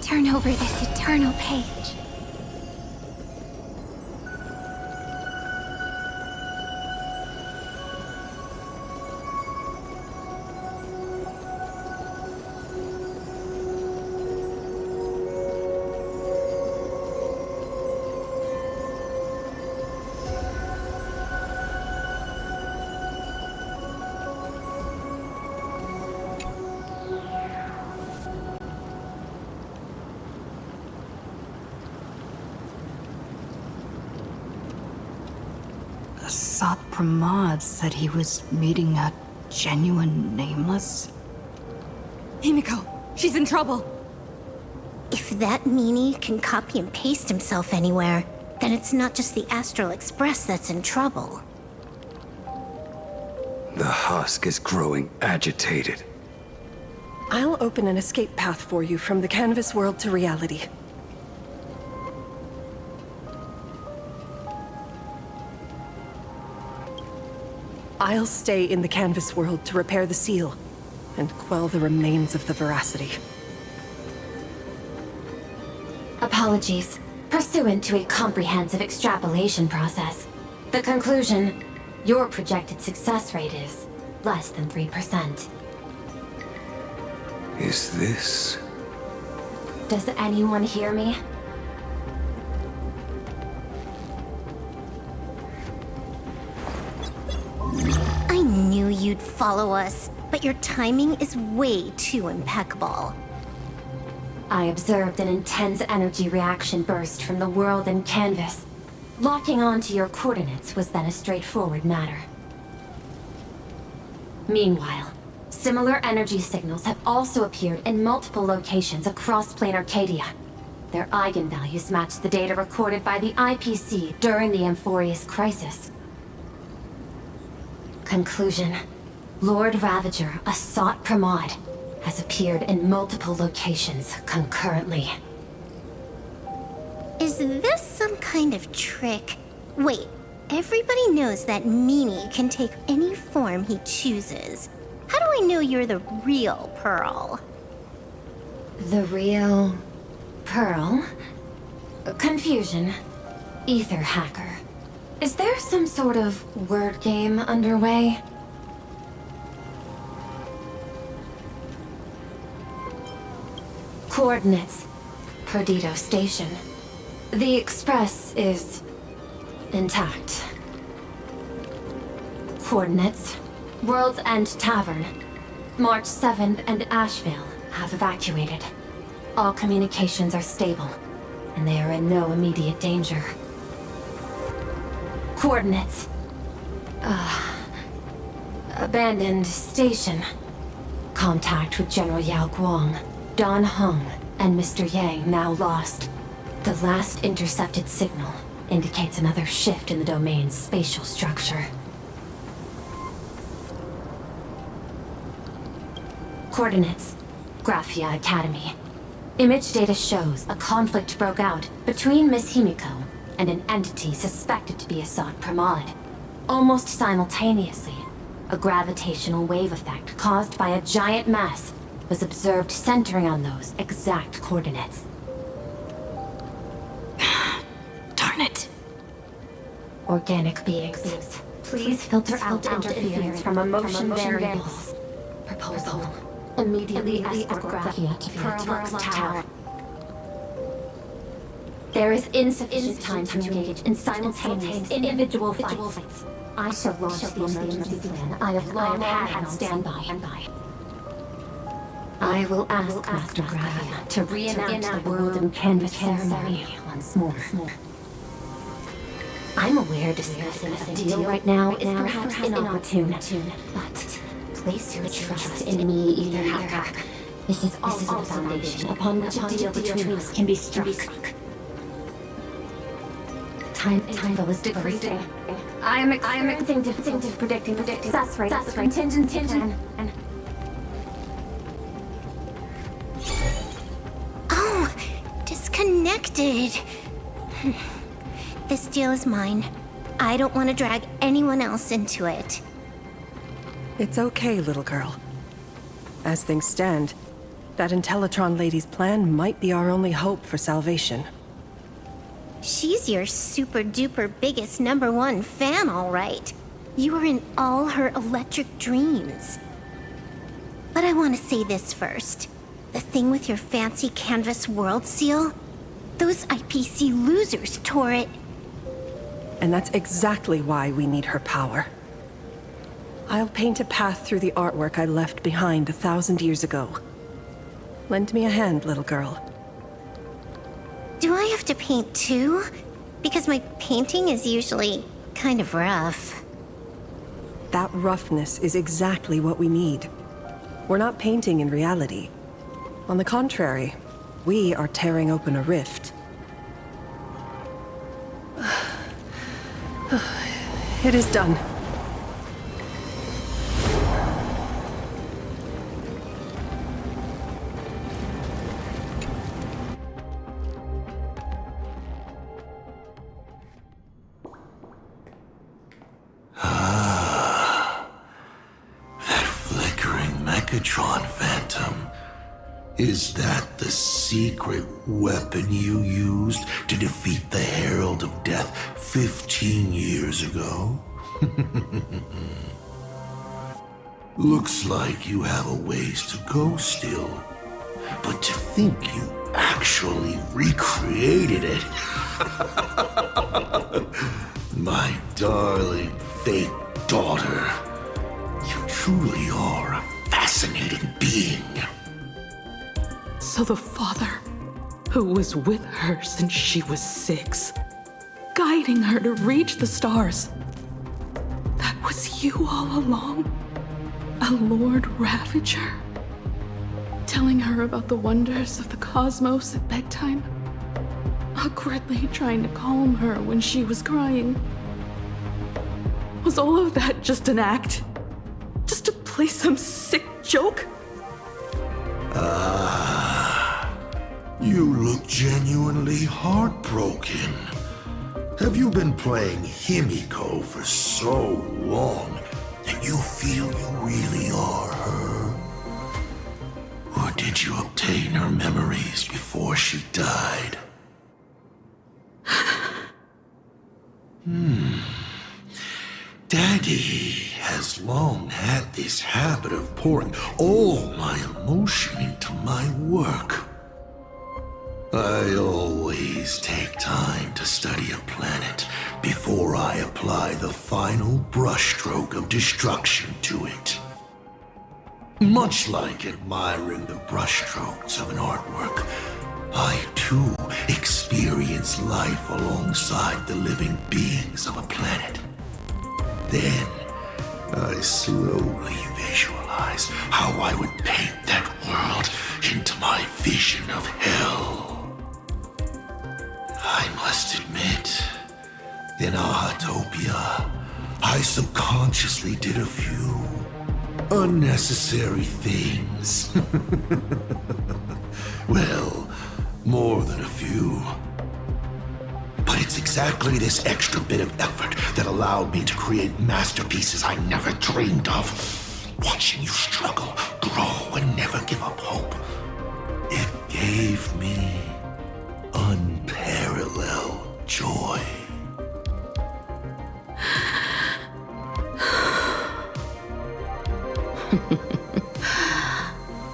Turn over this eternal page. Pramod said he was meeting a genuine nameless. Himiko, she's in trouble. If that meanie can copy and paste himself anywhere, then it's not just the Astral Express that's in trouble. The husk is growing agitated. I'll open an escape path for you from the canvas world to reality. I'll stay in the canvas world to repair the seal and quell the remains of the veracity. Apologies. Pursuant to a comprehensive extrapolation process, the conclusion, your projected success rate is less than 3%. Is this... Does anyone hear me? I knew you'd follow us, but your timing is way too impeccable. I observed an intense energy reaction burst from the world in canvas. Locking onto your coordinates was then a straightforward matter. Meanwhile, similar energy signals have also appeared in multiple locations across Planarcadia. Their eigenvalues match the data recorded by the IPC during the Amphorius crisis. Conclusion. Lord Ravager, Asat Pramod, has appeared in multiple locations concurrently. Is this some kind of trick? Wait, everybody knows that meanie can take any form he chooses. How do I know you're the real Pearl? The real... Pearl? Confusion. Ether hacker. Is there some sort of word game underway? Coordinates. Perdido Station. The Express is... intact. Coordinates. World's End Tavern. March 7th and Asheville have evacuated. All communications are stable, and they are in no immediate danger. Coordinates. Abandoned station. Contact with General Yao Guang, Don Hung, and Mr. Yang now lost. The last intercepted signal indicates another shift in the domain's spatial structure. Coordinates. Graphia Academy. Image data shows a conflict broke out between Miss Himiko and an entity suspected to be Asat Pramod. Almost simultaneously, a gravitational wave effect caused by a giant mass was observed centering on those exact coordinates. Darn it. Organic beings, please filter out interference from emotion variables. Proposal. Immediately escort Graphia to Pearl's Tower. There is insufficient time to engage in simultaneous individual fights. I shall launch the emergency plan I have long had on standby. I will ask Master Graphia to reenact the world in canvas ceremony once more. I'm aware discussing a deal right now is perhaps inopportune, but place your trust in me, Ether Hacker. This is also the foundation upon which a deal between us can be struck. Time is decreasing. I am experiencing difficulty predicting success rate of the contingency plan. Oh, disconnected. This deal is mine. I don't want to drag anyone else into it. It's okay, little girl. As things stand, that Intellitron lady's plan might be our only hope for salvation. She's your super duper biggest #1 fan, all right. You were in all her electric dreams. But I want to say this first. The thing with your fancy canvas world seal? Those IPC losers tore it. And that's exactly why we need her power. I'll paint a path through the artwork I left behind 1,000 years ago. Lend me a hand, little girl. Do I have to paint too? Because my painting is usually kind of rough. That roughness is exactly what we need. We're not painting in reality. On the contrary, we are tearing open a rift. It is done. Megatron Phantom. Is that the secret weapon you used to defeat the Herald of Death 15 years ago? Looks like you have a ways to go still. But to think you actually recreated it. My darling fake daughter. You truly are a fascinating being. So the father, who was with her since she was 6, guiding her to reach the stars, that was you all along? A Lord Ravager? Telling her about the wonders of the cosmos at bedtime? Awkwardly trying to calm her when she was crying? Was all of that just an act? Just to play some sick joke? You look genuinely heartbroken. Have you been playing Himiko for so long that you feel you really are her? Or did you obtain her memories before she died? Daddy has long had this habit of pouring all my emotion into my work. I always take time to study a planet before I apply the final brushstroke of destruction to it. Much like admiring the brushstrokes of an artwork, I too experience life alongside the living beings of a planet. Then, I slowly visualize how I would paint that world into my vision of hell. I must admit, in Ahatopia, I subconsciously did a few unnecessary things. Well, more than a few. But it's exactly this extra bit of effort that allowed me to create masterpieces I never dreamed of. Watching you struggle, grow, and never give up hope. It gave me unparalleled joy.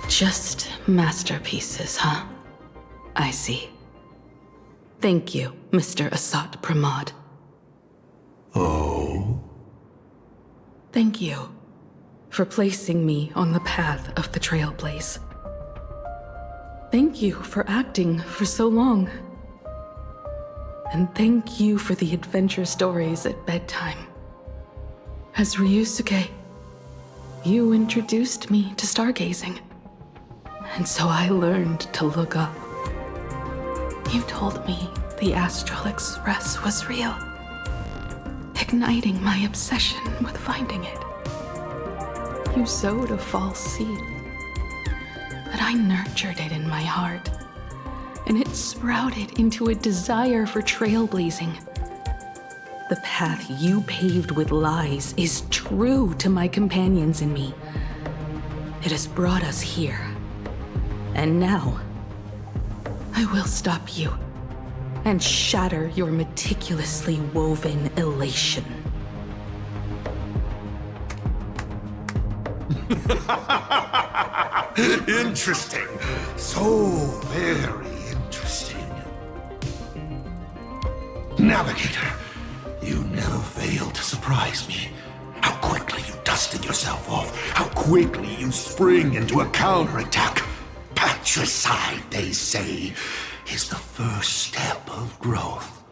Just masterpieces, huh? I see. Thank you, Mr. Asat Pramod. Oh? Thank you for placing me on the path of the Trailblaze. Thank you for acting for so long. And thank you for the adventure stories at bedtime. As Ryusuke, you introduced me to stargazing. And so I learned to look up. You told me the Astral Express was real, igniting my obsession with finding it. You sowed a false seed, but I nurtured it in my heart, and it sprouted into a desire for trailblazing. The path you paved with lies is true to my companions and me. It has brought us here. And now, I will stop you and shatter your meticulously woven elation. Interesting. So very interesting. Navigator, you never fail to surprise me. How quickly you dusted yourself off. How quickly you spring into a counterattack. Patricide, they say, is the first step of growth.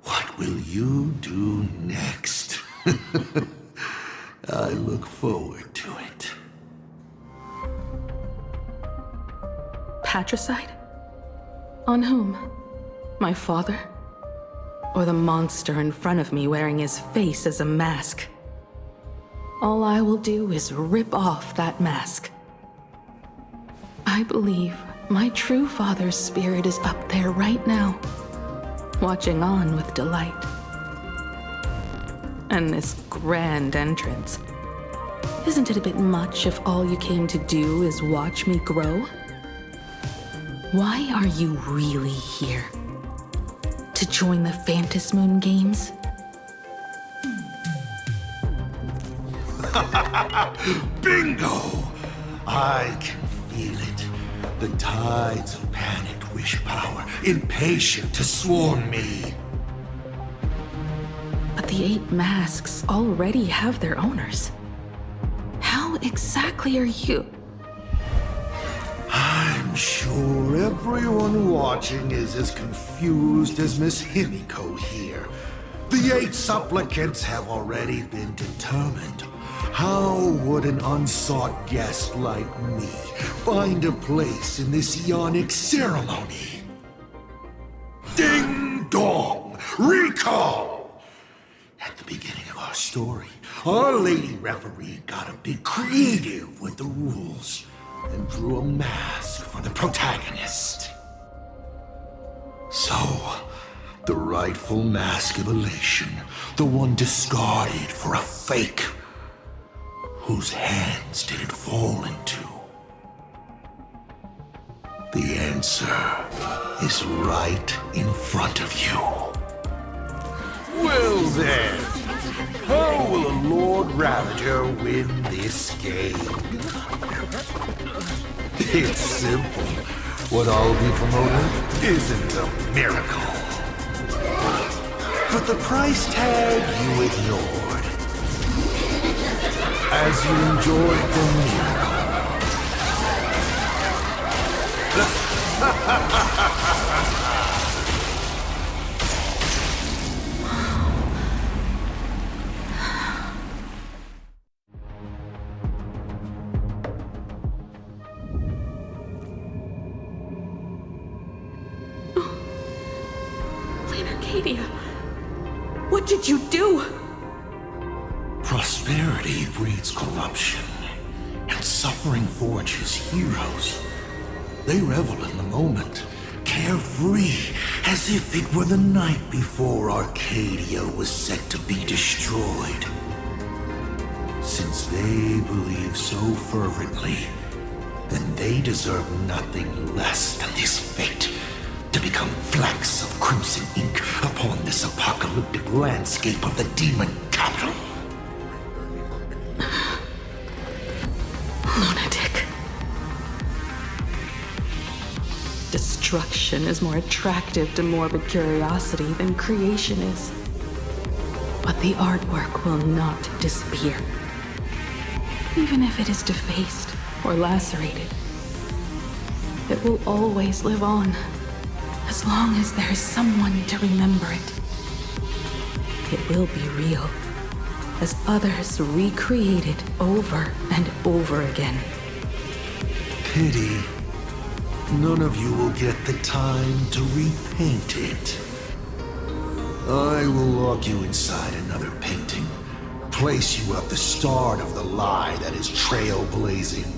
What will you do next? I look forward to it. Patricide? On whom? My father? Or the monster in front of me wearing his face as a mask? All I will do is rip off that mask. I believe my true father's spirit is up there right now, watching on with delight. And this grand entrance. Isn't it a bit much if all you came to do is watch me grow? Why are you really here? To join the Phantasmoon games? Bingo! I can feel it. The tides of panicked wish power, impatient to swarm me. But the 8 masks already have their owners. How exactly are you? I'm sure everyone watching is as confused as Miss Himiko here. The 8 supplicants have already been determined. How would an unsought guest like me find a place in this Ionic ceremony? Ding dong! Recall! At the beginning of our story, our lady referee got a bit creative with the rules and drew a mask for the protagonist. So, the rightful mask of elation, the one discarded for a fake. Whose hands did it fall into? The answer is right in front of you. Well then, how will a Lord Ravager win this game? It's simple. What I'll be promoting isn't a miracle. But the price tag you ignored. As you enjoyed the miracle. Planarcadia, what did you do? Prosperity breeds corruption, and suffering forges heroes. They revel in the moment, carefree, as if it were the night before Arcadia was set to be destroyed. Since they believe so fervently, then they deserve nothing less than this fate, to become flecks of crimson ink upon this apocalyptic landscape of the demon capital. Lunatic. Destruction is more attractive to morbid curiosity than creation is. But the artwork will not disappear. Even if it is defaced or lacerated, it will always live on, as long as there is someone to remember it. It will be real, as others recreate it over and over again. Pity. None of you will get the time to repaint it. I will lock you inside another painting, place you at the start of the lie that is trailblazing,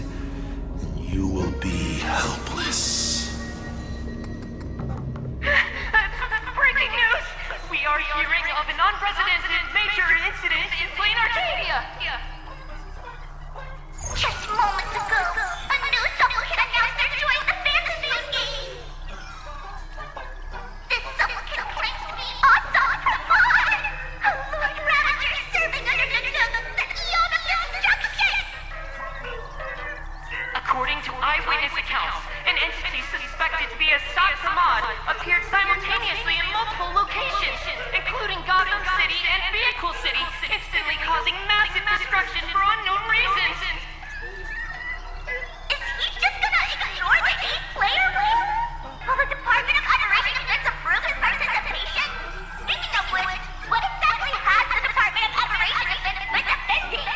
and you will be helpless. Breaking news! We are hearing ring of an unprecedented major incident in Planarcadia. Just moments ago, a new supplicant announced they're joining the fantasy game. This supplicant claims to be Asad Rahman, a Lord Ravager serving under the Eon of Destruction. According to eyewitness accounts, an entity suspected to be Asad Rahman appeared simultaneously in multiple locations, including Gotham City and Vehicle City, instantly causing massive destruction for unknown reasons. Is he just gonna ignore the 8-player rule? Will the Department of Adoration Events approve his participation? Speaking of which, what exactly has the Department of Adoration Events been defending?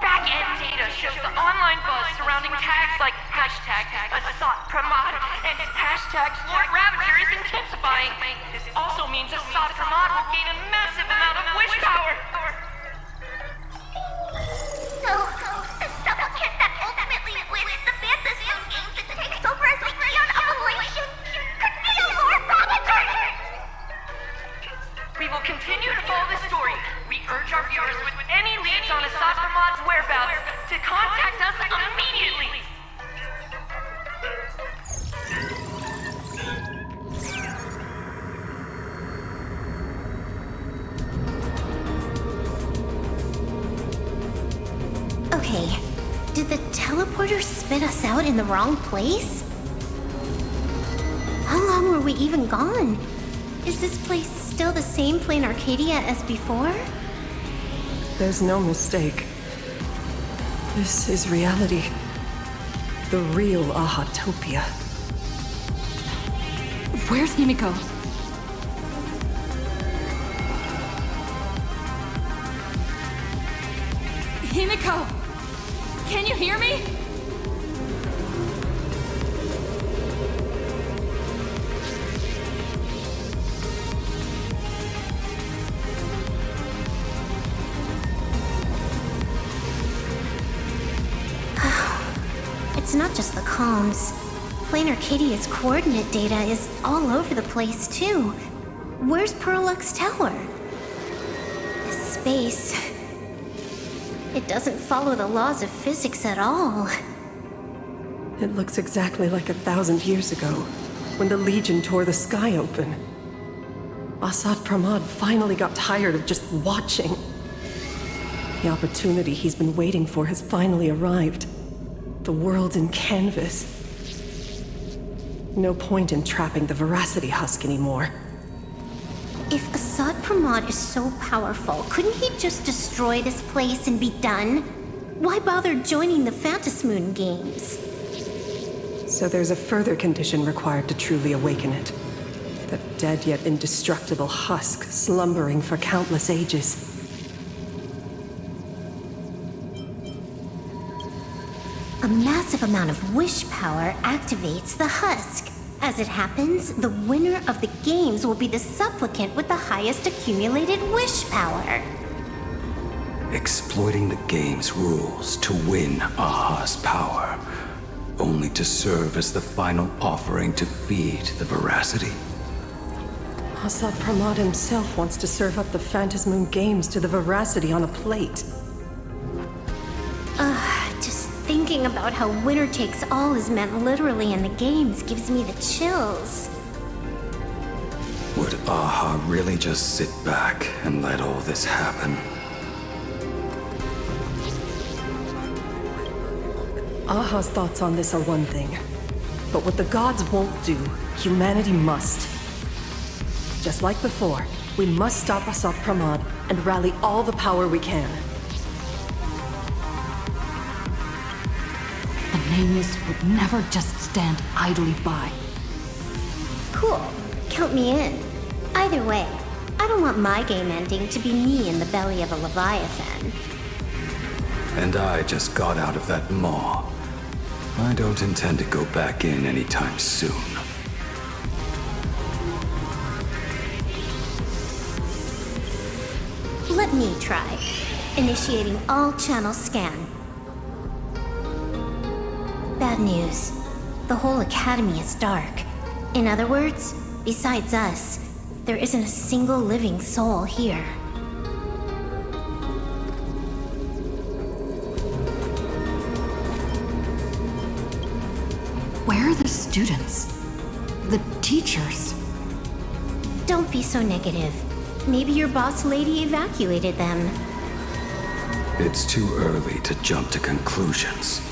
Back-end data shows the online buzz surrounding tags like hashtag Asad Pramod and hashtag Lord Ravager is intensifying. This also means Asad Pramod will gain a massive amount of wish power. So, the supplicant that ultimately wins the fantasy games and takes over as Leon of Elation could be a Lord Ravager! We will continue to follow this story. We urge our viewers with any leads on Asad Pramad's whereabouts to contact us immediately. Okay, did the teleporter spit us out in the wrong place? How long were we even gone? Is this place still the same Planarcadia as before? There's no mistake. This is reality. The real Ahatopia. Where's Himiko? Himiko! Can you hear me? It's not just the comms. Planarcadia's coordinate data is all over the place, too. Where's Perlux Tower? This space... it doesn't follow the laws of physics at all. It looks exactly like 1,000 years ago, when the Legion tore the sky open. Asad Pramod finally got tired of just watching. The opportunity he's been waiting for has finally arrived. The world in canvas. No point in trapping the Veracity Husk anymore. If Asad Pramod is so powerful, couldn't he just destroy this place and be done? Why bother joining the Phantasmoon games? So there's a further condition required to truly awaken it. The dead yet indestructible husk slumbering for countless ages. A massive amount of wish power activates the husk. As it happens, the winner of the games will be the supplicant with the highest accumulated wish power. Exploiting the game's rules to win Aha's power, only to serve as the final offering to feed the Veracity. Asad Pramod himself wants to serve up the Phantasmoon games to the Veracity on a plate. Just thinking about how winner takes all is meant literally in the games gives me the chills. Would Aha really just sit back and let all this happen? Aha's thoughts on this are one thing. But what the gods won't do, humanity must. Just like before, we must stop Asad Pramod and rally all the power we can. The Nameless would never just stand idly by. Cool. Count me in. Either way, I don't want my game ending to be me in the belly of a Leviathan. And I just got out of that maw. I don't intend to go back in anytime soon. Let me try. Initiating all channel scan. Bad news. The whole academy is dark. In other words, besides us, there isn't a single living soul here. Where are the students? The teachers? Don't be so negative. Maybe your boss lady evacuated them. It's too early to jump to conclusions.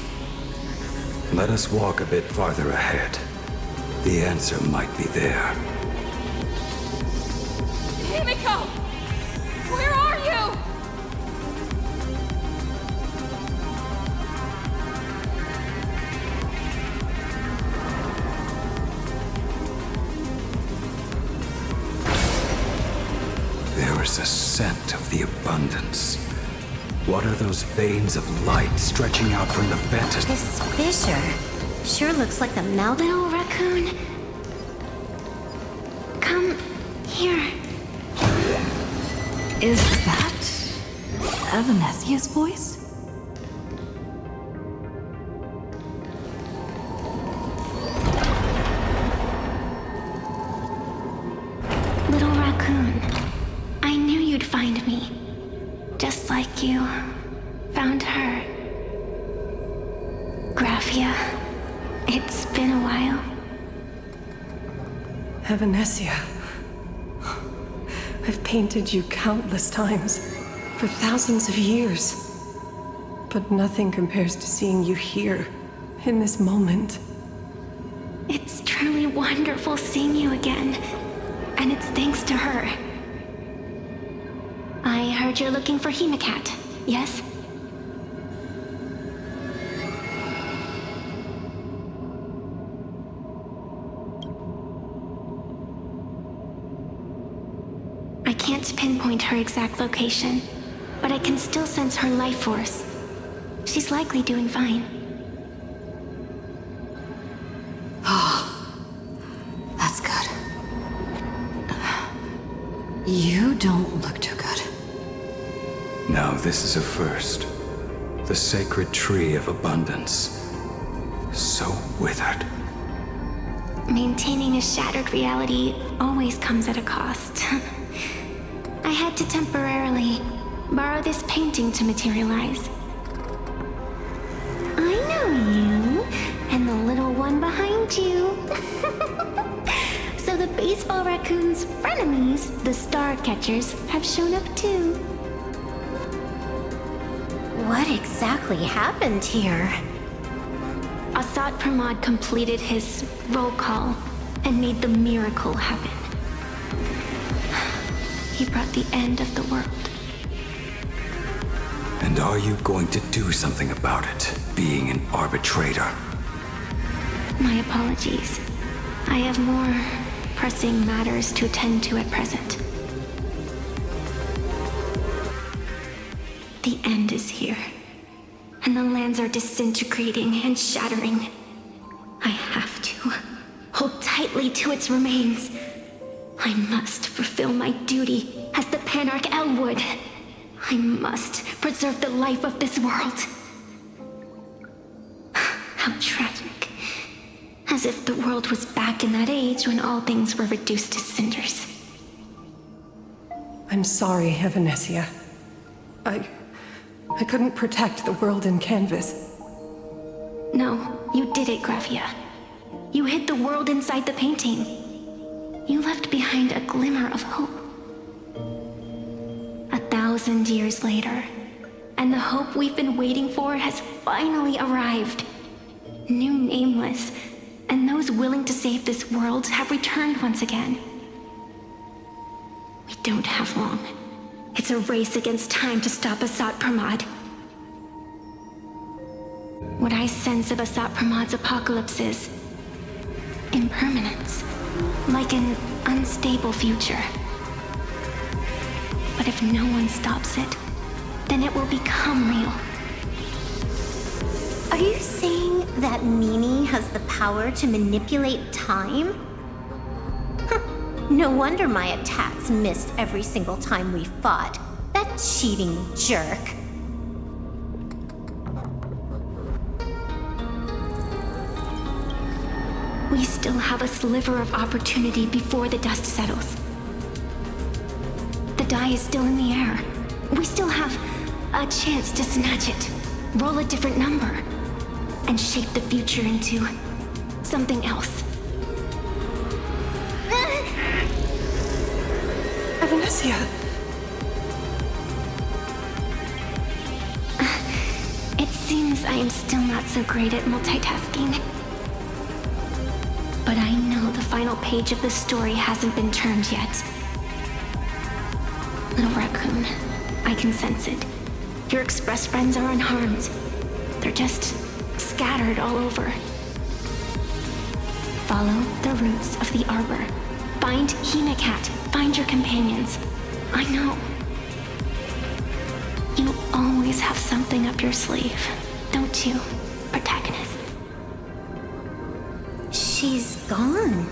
Let us walk a bit farther ahead. The answer might be there. Himiko! Where are you? There is a scent of the abundance. What are those veins of light stretching out from the vent? This fissure sure looks like the little raccoon. Come here. Is that Evanesia's voice? Little raccoon, I knew you'd find me. Just like you found her. Graphia, it's been a while. Evanesia. I've painted you countless times, for thousands of years. But nothing compares to seeing you here, in this moment. It's truly wonderful seeing you again. And it's thanks to her. I heard you're looking for Himicat, yes? I can't pinpoint her exact location, but I can still sense her life force. She's likely doing fine. That's good. You don't look too good. Now this is a first. The sacred tree of abundance. So withered. Maintaining a shattered reality always comes at a cost. I had to temporarily borrow this painting to materialize. I know you, and the little one behind you. So the baseball raccoon's frenemies, the star catchers, have shown up too. What exactly happened here? Assad Pramod completed his roll call and made the miracle happen. He brought the end of the world. And are you going to do something about it, being an arbitrator? My apologies. I have more pressing matters to attend to at present. The end is here, and the lands are disintegrating and shattering. I have to hold tightly to its remains. I must fulfill my duty as the Panarch Elwood. I must preserve the life of this world. How tragic. As if the world was back in that age when all things were reduced to cinders. I'm sorry, Evanesia. I couldn't protect the world in canvas. No, you did it, Graphia. You hid the world inside the painting. You left behind a glimmer of hope. 1,000 years later, and the hope we've been waiting for has finally arrived. New Nameless, and those willing to save this world have returned once again. We don't have long. It's a race against time to stop Assad Pramod. What I sense of Assad Pramod's apocalypse is impermanence, like an unstable future. But if no one stops it, then it will become real. Are you saying that Mimi has the power to manipulate time? No wonder my attacks missed every single time we fought. That cheating jerk. We still have a sliver of opportunity before the dust settles. die is still in the air. We still have a chance to snatch it, roll a different number, and shape the future into something else. Evanescia! It seems I am still not so great at multitasking. But I know the final page of the story hasn't been turned yet. Little raccoon, I can sense it. Your Express friends are unharmed. They're just scattered all over. Follow the roots of the arbor. Find Hinacat. Find your companions. I know. You always have something up your sleeve, don't you, protagonist? She's gone.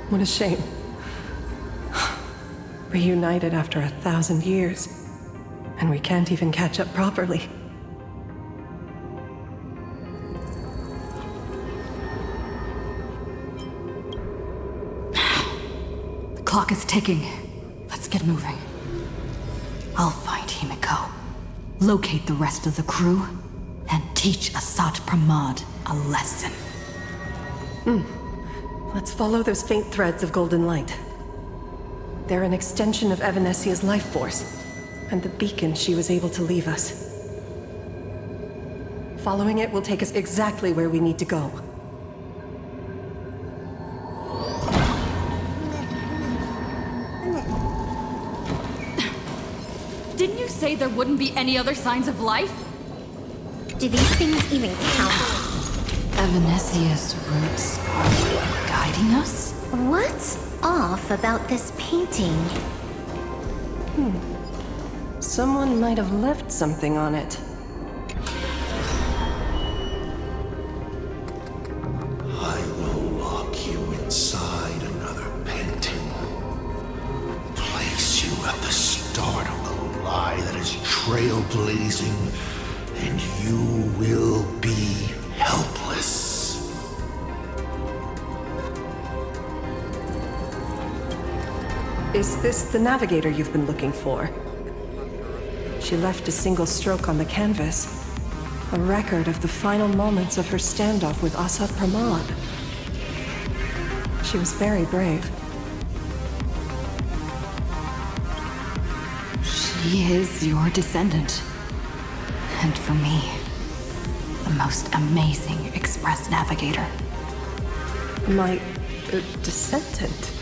What a shame. Reunited after 1,000 years, and we can't even catch up properly. The clock is ticking. Let's get moving. I'll find Himiko, locate the rest of the crew, and teach Asat Pramod a lesson. Let's follow those faint threads of golden light. They're an extension of Evanessia's life force, and the beacon she was able to leave us. Following it will take us exactly where we need to go. Didn't you say there wouldn't be any other signs of life? Do these things even count? Evanessia's roots are guiding us? What's off about this painting? Someone might have left something on it. I will lock you inside another painting. Place you at the start of the lie that is trailblazing, and you will be helpless. Is this the navigator you've been looking for? She left a single stroke on the canvas. A record of the final moments of her standoff with Asat Pramod. She was very brave. She is your descendant. And for me, the most amazing Express navigator. My descendant?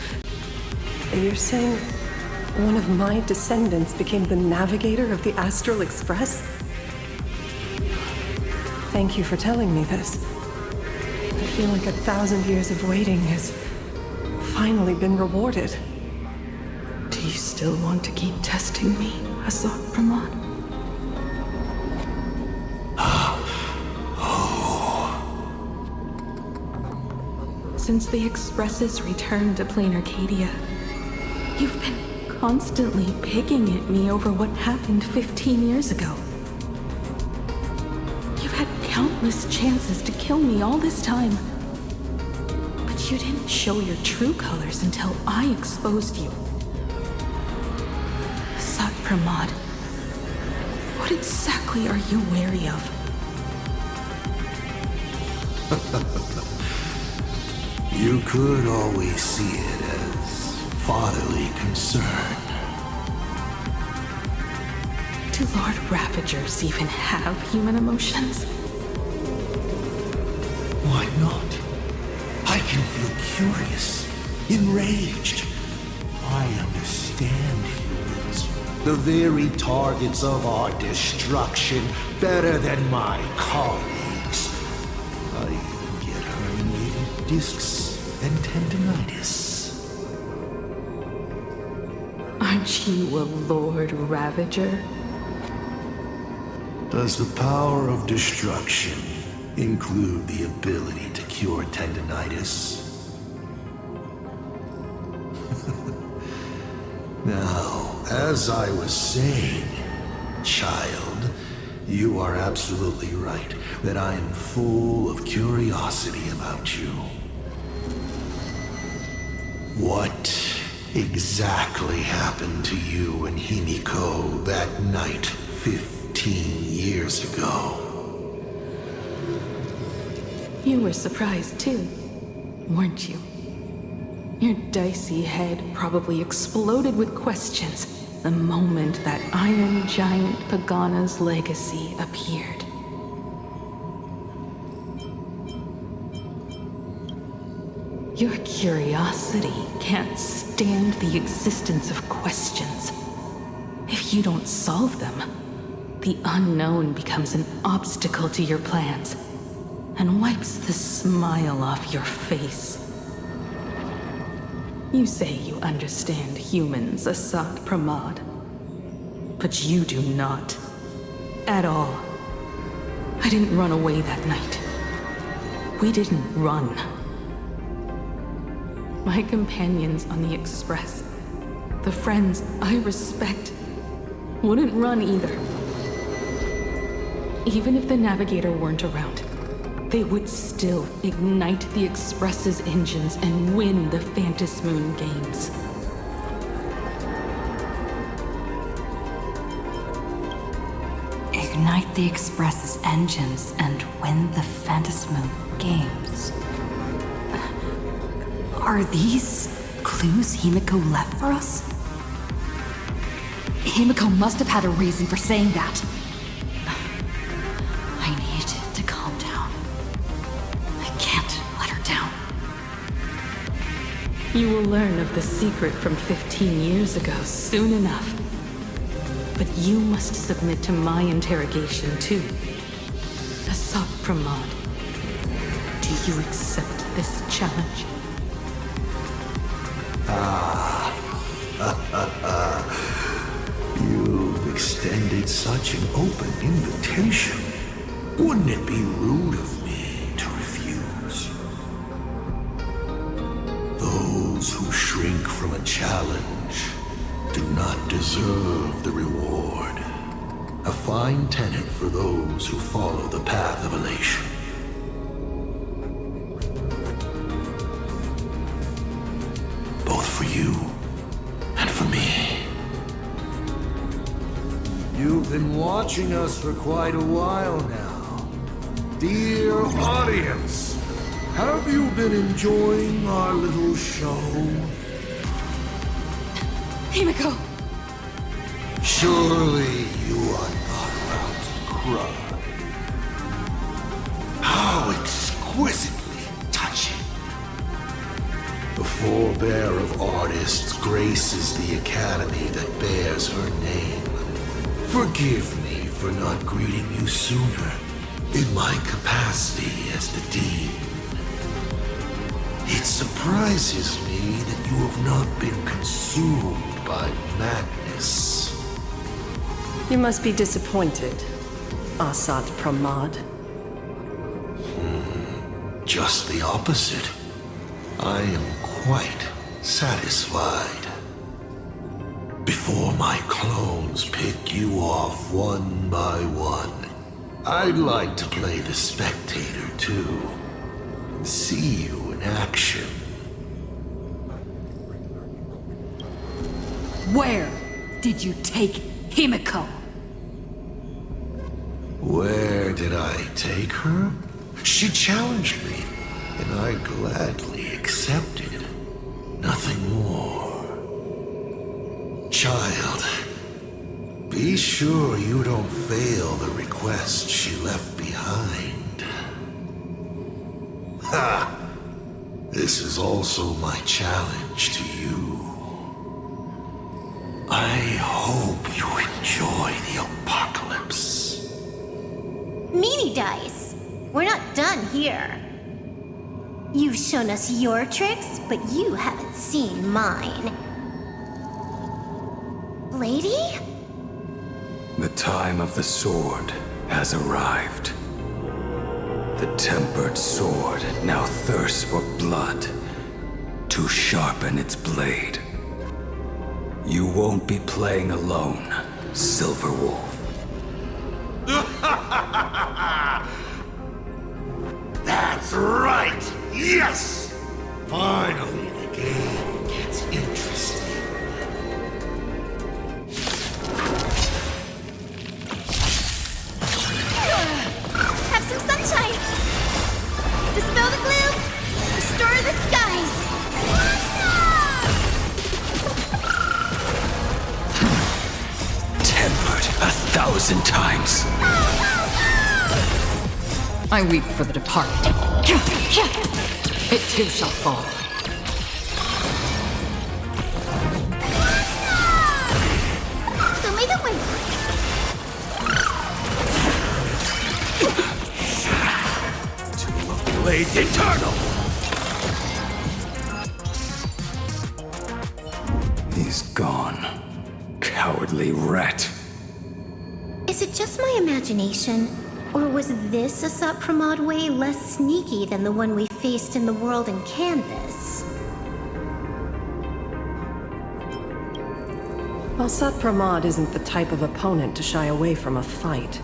You're saying one of my descendants became the navigator of the Astral Express? Thank you for telling me this. I feel like 1,000 years of waiting has finally been rewarded. Do you still want to keep testing me, Asat Pramod? Since the Expresses returned to Planarcadia, you've been constantly picking at me over what happened 15 years ago. You've had countless chances to kill me all this time. But you didn't show your true colors until I exposed you. Asat Pramod, what exactly are you wary of? You could always see it as fatherly concern. Do Lord Ravagers even have human emotions? Why not? I can feel curious, enraged. I understand humans, the very targets of our destruction, better than my colleagues. I even get herniated discs and tendinitis. Aren't you a Lord Ravager? Does the power of destruction include the ability to cure tendinitis? Now, as I was saying, child, you are absolutely right that I am full of curiosity about you. What exactly happened to you and Himiko that night 15 years ago. You were surprised too, weren't you? Your dicey head probably exploded with questions the moment that Iron Giant Pagana's legacy appeared. Your curiosity can't stand the existence of questions. If you don't solve them, the unknown becomes an obstacle to your plans and wipes the smile off your face. You say you understand humans, Assad Pramod, but you do not. At all. I didn't run away that night. We didn't run. My companions on the Express, the friends I respect, wouldn't run either. Even if the Navigator weren't around, they would still ignite the Express's engines and win the Phantasmoon games. Ignite the Express's engines and win the Phantasmoon games. Are these clues Himiko left for us? Himiko must have had a reason for saying that. I need to calm down. I can't let her down. You will learn of the secret from 15 years ago soon enough. But you must submit to my interrogation too. Assad Pramod, do you accept this challenge? You've extended such an open invitation. Wouldn't it be rude of me to refuse? Those who shrink from a challenge do not deserve the reward. A fine tenet for those who follow the path of elation. Both for you and for me. You've been watching us for quite a while now. Dear audience, have you been enjoying our little show? Himiko! Surely you are not about to cry. How exquisitely touching. The forebear of artists graces the academy that bears her name. Forgive me for not greeting you sooner in my capacity as the Dean. It surprises me that you have not been consumed by madness. You must be disappointed, Assad Pramod. Just the opposite. I am quite satisfied. Before my clones pick you off one by one, I'd like to play the spectator too, and see you in action. Where did you take Himiko? Where did I take her? She challenged me, and I gladly accepted. Nothing more. Child, be sure you don't fail the request she left behind. Ha! This is also my challenge to you. I hope you enjoy the apocalypse. Meanie Dice, we're not done here. You've shown us your tricks, but you haven't seen mine. Lady? The time of the sword has arrived. The tempered sword now thirsts for blood to sharpen its blade. You won't be playing alone, Silver Wolf. That's right! Yes! Finally, the game gets interesting. 1,000 times. I weep for the departed. It too shall fall. Blade Eternal! He's gone. Cowardly rat. Is it just my imagination? Or was this a Sot-Pramod way less sneaky than the one we faced in the world in Canvas? Well, Sot-Pramod isn't the type of opponent to shy away from a fight.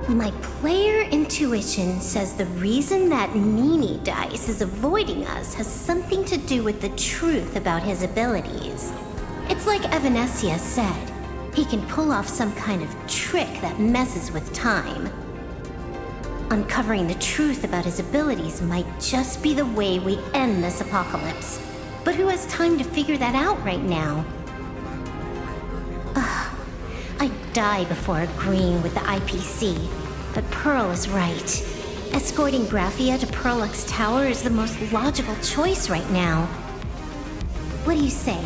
My player intuition says the reason that Nini Dice is avoiding us has something to do with the truth about his abilities. It's like Evanescia said. He can pull off some kind of trick that messes with time. Uncovering the truth about his abilities might just be the way we end this apocalypse. But who has time to figure that out right now? I'd die before agreeing with the IPC, but Pearl is right. Escorting Graphia to Pearlux Tower is the most logical choice right now. What do you say,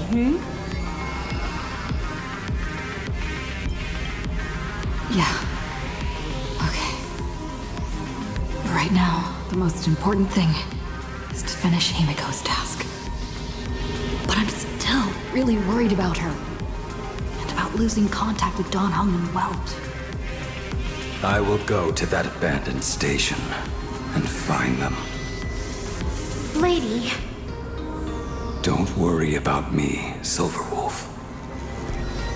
Yeah. Okay. Right now, the most important thing is to finish Himiko's task. But I'm still really worried about her. And about losing contact with Dan Heng and Welt. I will go to that abandoned station and find them. Lady. Don't worry about me, Silverwolf.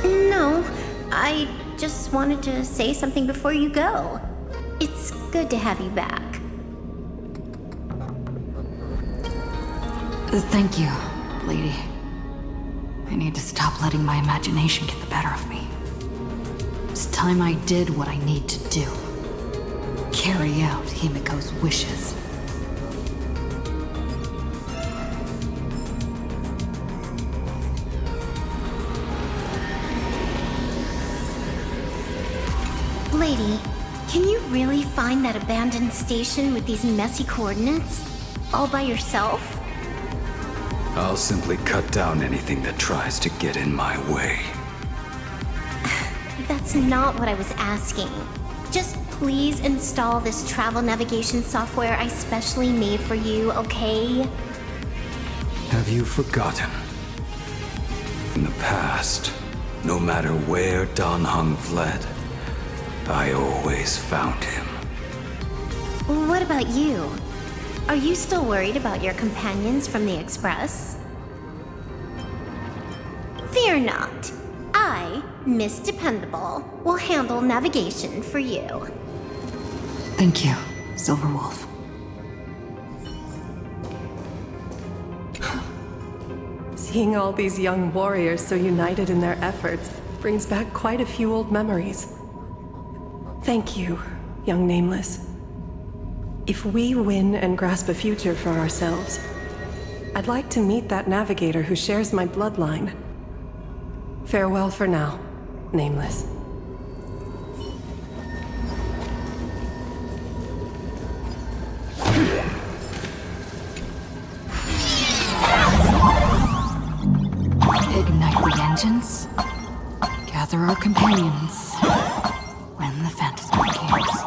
No, I just wanted to say something before you go. It's good to have you back. Thank you, lady. I need to stop letting my imagination get the better of me. It's time I did what I need to do. Carry out Himiko's wishes. Lady, can you really find that abandoned station with these messy coordinates? All by yourself? I'll simply cut down anything that tries to get in my way. That's not what I was asking. Just please install this travel navigation software I specially made for you, okay? Have you forgotten? In the past, no matter where Dan Heng fled, I always found him. What about you? Are you still worried about your companions from the Express? Fear not. I, Miss Dependable, will handle navigation for you. Thank you, Silverwolf. Seeing all these young warriors so united in their efforts brings back quite a few old memories. Thank you, young Nameless. If we win and grasp a future for ourselves, I'd like to meet that navigator who shares my bloodline. Farewell for now, Nameless. Ignite the engines. Gather our companions. When the phantasm begins.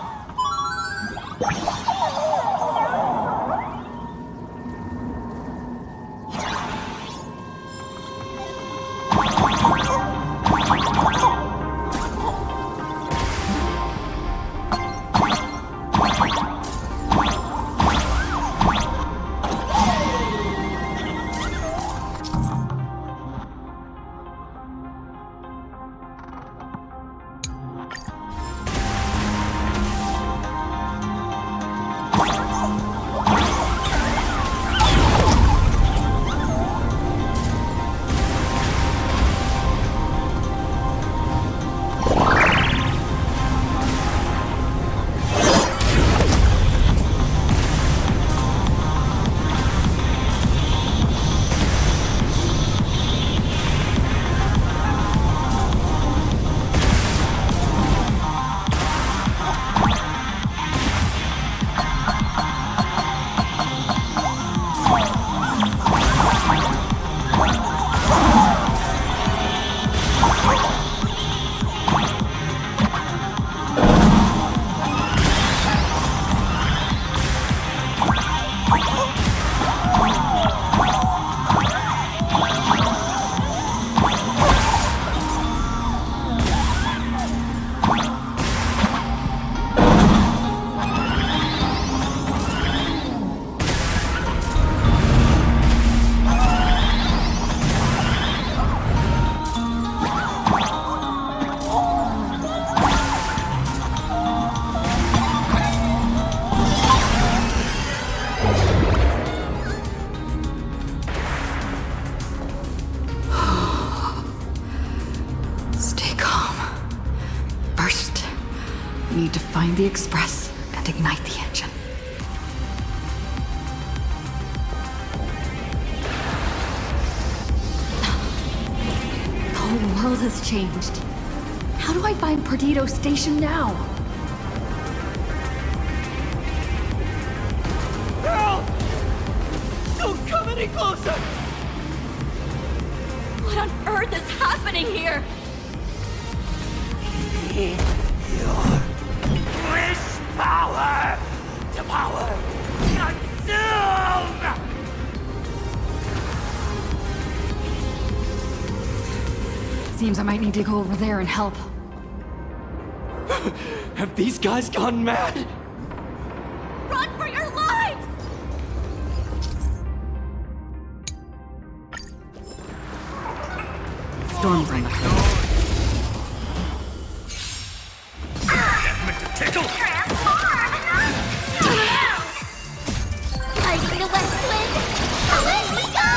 need to find the Express and ignite the engine. The whole world has changed. How do I find Perdido Station now? Girl! Don't come any closer! What on earth is happening here? Wish power! To power! Consume! Seems I might need to go over there and help. Have these guys gone mad? Run for your lives! Storm's on the hood. Meant to tickle! Ready for the west wind? Away we go!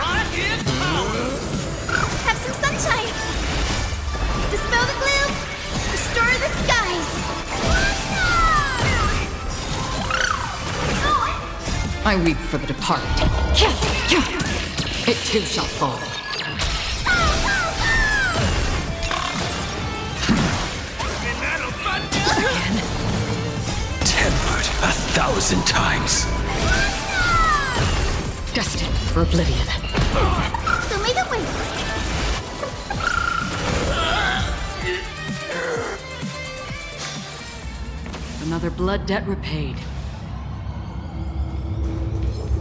Rocket power! Have some sunshine! Dispel the gloom! Restore the skies! I weep for the departed. It too shall fall. Tempered 1,000 times. Destined for oblivion. So may the wind! Another blood debt repaid.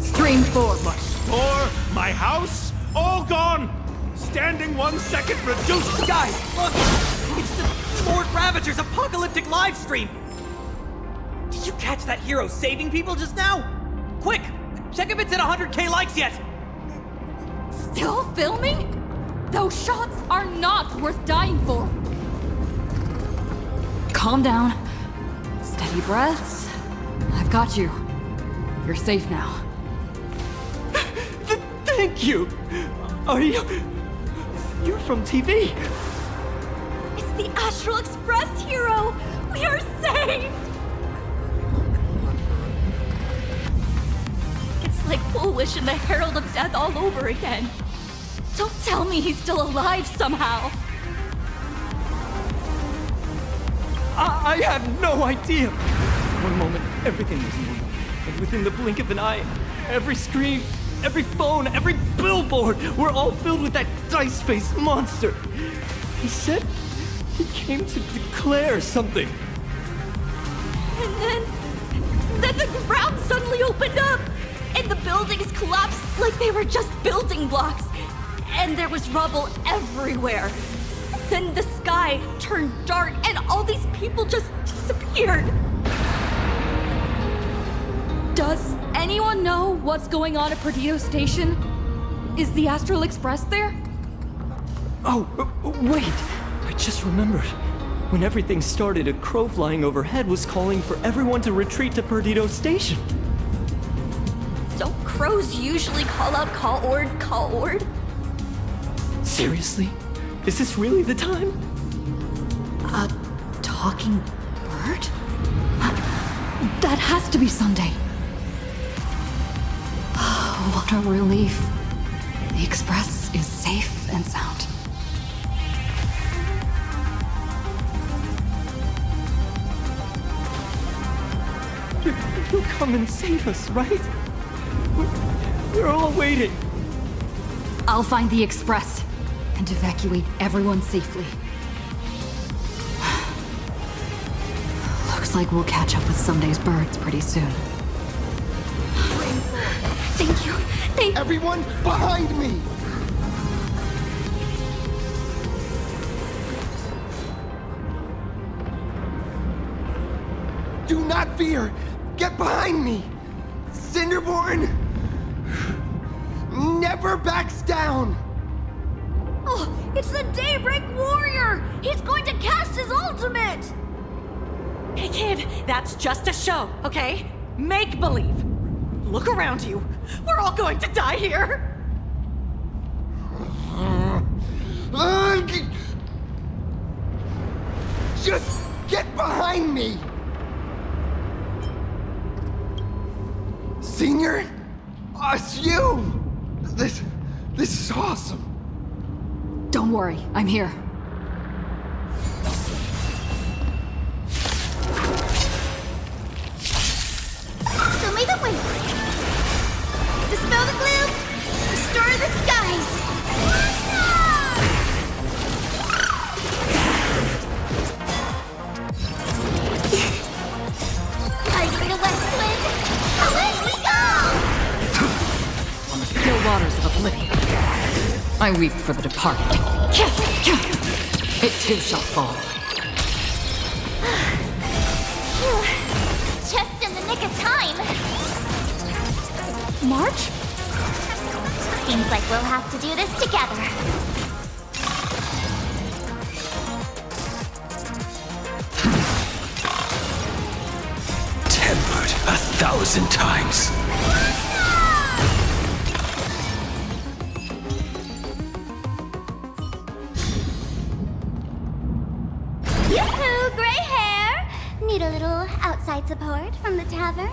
Stream forward. My store, my house, all gone! Standing 1 second reduced. Guys, look! It's the Lord Ravager's apocalyptic live stream! Did you catch that hero saving people just now? Quick! Check if it's at 100K likes yet! Still filming? Those shots are not worth dying for. Calm down. Steady breaths. I've got you. You're safe now. Thank you! Are you... You're from TV? It's the Astral Express hero! We are saved! It's like Foolish and the Herald of Death all over again. Don't tell me he's still alive somehow. I have no idea. One moment, everything was normal. And within the blink of an eye, every screen, every phone, every billboard were all filled with that dice-faced monster. He said he came to declare something. And then the ground suddenly opened up, and the buildings collapsed like they were just building blocks. And there was rubble everywhere. Then the sky turned dark, and all these people just disappeared. Does anyone know what's going on at Perdido Station? Is the Astral Express there? Oh, wait! I just remembered. When everything started, a crow flying overhead was calling for everyone to retreat to Perdido Station. Don't crows usually call out call ord? Seriously? Is this really the time? A talking bird? That has to be Sunday. What a relief. The Express is safe and sound. You'll come and save us, right? We're all waiting. I'll find the Express and evacuate everyone safely. Looks like we'll catch up with Sunday's birds pretty soon. Thank you. Everyone behind me! Do not fear! Get behind me! Cinderborn never backs down! Oh, it's the Daybreak Warrior! He's going to cast his ultimate! Hey kid, that's just a show, okay? Make believe. Look around you. We're all going to die here. Just Get behind me! Senior? It's you! This is awesome. Don't worry, I'm here. Show me the way. Dispel the gloom. Restore the skies. Riding the west wind. Away we go! On the still waters of oblivion, I weep for the departed. It too shall fall. Phew. Just in the nick of time. March? Seems like we'll have to do this together. Tempered 1,000 times. Yoo-hoo, gray hair! Need a little outside support from the tavern?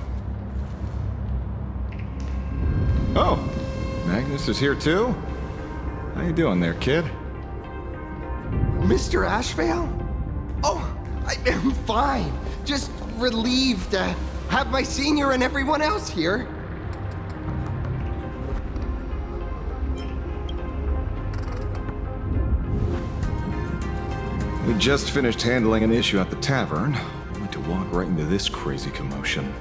Oh, Magnus is here too? How you doing there, kid? Mr. Ashvale? Oh, I am fine. Just relieved to have my senior and everyone else here. We just finished handling an issue at the tavern, only to walk right into this crazy commotion.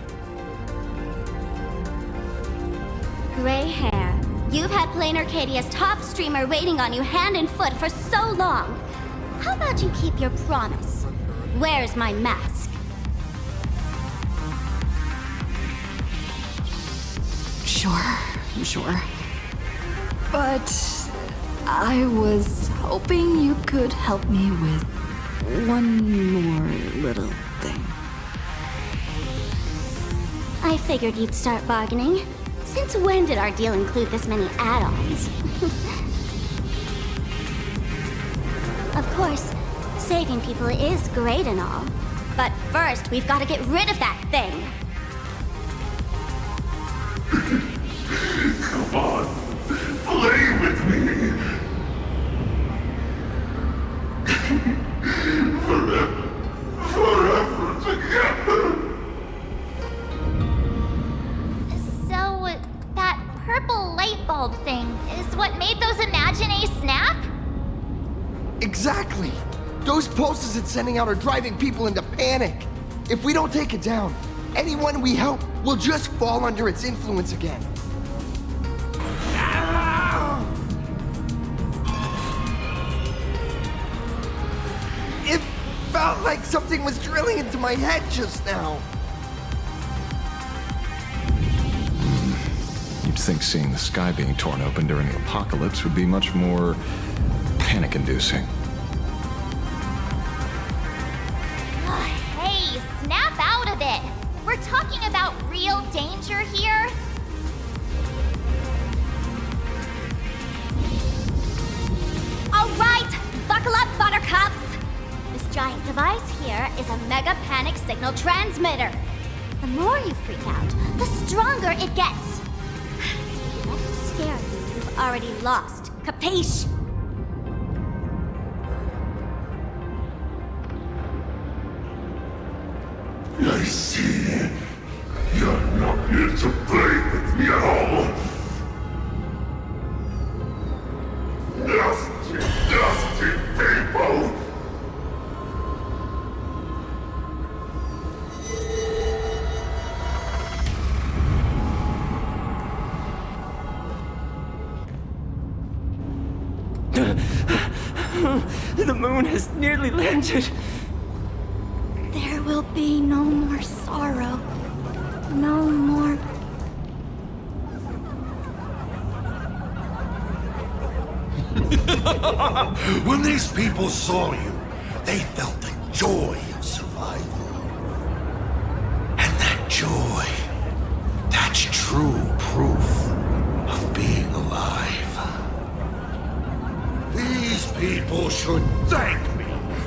Gray hair. You've had Planarcadia's top streamer waiting on you hand and foot for so long. How about you keep your promise? Where's my mask? Sure. But I was hoping you could help me with one more little thing. I figured you'd start bargaining. Since when did our deal include this many add-ons? Of course, saving people is great and all. But first, we've got to get rid of that thing. Come on, play with me. Forever together. So, that purple light bulb thing is what made those Imaginae snap? Exactly. Those pulses it's sending out are driving people into panic. If we don't take it down, anyone we help will just fall under its influence again. It felt like something was drilling into my head just now. You'd think seeing the sky being torn open during the apocalypse would be much more panic-inducing. Hey, snap out of it! We're talking about real danger here. All right, buckle up, buttercups! This giant device here is a mega panic signal transmitter. The more you freak out, the stronger it gets. If you let it scare you, you've already lost. Capiche? I see. You're not here to play with me at all. Dusty people! The moon has nearly landed. There will be no more sorrow. No more. When these people saw you, they felt the joy of survival. And that joy, that's true proof of being alive. These people should thank me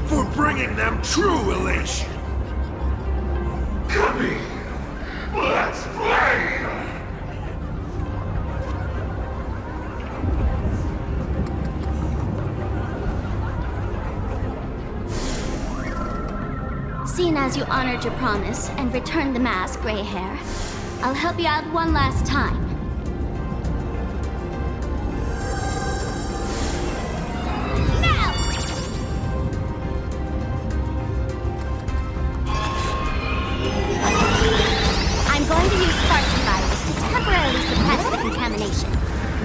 for bringing them true elation. Come in. Let's play! Seeing as you honored your promise and returned the mask, Gray Hair, I'll help you out one last time. Now! I'm going to use sparks and virus to temporarily suppress the contamination.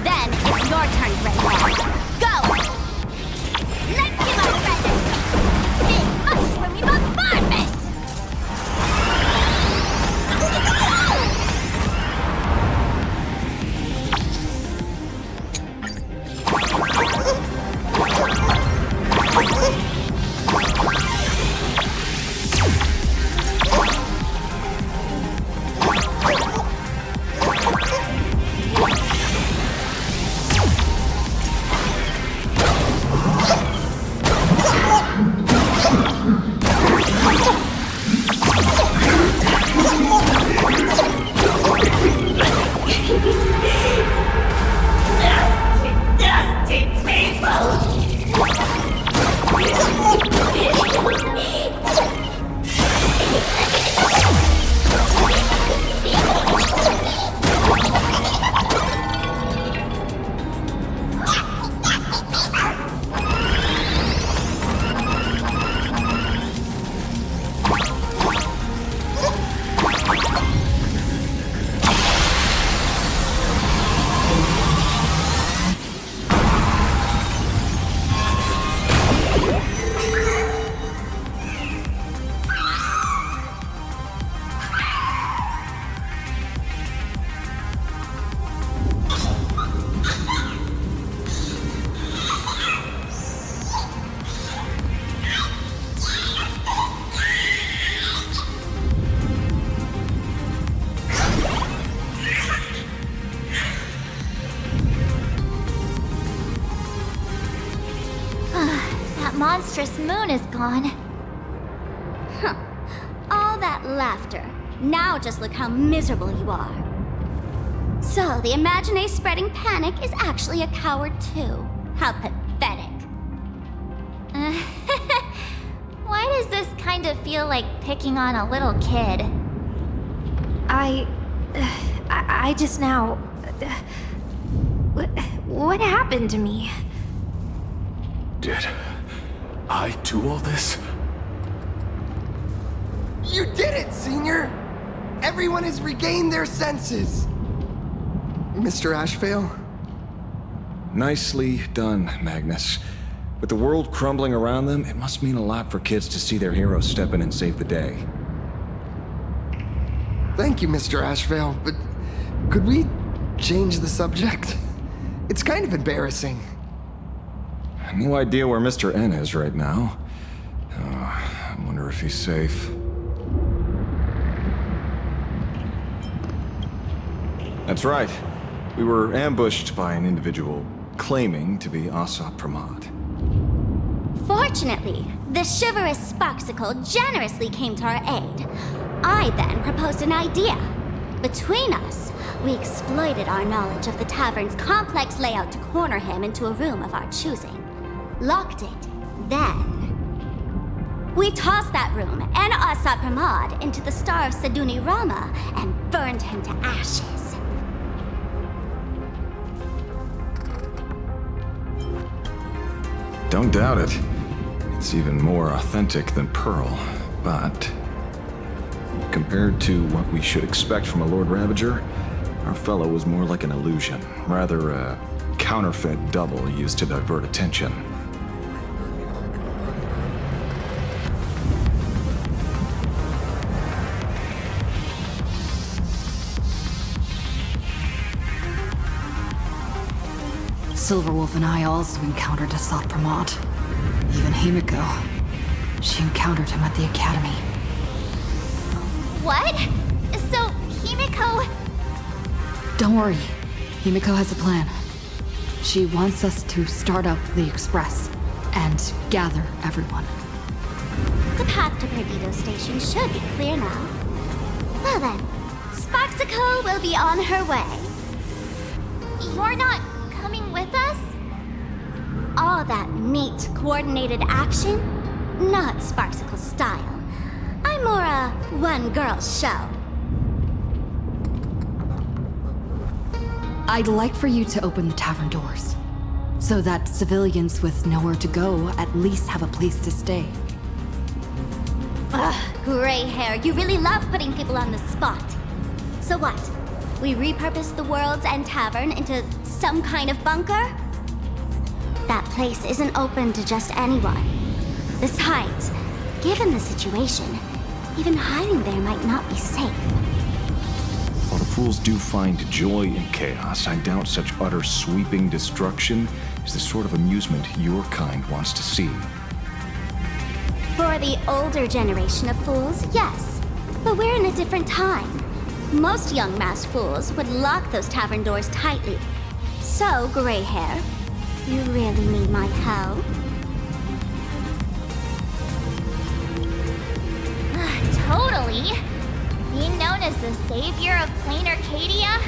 Then it's your turn, Gray Hair. Go! Let's give our present! Big mushroomy bombardment! Monstrous moon is gone. Huh. All that laughter. Now just look how miserable you are. So, the Imagine spreading panic is actually a coward too. How pathetic. Why does this kind of feel like picking on a little kid? I just now... What happened to me? Did I do all this? You did it, Senior! Everyone has regained their senses! Mr. Ashvale? Nicely done, Magnus. With the world crumbling around them, it must mean a lot for kids to see their heroes step in and save the day. Thank you, Mr. Ashvale, but could we change the subject? It's kind of embarrassing. No idea where Mr. N is right now. I wonder if he's safe. That's right. We were ambushed by an individual claiming to be Asat Pramod. Fortunately, the chivalrous Sparksicle generously came to our aid. I then proposed an idea. Between us, we exploited our knowledge of the tavern's complex layout to corner him into a room of our choosing. Locked it. Then we tossed that room and Asat Pramod into the star of Seduni Rama and burned him to ashes. Don't doubt it. It's even more authentic than Pearl, but compared to what we should expect from a Lord Ravager, our fellow was more like an illusion, rather a counterfeit double used to divert attention. Silverwolf and I also encountered Asat Pramod. Even Himiko. She encountered him at the academy. What? So, Himiko... Don't worry. Himiko has a plan. She wants us to start up the Express and gather everyone. The path to Perdido Station should be clear now. Well then, Sparksicle will be on her way. You're not coming with us? All that neat, coordinated action? Not Sparksicle style. I'm more a one-girl show. I'd like for you to open the tavern doors, so that civilians with nowhere to go at least have a place to stay. Ugh, gray hair, you really love putting people on the spot. So what? We repurposed the World's End Tavern into some kind of bunker? That place isn't open to just anyone. Besides, given the situation, even hiding there might not be safe. While the fools do find joy in chaos, I doubt such utter sweeping destruction is the sort of amusement your kind wants to see. For the older generation of fools, yes. But we're in a different time. Most young masked fools would lock those tavern doors tightly. So, gray hair, you really need my help? Totally. Being known as the savior of Planarcadia?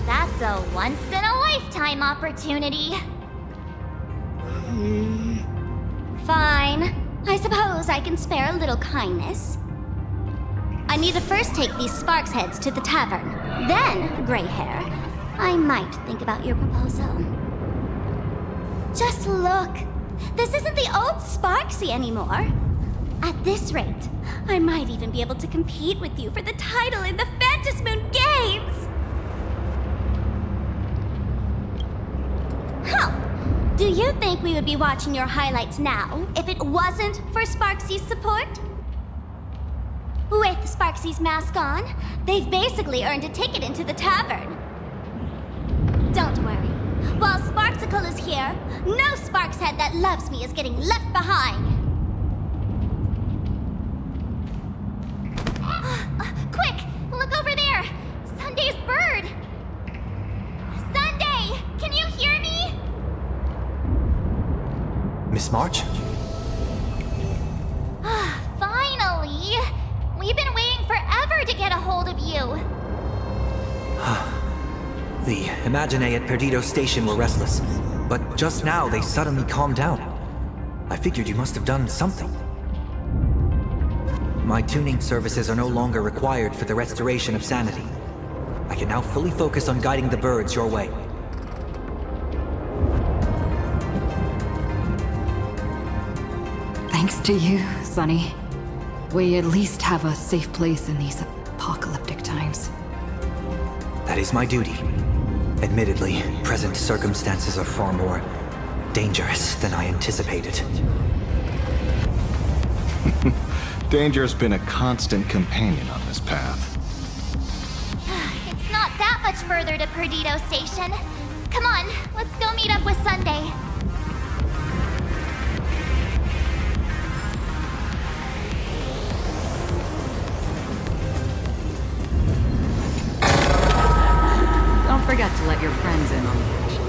That's a once-in-a-lifetime opportunity. Fine. I suppose I can spare a little kindness. I need to first take these Sparks heads to the tavern. Then, gray hair, I might think about your proposal. Just look. This isn't the old Sparksy anymore. At this rate, I might even be able to compete with you for the title in the Phantasmoon Games! Huh. Do you think we would be watching your highlights now if it wasn't for Sparksy's support? With Sparksy's mask on, they've basically earned a ticket into the tavern. Don't worry. While Sparksicle is here, no Sparkshead that loves me is getting left behind. Quick! Look over there! Sunday's bird! Sunday! Can you hear me? Miss March? Finally! We've been waiting forever to get a hold of you. The Imaginae at Perdido Station were restless, but just now they suddenly calmed down. I figured you must have done something. My tuning services are no longer required for the restoration of sanity. I can now fully focus on guiding the birds your way. Thanks to you, Sonny. We at least have a safe place in these apocalyptic times. That is my duty. Admittedly, present circumstances are far more dangerous than I anticipated. Danger has been a constant companion on this path. It's not that much further to Perdido Station. Come on, let's go meet up with Sunday. Don't forget to let your friends in on the action.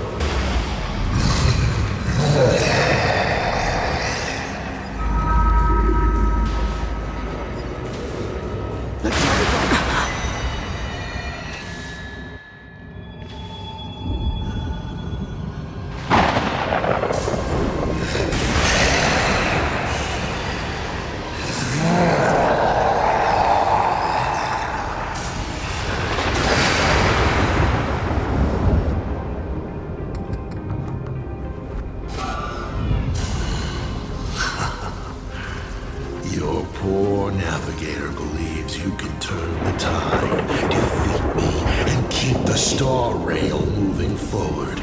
Your poor navigator believes you can turn the tide, defeat me, and keep the star rail moving forward.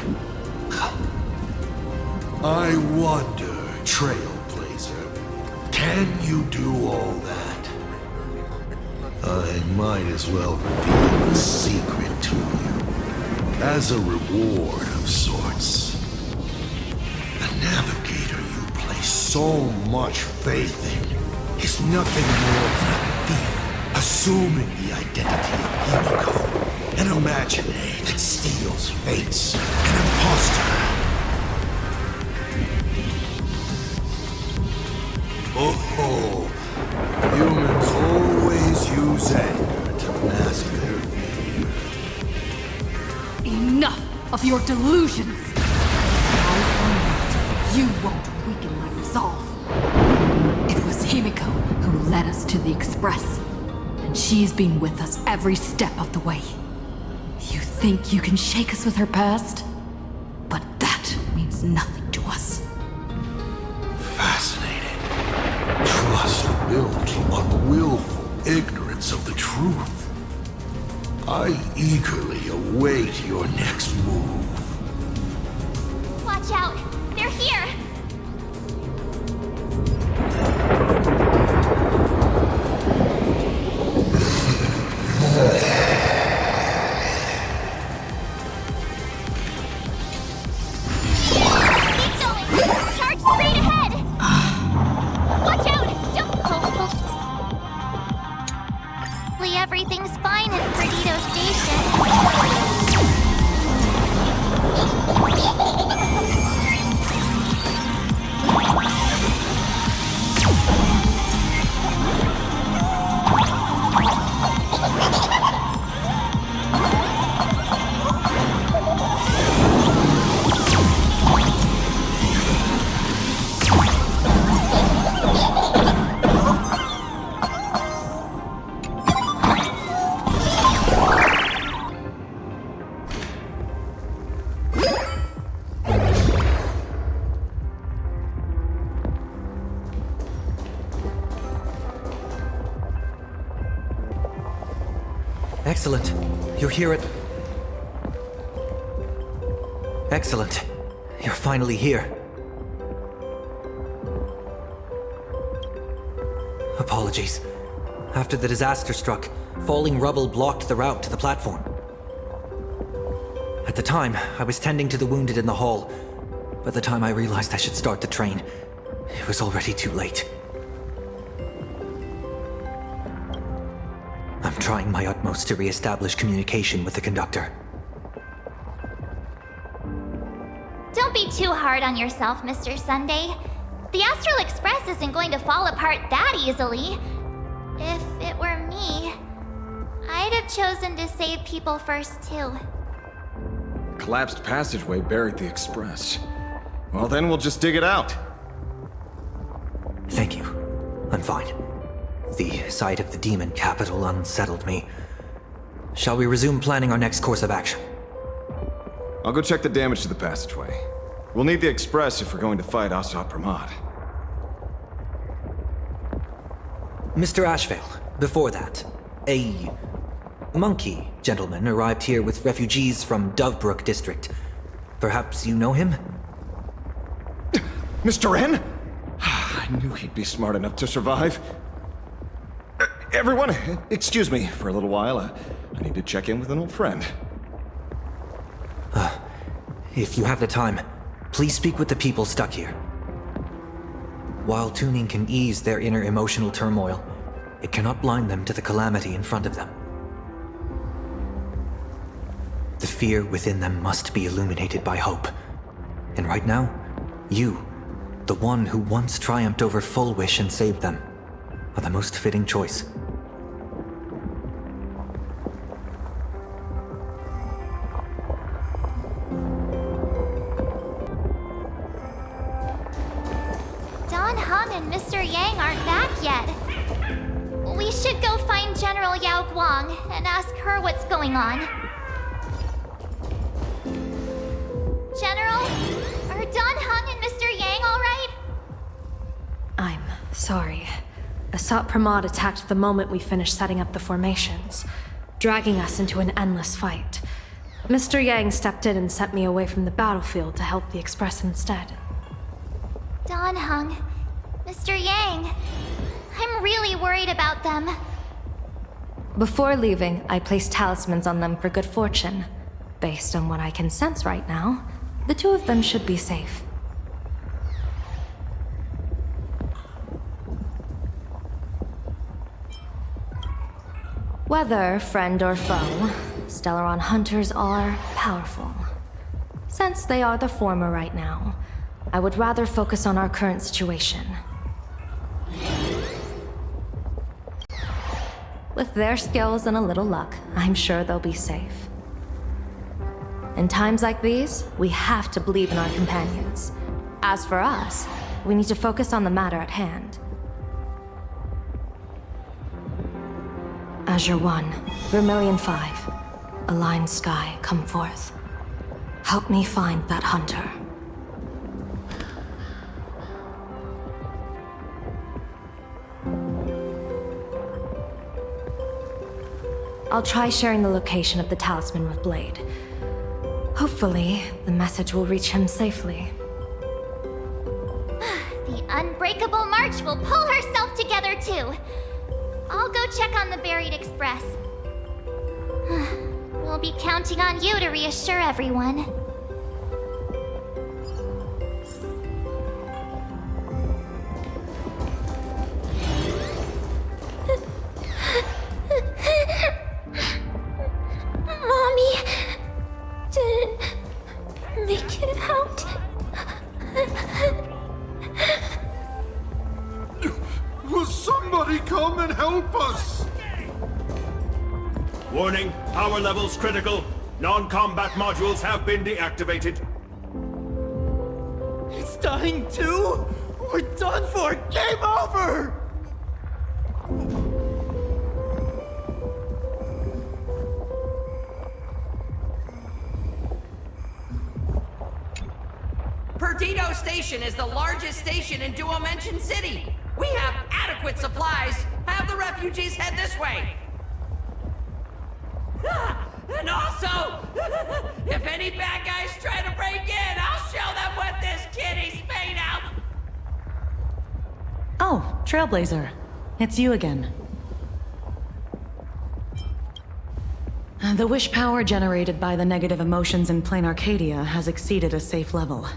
I wonder, Trailblazer, can you do all that? I might as well reveal a secret to you, as a reward of sorts. The navigator you place so much faith in is nothing more than a thief assuming the identity of Himiko, an Imaginae that steals fates, an imposter. Oh, Humans use anger to mask their fear. Enough of your delusions! You won't weaken my resolve. It was Himiko who led us to the Express, and she's been with us every step of the way. You think you can shake us with her past? But that means nothing to us. Fascinating. Trust built on willful ignorance of the truth. I eagerly await your next move. Watch out! They're here! Keep going! Charge straight ahead! Watch out! Don't... Hopefully everything's fine at Perdido Station. Excellent. You're here at... Excellent. You're finally here. Apologies. After the disaster struck, falling rubble blocked the route to the platform. At the time, I was tending to the wounded in the hall. By the time I realized I should start the train, it was already too late. I'm trying my utmost to re-establish communication with the conductor. Don't be too hard on yourself, Mr. Sunday. The Astral Express isn't going to fall apart that easily. If it were me, I'd have chosen to save people first, too. Collapsed passageway buried the express. Well, then we'll just dig it out. Thank you. I'm fine. The sight of the demon capital unsettled me. Shall we resume planning our next course of action? I'll go check the damage to the passageway. We'll need the express if we're going to fight Assad Pramad. Mr. Ashvale, before that, a monkey gentleman arrived here with refugees from Dovebrook district. Perhaps you know him? Mr. N? I knew he'd be smart enough to survive. Everyone, excuse me for a little while. I need to check in with an old friend. If you have the time, please speak with the people stuck here. While tuning can ease their inner emotional turmoil, it cannot blind them to the calamity in front of them. The fear within them must be illuminated by hope. And right now, you, the one who once triumphed over Full Wish and saved them, are the most fitting choice. Don Hung and Mr. Yang aren't back yet. We should go find General Yao Guang and ask her what's going on. General, are Don Hung and Mr. Yang all right? I'm sorry. Assad Pramad attacked the moment we finished setting up the formations, dragging us into an endless fight. Mr. Yang stepped in and sent me away from the battlefield to help the Express instead. Don Hung, Mr. Yang, I'm really worried about them. Before leaving, I placed talismans on them for good fortune. Based on what I can sense right now, the two of them should be safe. Whether friend or foe, Stellaron hunters are powerful. Since they are the former right now, I would rather focus on our current situation. With their skills and a little luck, I'm sure they'll be safe. In times like these, we have to believe in our companions. As for us, we need to focus on the matter at hand. Azure 1, Vermilion 5, Aligned Sky, come forth. Help me find that hunter. I'll try sharing the location of the talisman with Blade. Hopefully, the message will reach him safely. The Unbreakable March will pull herself together too. I'll go check on the buried express. We'll be counting on you to reassure everyone. Mommy didn't make it out. Will somebody come and help us? Warning, power levels critical. Non-combat modules have been deactivated. It's dying too? We're done for! Game over! Perdido Station is the largest station in Duomension City. We have adequate supplies. Have the refugees head this way. And also, if any bad guys try to break in, I'll show them what this kitty's made of. Oh, Trailblazer. It's you again. The wish power generated by the negative emotions in Planarcadia has exceeded a safe level,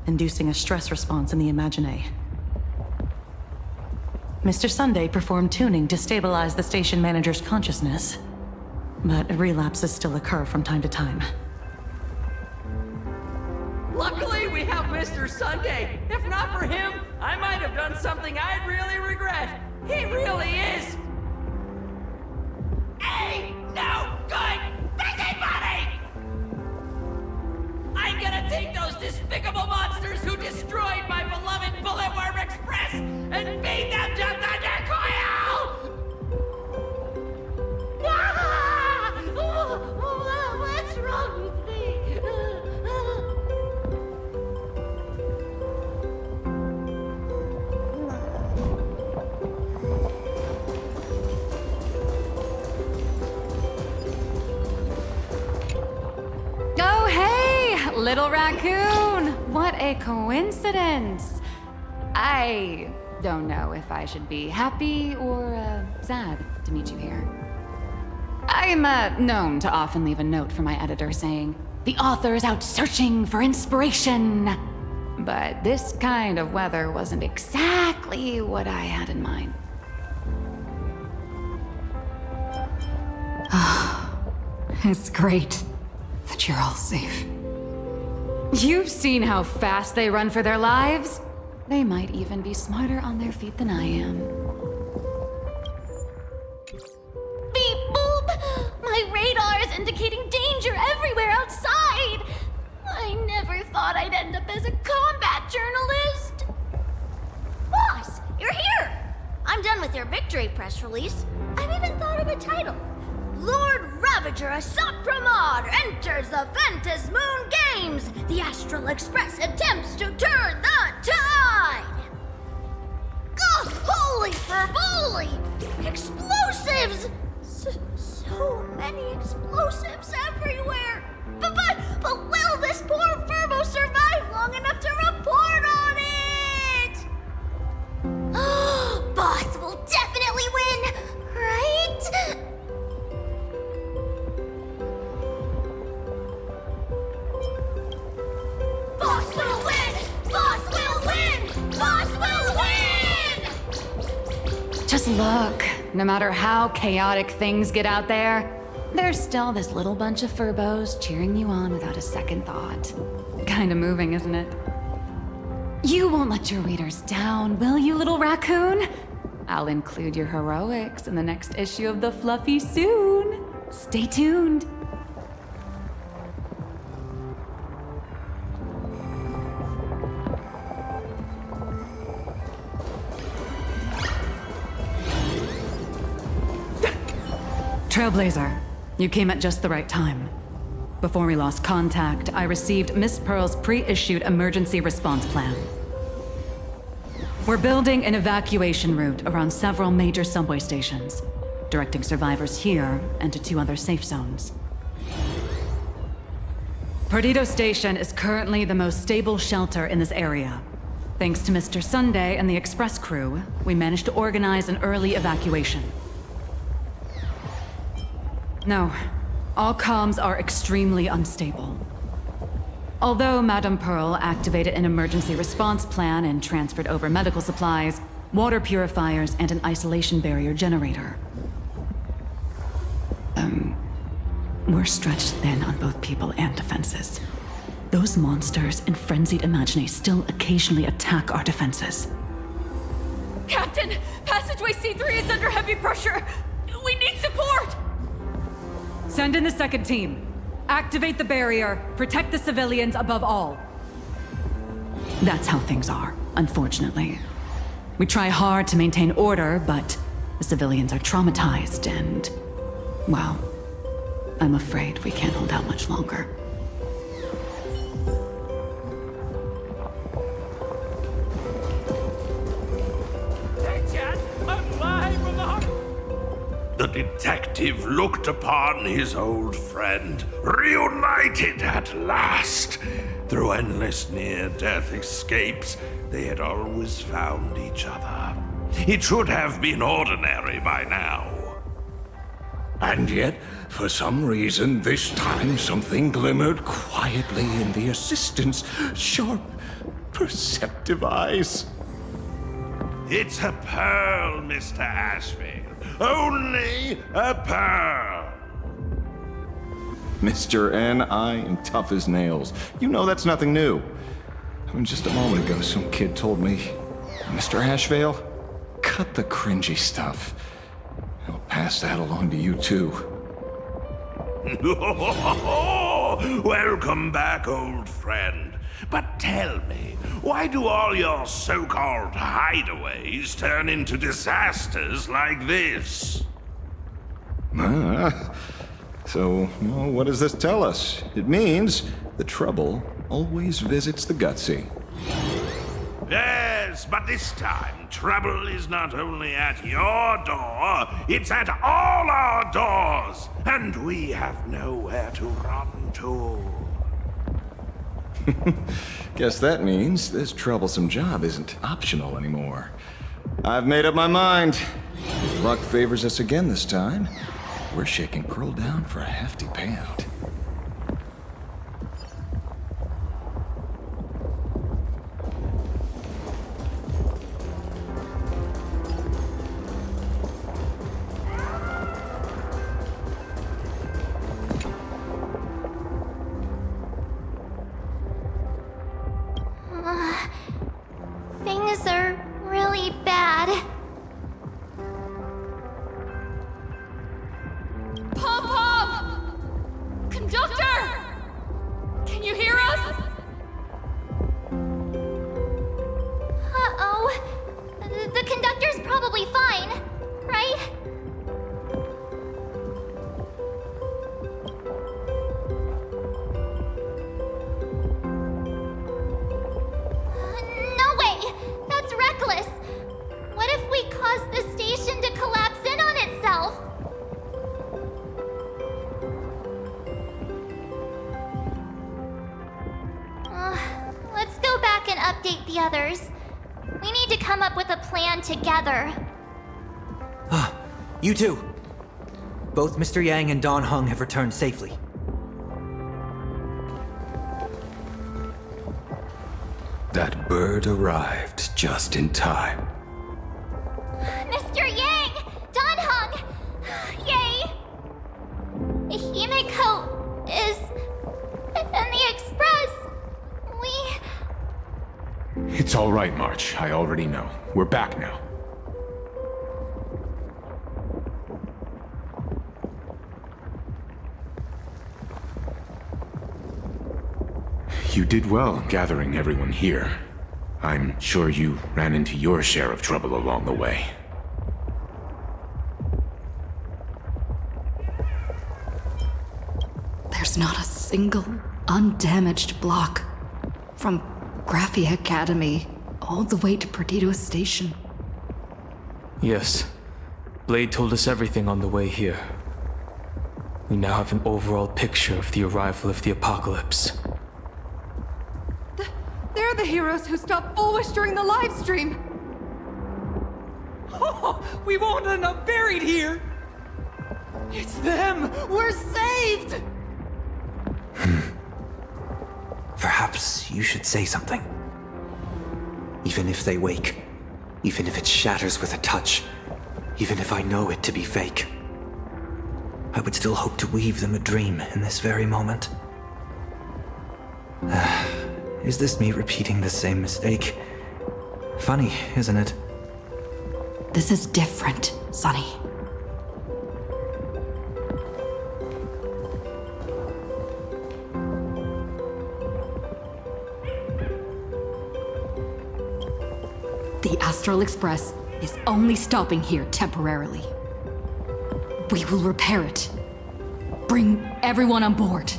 inducing a stress response in the Imagine. Mr. Sunday performed tuning to stabilize the station manager's consciousness, but relapses still occur from time to time. Luckily, we have Mr. Sunday. If not for him, I might have done something I'd really regret. He really is a no good busybody! I'm gonna take those despicable monsters who destroyed my beloved Bulletworm Express and beat them to Thundercoil! What's wrong with me? Oh, hey! Little raccoon! What a coincidence! I don't know if I should be happy or sad to meet you here. I'm known to often leave a note for my editor saying, "The author's out searching for inspiration." But this kind of weather wasn't exactly what I had in mind. It's great that you're all safe. You've seen how fast they run for their lives? They might even be smarter on their feet than I am. Beep boop! My radar is indicating danger everywhere outside! I never thought I'd end up as a combat journalist! Boss, you're here! I'm done with your victory press release. I've even thought of a title. Lord Ravager Asat Pramod enters the Ventus Moon Games! The Astral Express attempts to turn the tide! Oh, holy furboli! Explosives! So many explosives everywhere! But will this poor Furbo survive long enough to report on it? Boss will definitely win, right? Boss will win! Boss will win! Boss will win! Just look. No matter how chaotic things get out there, there's still this little bunch of Furbos cheering you on without a second thought. Kinda moving, isn't it? You won't let your readers down, will you, little raccoon? I'll include your heroics in the next issue of The Fluffy soon. Stay tuned. Trailblazer, you came at just the right time. Before we lost contact, I received Miss Pearl's pre-issued emergency response plan. We're building an evacuation route around several major subway stations, directing survivors here and to 2 other safe zones. Perdido Station is currently the most stable shelter in this area. Thanks to Mr. Sunday and the express crew, we managed to organize an early evacuation. No, all comms are extremely unstable. Although Madame Pearl activated an emergency response plan and transferred over medical supplies, water purifiers, and an isolation barrier generator. We're stretched thin on both people and defenses. Those monsters and frenzied Imaginae still occasionally attack our defenses. Captain, passageway C3 is under heavy pressure. We need support! Send in the second team. Activate the barrier, protect the civilians above all. That's how things are, unfortunately. We try hard to maintain order, but the civilians are traumatized and, well, I'm afraid we can't hold out much longer. Hey, Chad, I'm live from the heart. The detective looked upon his old friend, reunited at last. Through endless near-death escapes, they had always found each other. It should have been ordinary by now. And yet, for some reason, this time something glimmered quietly in the assistant's sharp, perceptive eyes. It's a pearl, Mr. Ashfield. Only a pearl. Mr. N, I am tough as nails. You know that's nothing new. I mean, just a moment ago, some kid told me, Mr. Ashvale, cut the cringy stuff. I'll pass that along to you, too. Welcome back, old friend. But tell me, why do all your so-called hideaways turn into disasters like this? So, well, what does this tell us? It means the trouble always visits the gutsy. Yes, but this time, trouble is not only at your door, it's at all our doors, and we have nowhere to run to. Guess that means this troublesome job isn't optional anymore. I've made up my mind. If luck favors us again this time, we're shaking Pearl down for a hefty payout. Things are really bad. Pom-Pom! Conductor! Can you hear us? Uh-oh. The conductor's probably fine, right? No way! That's reckless! What if we cause the station to collapse in on itself? Let's go back and update the others. We need to come up with a plan together. You two! Both Mr. Yang and Don Hung have returned safely. That bird arrived just in time. Mr. Yang! Don Hung! Yay! Himiko is... in the express. It's all right, March. I already know. We're back now. You did well gathering everyone here. I'm sure you ran into your share of trouble along the way. There's not a single undamaged block. From Graphia Academy all the way to Perdido Station. Yes. Blade told us everything on the way here. We now have an overall picture of the arrival of the apocalypse. They're the heroes who stopped Fullwish during the live stream. Oh, we won't end up buried here! It's them! We're saved! Perhaps you should say something. Even if they wake, even if it shatters with a touch, even if I know it to be fake, I would still hope to weave them a dream in this very moment. Is this me repeating the same mistake? Funny, isn't it? This is different, Sonny. The Astral Express is only stopping here temporarily. We will repair it, bring everyone on board,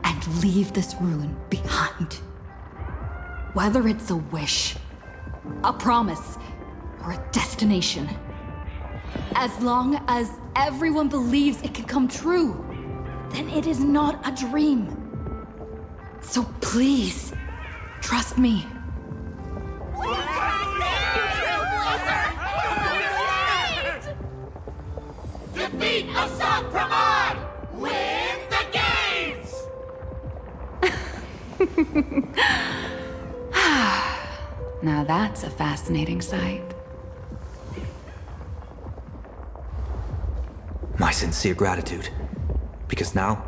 and leave this ruin behind. Whether it's a wish, a promise, or a destination, as long as everyone believes it can come true, then it is not a dream. So please, trust me. Defeat Assault Pramod! Win the games! Now that's a fascinating sight. My sincere gratitude. Because now,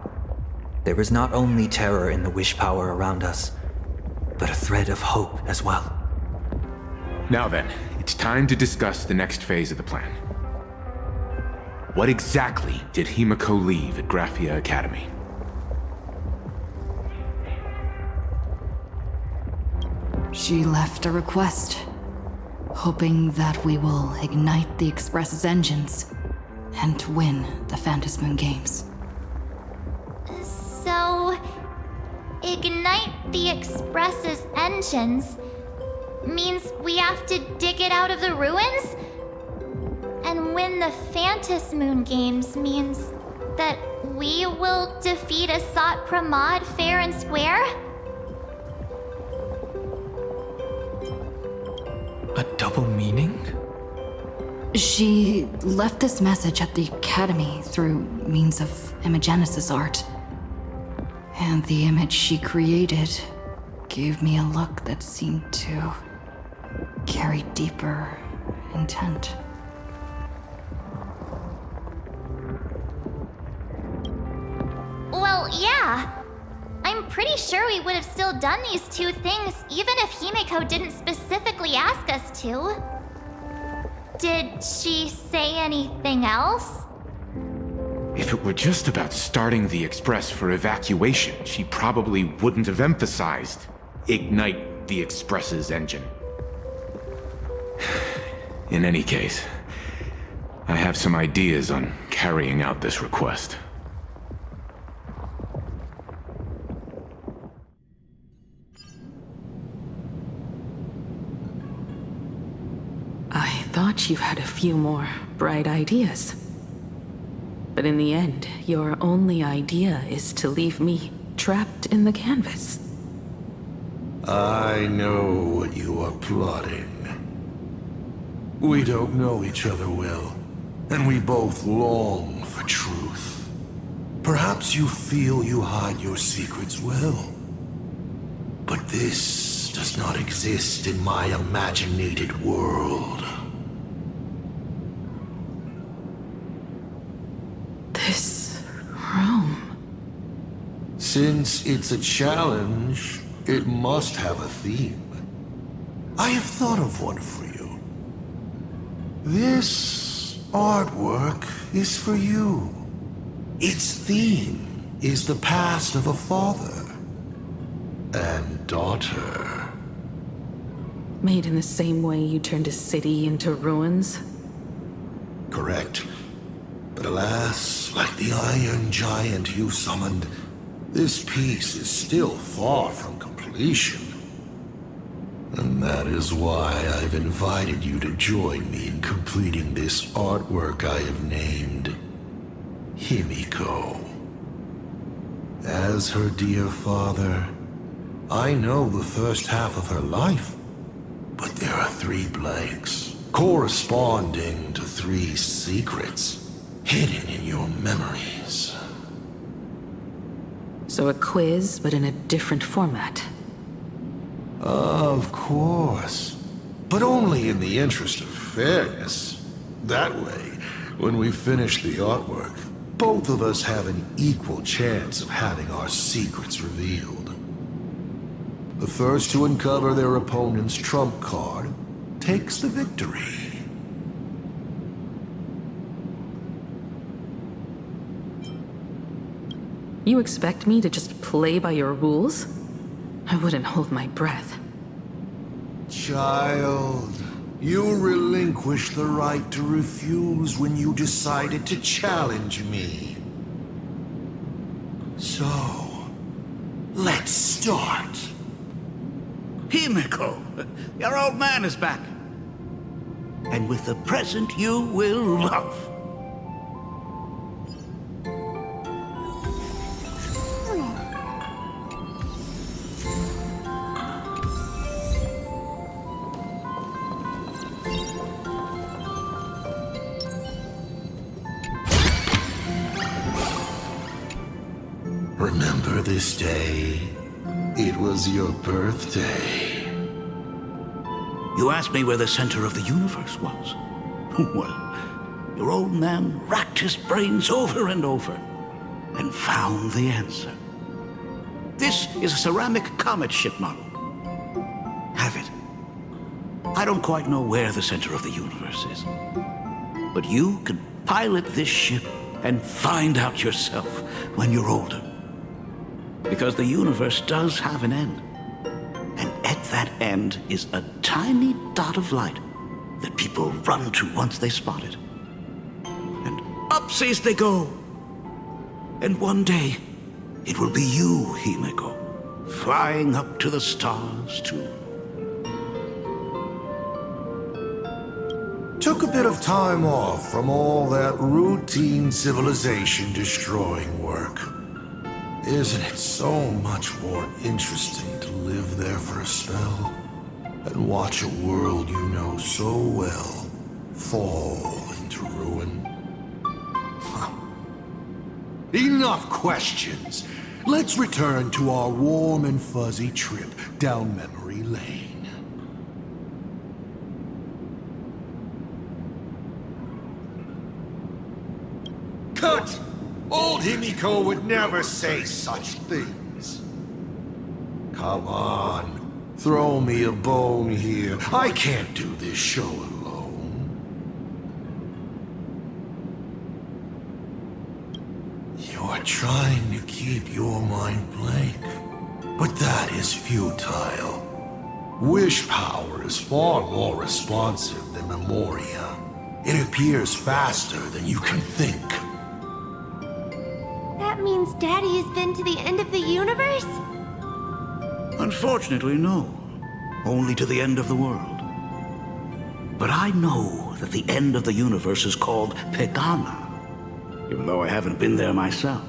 there is not only terror in the wish power around us, but a thread of hope as well. Now then, it's time to discuss the next phase of the plan. What exactly did Himiko leave at Graphia Academy? She left a request, hoping that we will ignite the Express's engines and win the Phantasmoon Games. So, ignite the Express's engines means we have to dig it out of the ruins? And win the Phantasmoon Games means that we will defeat Asat Pramod fair and square? A double meaning? She left this message at the Academy through means of Imogenesis art. And the image she created gave me a look that seemed to carry deeper intent. Well, yeah. I'm pretty sure we would have still done these two things even if Himiko didn't specifically ask us to. Did she say anything else? If it were just about starting the Express for evacuation, she probably wouldn't have emphasized ignite the Express's engine. In any case, I have some ideas on carrying out this request. I thought you had a few more bright ideas. But in the end, your only idea is to leave me trapped in the canvas. I know what you are plotting. We don't know each other well, and we both long for truth. Perhaps you feel you hide your secrets well. But this does not exist in my imaginated world. This room. Since it's a challenge, it must have a theme. I have thought of one for you. This artwork is for you. Its theme is the past of a father. and daughter. Made in the same way you turned a city into ruins? Correct. But alas, like the iron giant you summoned, this piece is still far from completion. And that is why I've invited you to join me in completing this artwork I have named Himiko. As her dear father, I know the first half of her life, but there are 3 blanks, corresponding to 3 secrets, hidden in your memories. So a quiz, but in a different format. Of course. But only in the interest of fairness. That way, when we finish the artwork, both of us have an equal chance of having our secrets revealed. The first to uncover their opponent's trump card takes the victory. You expect me to just play by your rules? I wouldn't hold my breath. Child, you relinquished the right to refuse when you decided to challenge me. So, let's start. Himiko, your old man is back. And with a present you will love. Remember this day? It was your birthday. You asked me where the center of the universe was. Well, your old man racked his brains over and over and found the answer. This is a ceramic comet ship model. Have it. I don't quite know where the center of the universe is, but you can pilot this ship and find out yourself when you're older. Because the universe does have an end. And at that end is a tiny dot of light that people run to once they spot it. And upsies they go. And one day, it will be you, Himiko, flying up to the stars too. Took a bit of time off from all that routine civilization-destroying work. Isn't it so much more interesting to live there for a spell and watch a world you know so well fall into ruin? Huh. Enough questions. Let's return to our warm and fuzzy trip down memory lane. Cut! Old Himiko would never say such things. Come on, throw me a bone here. I can't do this show alone. You're trying to keep your mind blank, but that is futile. Wish power is far more responsive than memoria. It appears faster than you can think. That means Daddy has been to the end of the universe? Unfortunately, no. Only to the end of the world. But I know that the end of the universe is called Pegana, even though I haven't been there myself.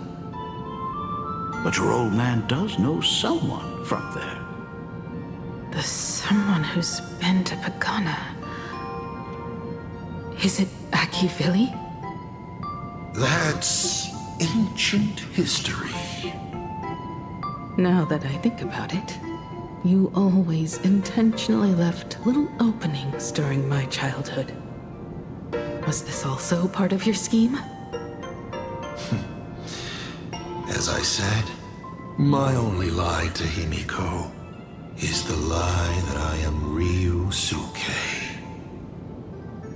But your old man does know someone from there. The someone who's been to Pagana. Is it Akivili? That's ancient history. Now that I think about it, you always intentionally left little openings during my childhood. Was this also part of your scheme? As I said, my only lie to Himiko is the lie that I am Ryusuke.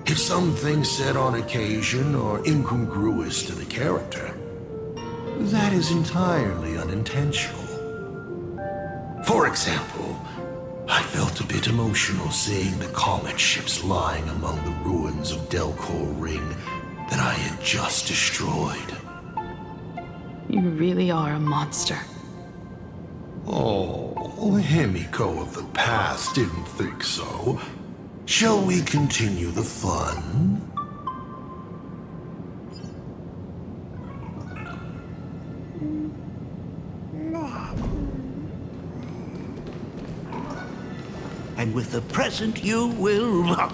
If something said on occasion are incongruous to the character, that is entirely unintentional. For example, I felt a bit emotional seeing the comet ships lying among the ruins of Delcor Ring that I had just destroyed. You really are a monster. Oh, Himiko of the past didn't think so. Shall we continue the fun? And with the present you will love.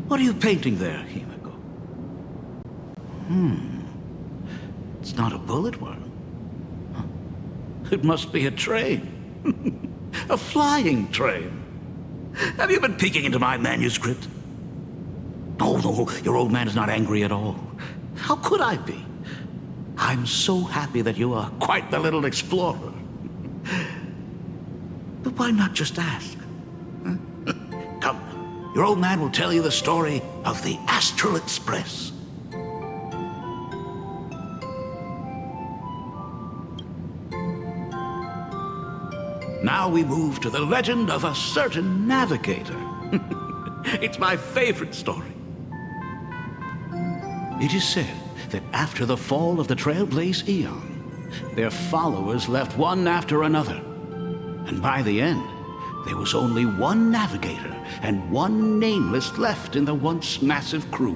What are you painting there, Himiko? It's not a bullet wound. Huh. It must be a train. A flying train. Have you been peeking into my manuscript? Oh, no, your old man is not angry at all. How could I be? I'm so happy that you are quite the little explorer. But why not just ask? Huh? Come, your old man will tell you the story of the Astral Express. Now we move to the legend of a certain navigator. It's my favorite story. It is said that after the fall of the Trailblaze Eon, their followers left one after another. And by the end, there was only one navigator and one nameless left in the once massive crew.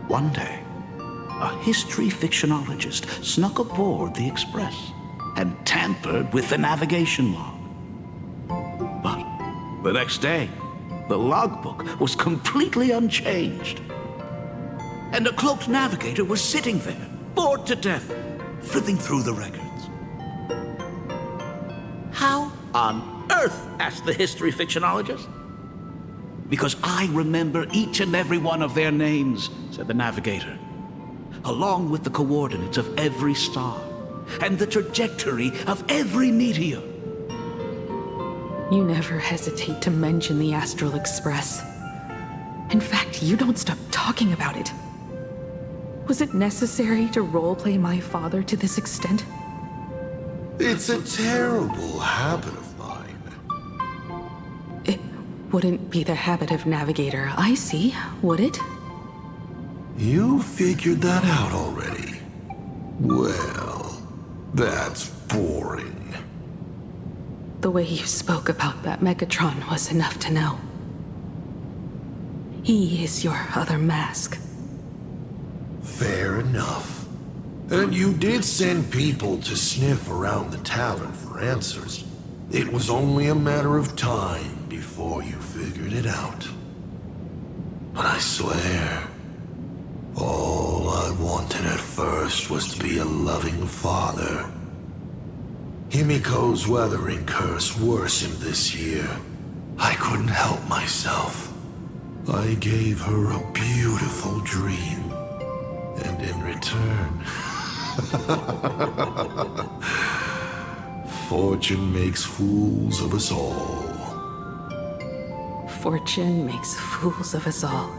One day, a history fictionologist snuck aboard the Express and tampered with the navigation log. But the next day, the logbook was completely unchanged. And a cloaked navigator was sitting there, bored to death, flipping through the records. How on earth? Asked the history fictionologist. Because I remember each and every one of their names, said the navigator, along with the coordinates of every star and the trajectory of every meteor. You never hesitate to mention the Astral Express. In fact, you don't stop talking about it. Was it necessary to roleplay my father to this extent? It's a terrible habit of mine. It wouldn't be the habit of Navigator I see, would it? You figured that out already. Well, that's boring. The way you spoke about that Megatron was enough to know. He is your other mask. Fair enough. And you did send people to sniff around the tavern for answers. It was only a matter of time before you figured it out. But I swear, all I wanted at first was to be a loving father. Himiko's weathering curse worsened this year. I couldn't help myself. I gave her a beautiful dream. And in return, fortune makes fools of us all. Fortune makes fools of us all.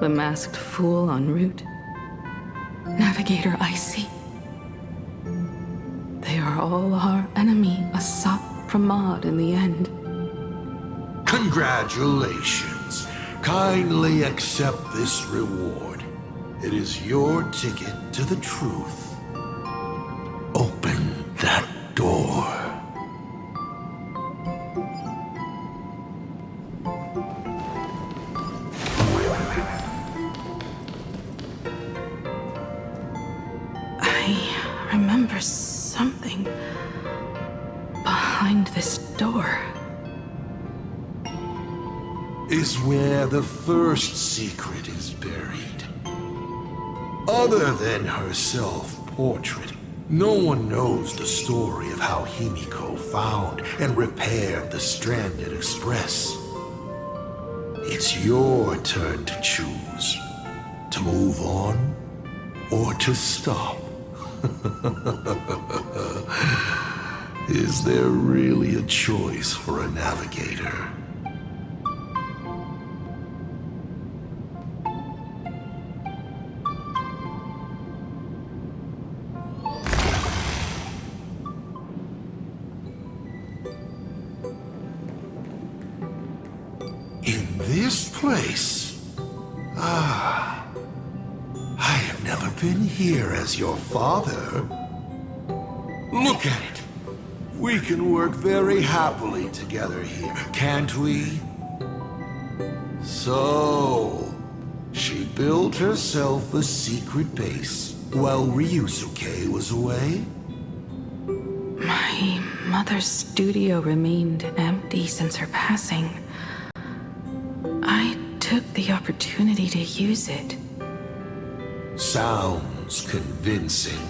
The masked fool en route. Navigator Icy. They are all our enemy, Asat Pramod in the end. Congratulations. Kindly accept this reward. It is your ticket to the truth. Open that door. I remember something behind this door. Is where the first secret is buried. Other than her self-portrait, no one knows the story of how Himiko found and repaired the stranded Express. It's your turn to choose. To move on, or to stop. Is there really a choice for a navigator? place. Ah. I have never been here as your father. Look at it. We can work very happily together here, can't we? So, she built herself a secret base while Ryusuke was away? My mother's studio remained empty since her passing. I took the opportunity to use it. Sounds convincing.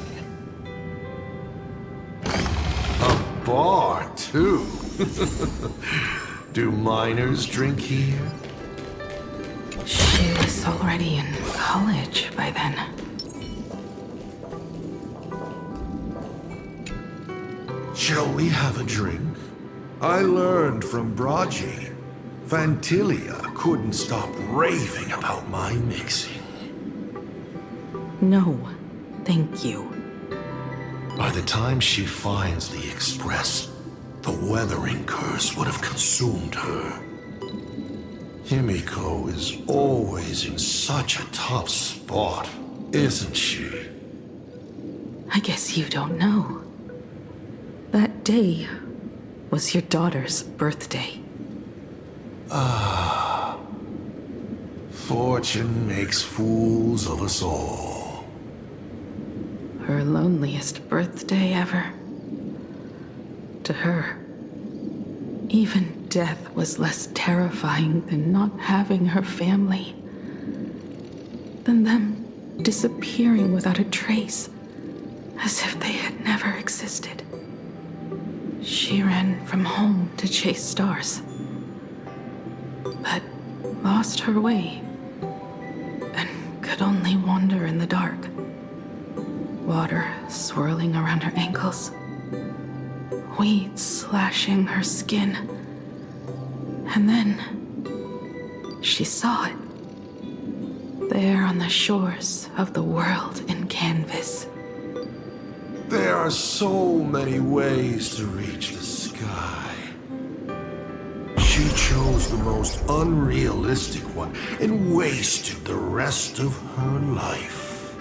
A bar, too. Do minors drink here? She was already in college by then. Shall we have a drink? I learned from Braji. Vantilia couldn't stop raving about my mixing. No, thank you. By the time she finds the Express, the weathering curse would have consumed her. Himiko is always in such a tough spot, isn't she? I guess you don't know. That day was your daughter's birthday. Ah. Fortune makes fools of us all. Her loneliest birthday ever. To her, even death was less terrifying than not having her family. Than them disappearing without a trace, as if they had never existed. She ran from home to chase stars, but lost her way and could only wander in the dark. Water swirling around her ankles, weeds slashing her skin, and then she saw it, there on the shores of the world in canvas. There are so many ways to reach the sky. She chose the most unrealistic one and wasted the rest of her life.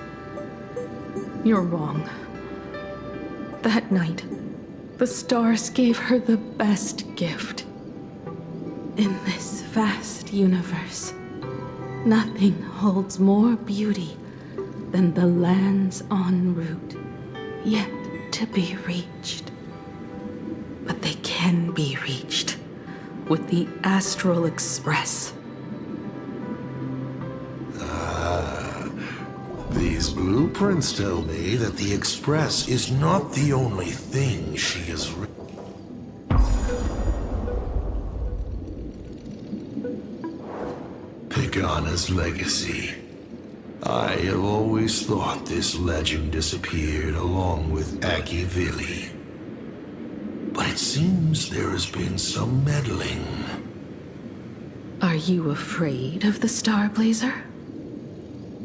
You're wrong. That night, the stars gave her the best gift. In this vast universe, nothing holds more beauty than the lands en route, yet to be reached. But they can be reached with the Astral Express. These blueprints tell me that the Express is not the only thing she has Pagana's legacy. I have always thought this legend disappeared along with Akivili. But it seems there has been some meddling. Are you afraid of the Starblazer?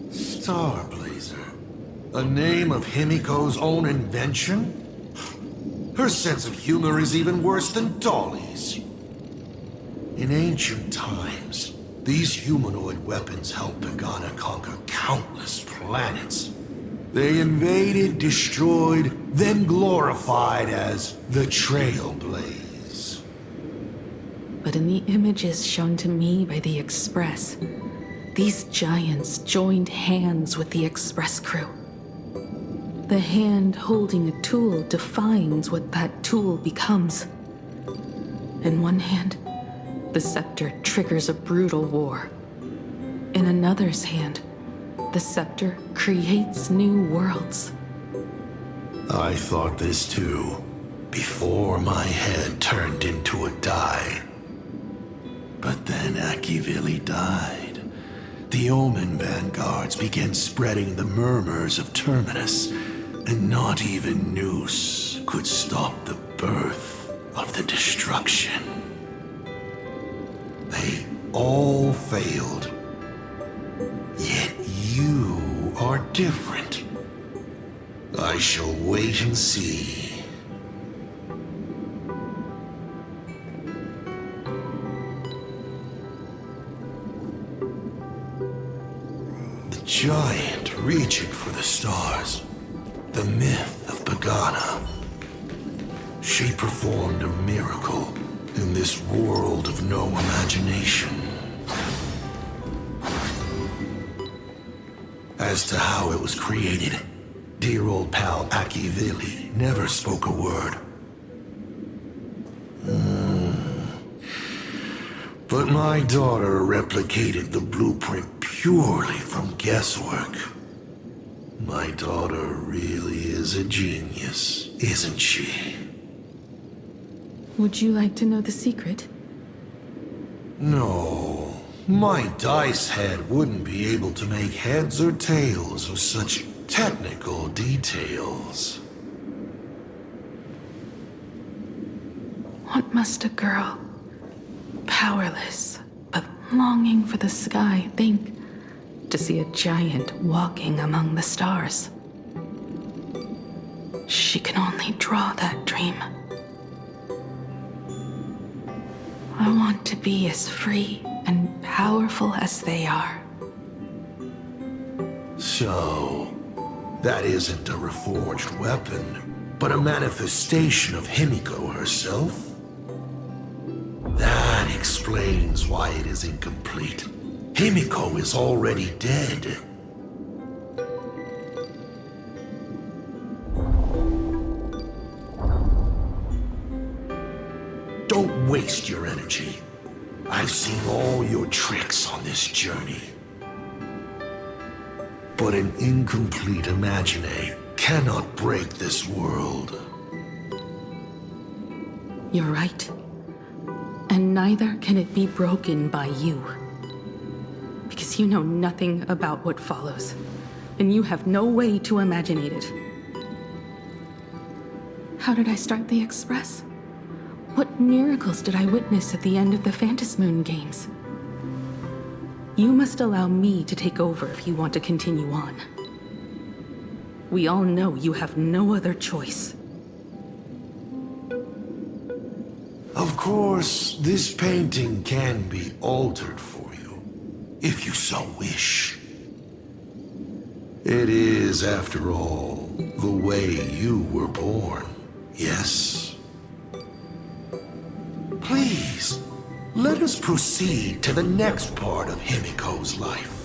Starblazer? A name of Himiko's own invention? Her sense of humor is even worse than Dolly's. In ancient times, these humanoid weapons helped Pagana conquer countless planets. They invaded, destroyed, then glorified as the Trailblaze. But in the images shown to me by the Express, these giants joined hands with the Express crew. The hand holding a tool defines what that tool becomes. In one hand, the scepter triggers a brutal war. In another's hand, the scepter creates new worlds. I thought this too, before my head turned into a die. But then Akivili died. The Omen vanguards began spreading the murmurs of Terminus, and not even Noose could stop the birth of the destruction. They all failed. Yet you are different. I shall wait and see. giant reaching for the stars. The myth of Pagana. She performed a miracle in this world of no imagination. As to how it was created, dear old pal Akivili never spoke a word. But my daughter replicated the blueprint purely from guesswork. My daughter really is a genius, isn't she? Would you like to know the secret? No. My dice head wouldn't be able to make heads or tails of such technical details. What must a girl, powerless but longing for the sky, think to see a giant walking among the stars? She can only draw that dream. I want to be as free and powerful as they are. So, that isn't a reforged weapon, but a manifestation of Himiko herself? That explains why it is incomplete. Himiko is already dead. Don't waste your energy. I've seen all your tricks on this journey. But an incomplete imagine cannot break this world. You're right. And neither can it be broken by you. Because you know nothing about what follows, and you have no way to imaginate it. How did I start the Express? What miracles did I witness at the end of the Phantasmoon games? You must allow me to take over if you want to continue on. We all know you have no other choice. Of course, this painting can be altered for you, if you so wish. It is, after all, the way you were born, yes? Please, let us proceed to the next part of Himiko's life.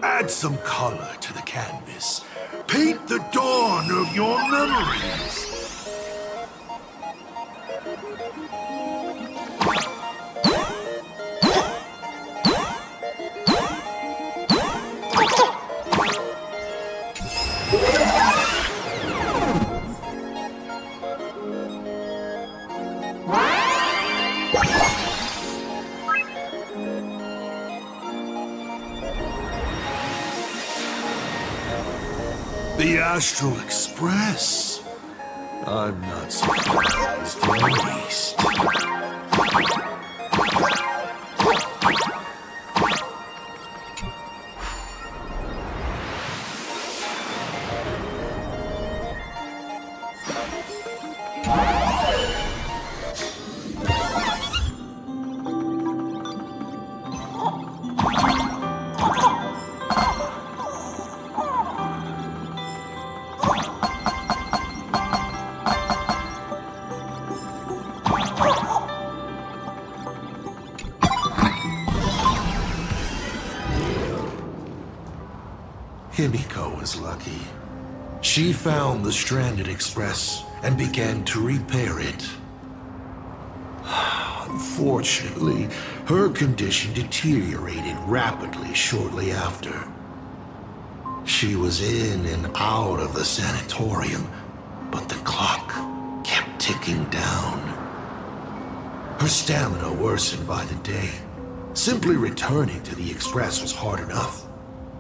Add some color to the canvas. Paint the dawn of your memories. The Astral Express. I'm not surprised in the least. Himiko was lucky. She found the stranded express and began to repair it. Unfortunately, her condition deteriorated rapidly shortly after. She was in and out of the sanatorium, but the clock kept ticking down. Her stamina worsened by the day. Simply returning to the express was hard enough.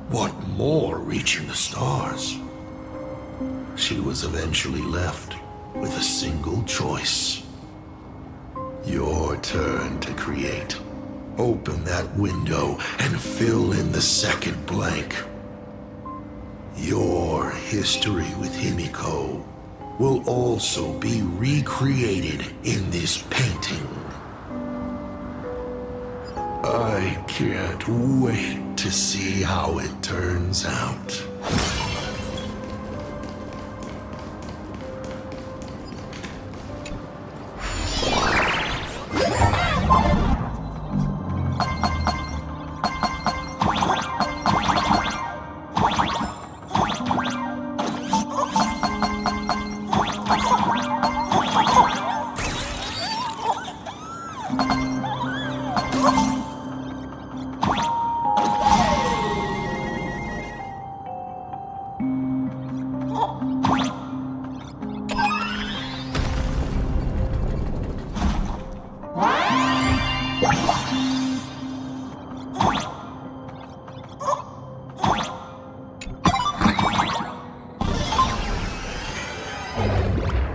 What more reaching the stars? She was eventually left with a single choice. Your turn to create. Open that window and fill in the second blank. Your history with Himiko will also be recreated in this painting. I can't wait to see how it turns out.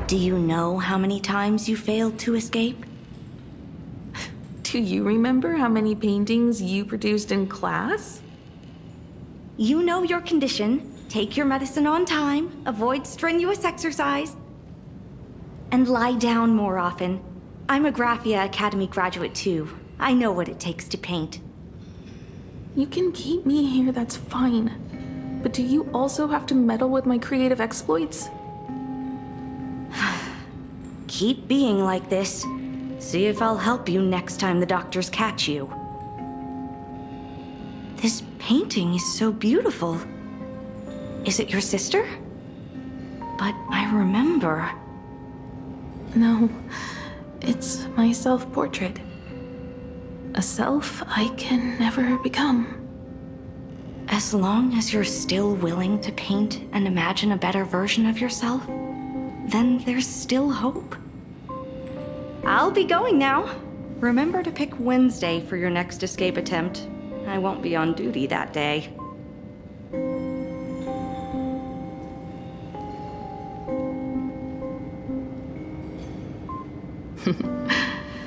Do you know how many times you failed to escape? Do you remember how many paintings you produced in class? You know your condition. Take your medicine on time, avoid strenuous exercise, and lie down more often. I'm a Graphia Academy graduate too. I know what it takes to paint. You can keep me here, that's fine. But do you also have to meddle with my creative exploits? Keep being like this. See if I'll help you next time the doctors catch you. This painting is so beautiful. Is it your sister? But I remember. No, it's my self-portrait. A self I can never become. As long as you're still willing to paint and imagine a better version of yourself, then there's still hope. I'll be going now. Remember to pick Wednesday for your next escape attempt. I won't be on duty that day.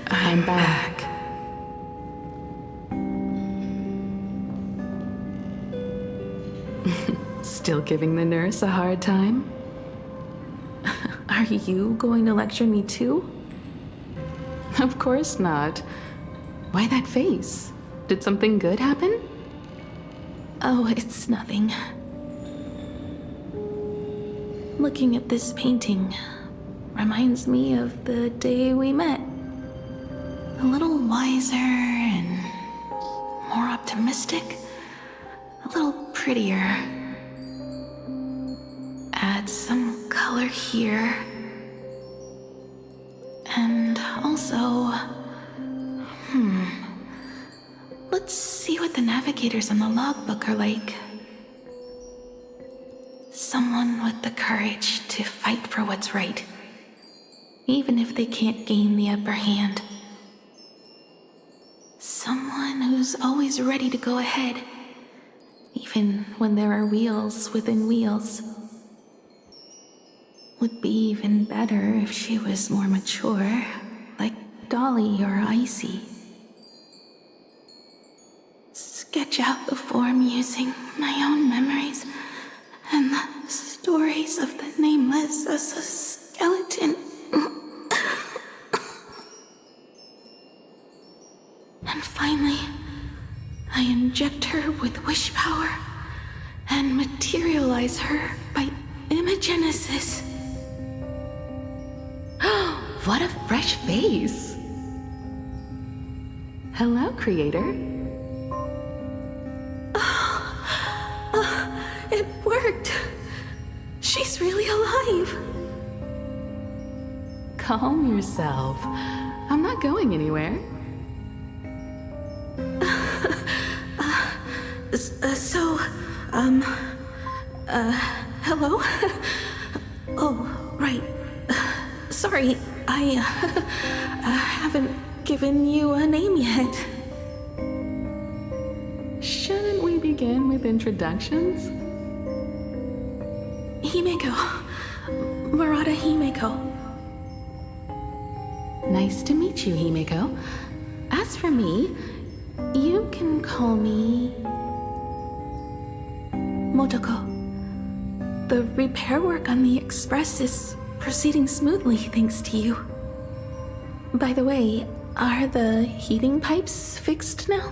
I'm back. Still giving the nurse a hard time? Are you going to lecture me too? Of course not. Why that face? Did something good happen? Oh, it's nothing. Looking at this painting reminds me of the day we met. A little wiser and more optimistic. A little prettier. Add some color here. And also... Let's see what the navigators on the logbook are like. Someone with the courage to fight for what's right, even if they can't gain the upper hand. Someone who's always ready to go ahead, even when there are wheels within wheels. Would be even better if she was more mature, like Dolly or Icy. Sketch out the form using my own memories and the stories of the nameless as a skeleton. And finally, I inject her with wish power and materialize her by imagenesis. What a fresh face! Hello, creator. It worked! She's really alive! Calm yourself. I'm not going anywhere. Hello? Oh, right. Sorry, I haven't given you a name yet. Shouldn't we begin with introductions? Himeko. Murata Himeko. Nice to meet you, Himeko. As for me, you can call me Motoko. The repair work on the Express is proceeding smoothly thanks to you. By the way, are the heating pipes fixed now?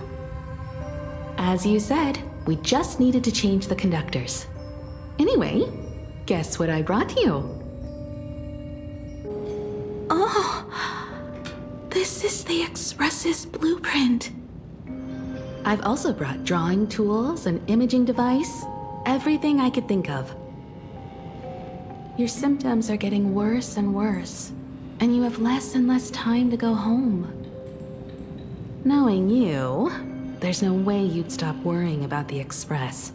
As you said, we just needed to change the conductors. Anyway, guess what I brought you? Oh, this is the Express's blueprint. I've also brought drawing tools, an imaging device, everything I could think of. Your symptoms are getting worse and worse, and you have less and less time to go home. Knowing you, there's no way you'd stop worrying about the Express.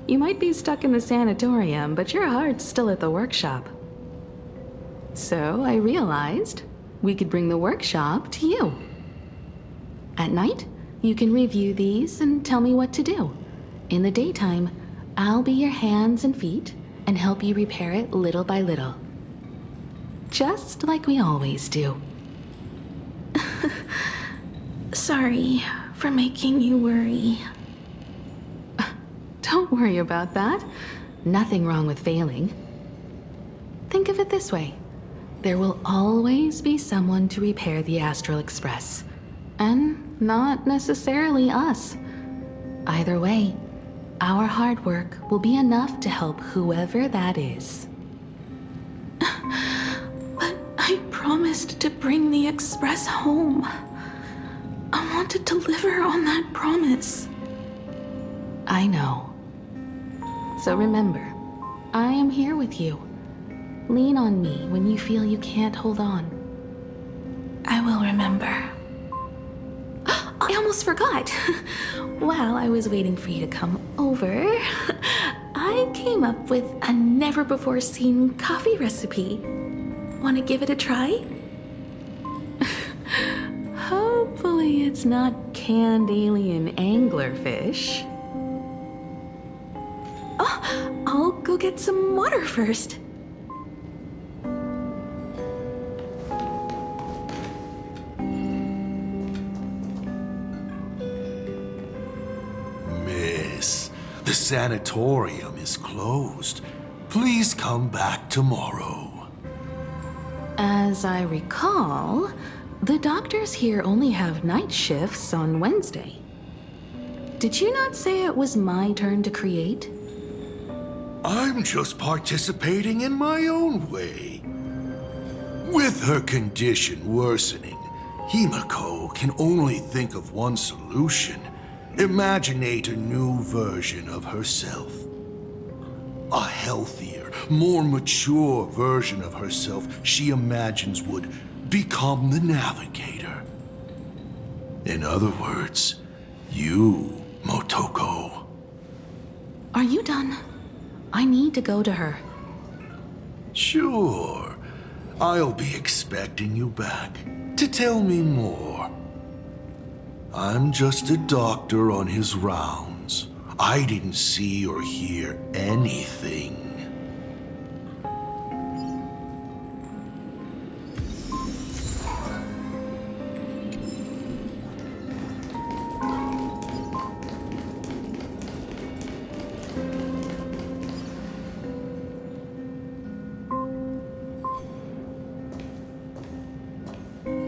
You might be stuck in the sanatorium, but your heart's still at the workshop. So I realized we could bring the workshop to you. At night, you can review these and tell me what to do. In the daytime, I'll be your hands and feet and help you repair it little by little. Just like we always do. Sorry for making you worry. Don't worry about that. Nothing wrong with failing. Think of it this way. There will always be someone to repair the Astral Express. And not necessarily us. Either way, our hard work will be enough to help whoever that is. But I promised to bring the Express home. I want to deliver on that promise. I know. So remember, I am here with you. Lean on me when you feel you can't hold on. I will remember. I almost forgot. While I was waiting for you to come over, I came up with a never-before-seen coffee recipe. Want to give it a try? Hopefully it's not canned alien anglerfish. Oh, I'll go get some water first. Miss, the sanatorium is closed. Please come back tomorrow. As I recall, the doctors here only have night shifts on Wednesday. Did you not say it was my turn to create? I'm just participating in my own way. With her condition worsening, Himeko can only think of one solution. Imaginate a new version of herself. A healthier, more mature version of herself she imagines would become the Navigator. In other words, you, Motoko. Are you done? I need to go to her. Sure. I'll be expecting you back to tell me more. I'm just a doctor on his rounds. I didn't see or hear anything.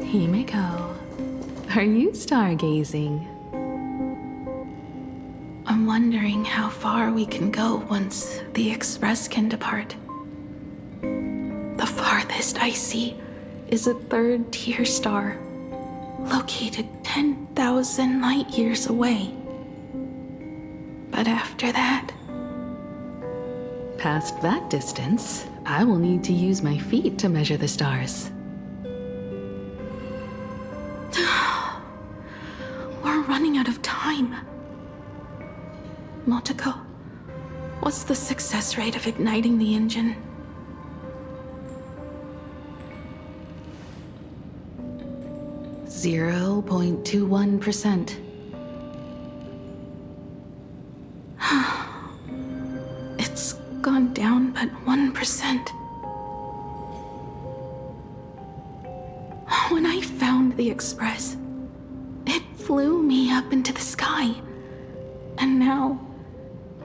Himeko, are you stargazing? I'm wondering how far we can go once the Express can depart. The farthest I see is a third-tier star, located 10,000 light years away. But after that... Past that distance, I will need to use my feet to measure the stars. We're running out of time. Motoko, what's the success rate of igniting the engine? .21%. It's gone down but 1%. When I Express. It flew me up into the sky. And now,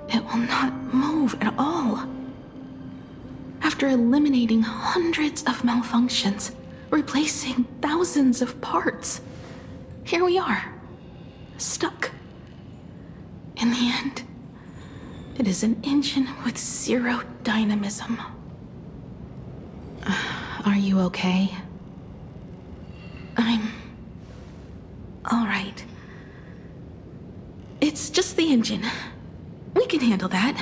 it will not move at all. After eliminating hundreds of malfunctions, replacing thousands of parts, here we are, stuck. In the end, it is an engine with zero dynamism. Are you okay? I'm all right. It's just the engine. We can handle that.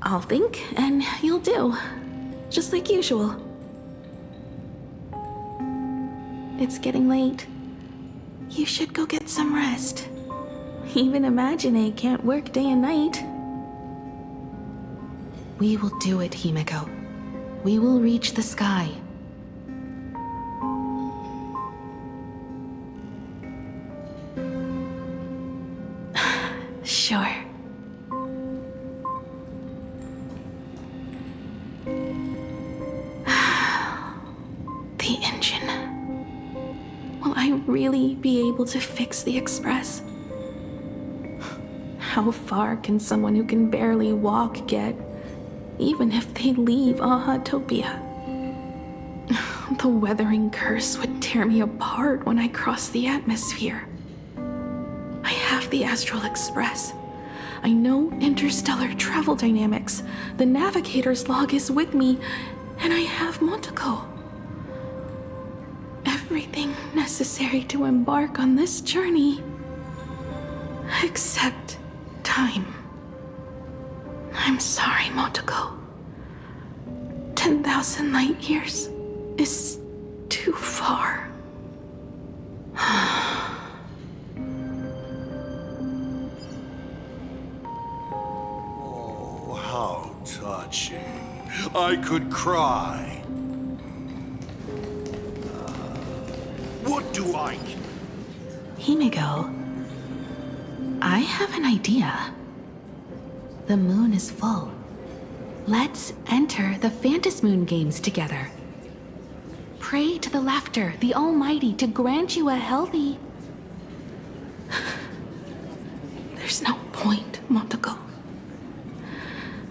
I'll think, and you'll do. Just like usual. It's getting late. You should go get some rest. Even Imagine can't work day and night. We will do it, Himeko. We will reach the sky. Sure. The engine. Will I really be able to fix the Express? How far can someone who can barely walk get, even if they leave Ahatopia? The weathering curse would tear me apart when I cross the atmosphere. I have the Astral Express. I know interstellar travel dynamics. The navigator's log is with me, and I have Monteko. Everything necessary to embark on this journey. Except time. I'm sorry, Monteko. 10,000 light years is too far. Oh, how touching. I could cry. What do I... Himeko, I have an idea. The moon is full. Let's enter the Phantas Moon games together. Pray to the Laughter, the Almighty, to grant you a healthy... There's no point, Monteko.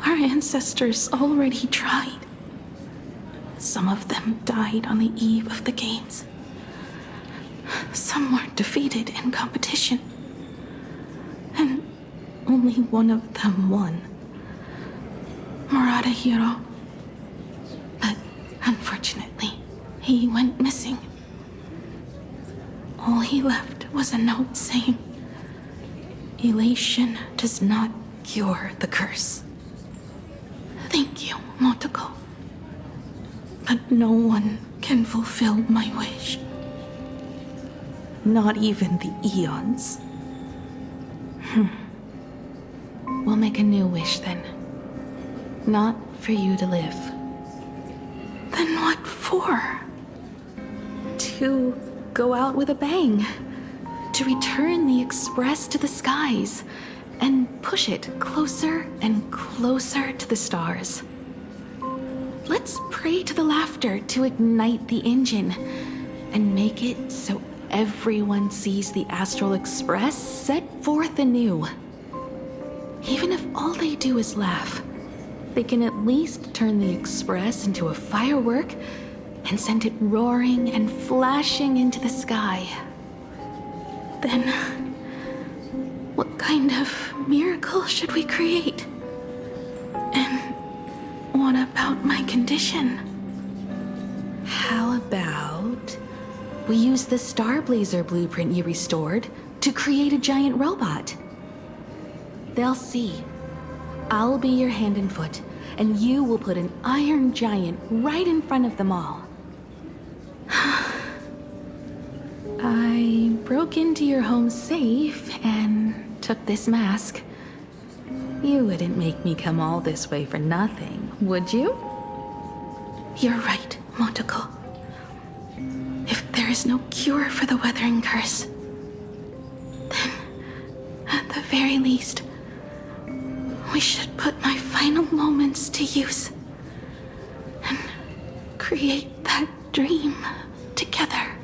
Our ancestors already tried. Some of them died on the eve of the games. Some were defeated in competition. And only one of them won. Murata Hiro. But unfortunately, he went missing. All he left was a note saying, "Elation does not cure the curse." Thank you, Monteko. But no one can fulfill my wish. Not even the Eons. We'll make a new wish then. Not for you to live. Then what for? To go out with a bang. To return the Express to the skies. And push it closer and closer to the stars. Let's pray to the Laughter to ignite the engine. And make it so everyone sees the Astral Express set forth anew. Even if all they do is laugh, they can at least turn the Express into a firework and send it roaring and flashing into the sky. Then, what kind of miracle should we create? And what about my condition? How about we use the Starblazer blueprint you restored to create a giant robot? They'll see. I'll be your hand and foot, and you will put an iron giant right in front of them all. I broke into your home safe and took this mask. You wouldn't make me come all this way for nothing, would you? You're right, Monteko. If there is no cure for the weathering curse, then, at the very least, we should put my final moments to use and create that dream together.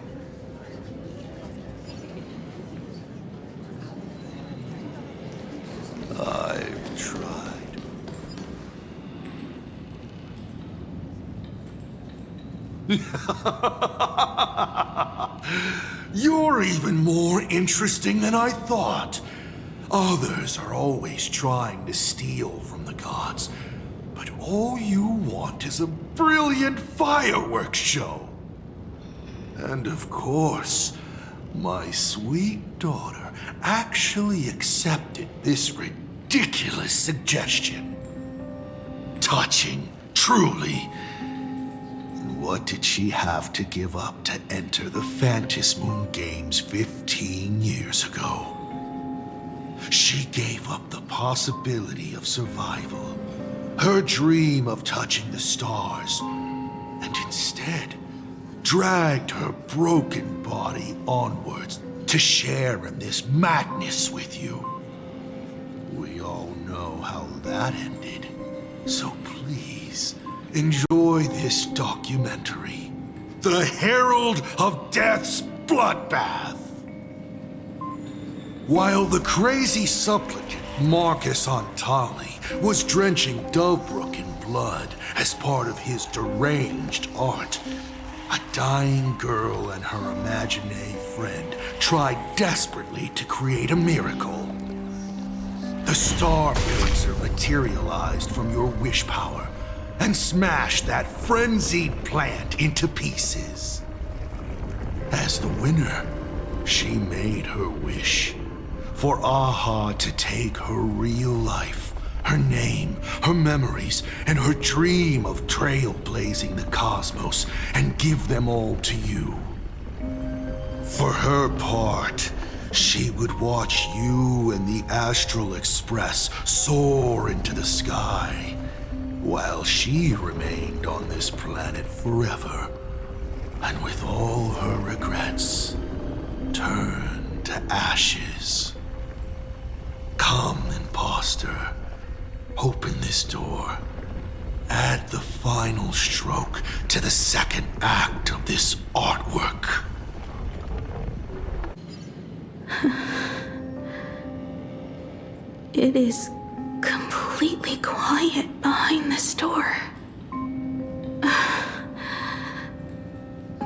I've tried. You're even more interesting than I thought. Others are always trying to steal from the gods, but all you want is a brilliant fireworks show. And of course, my sweet daughter actually accepted this ridiculous suggestion. Touching, truly. And what did she have to give up to enter the Phantasmoon Games 15 years ago? She gave up the possibility of survival, her dream of touching the stars, and instead dragged her broken body onwards to share in this madness with you. We all know how that ended, so please enjoy this documentary, The Herald of Death's Bloodbath. While the crazy supplicant Marcus Antali was drenching Dovebrook in blood as part of his deranged art, a dying girl and her imaginary friend tried desperately to create a miracle. The Starblazer materialized from your wish power and smashed that frenzied plant into pieces. As the winner, she made her wish for Aha to take her real life, her name, her memories, and her dream of trailblazing the cosmos and give them all to you. For her part, she would watch you and the Astral Express soar into the sky, while she remained on this planet forever, and with all her regrets, turned to ashes. Come, imposter. Open this door. Add the final stroke to the second act of this artwork. It is completely quiet behind this door.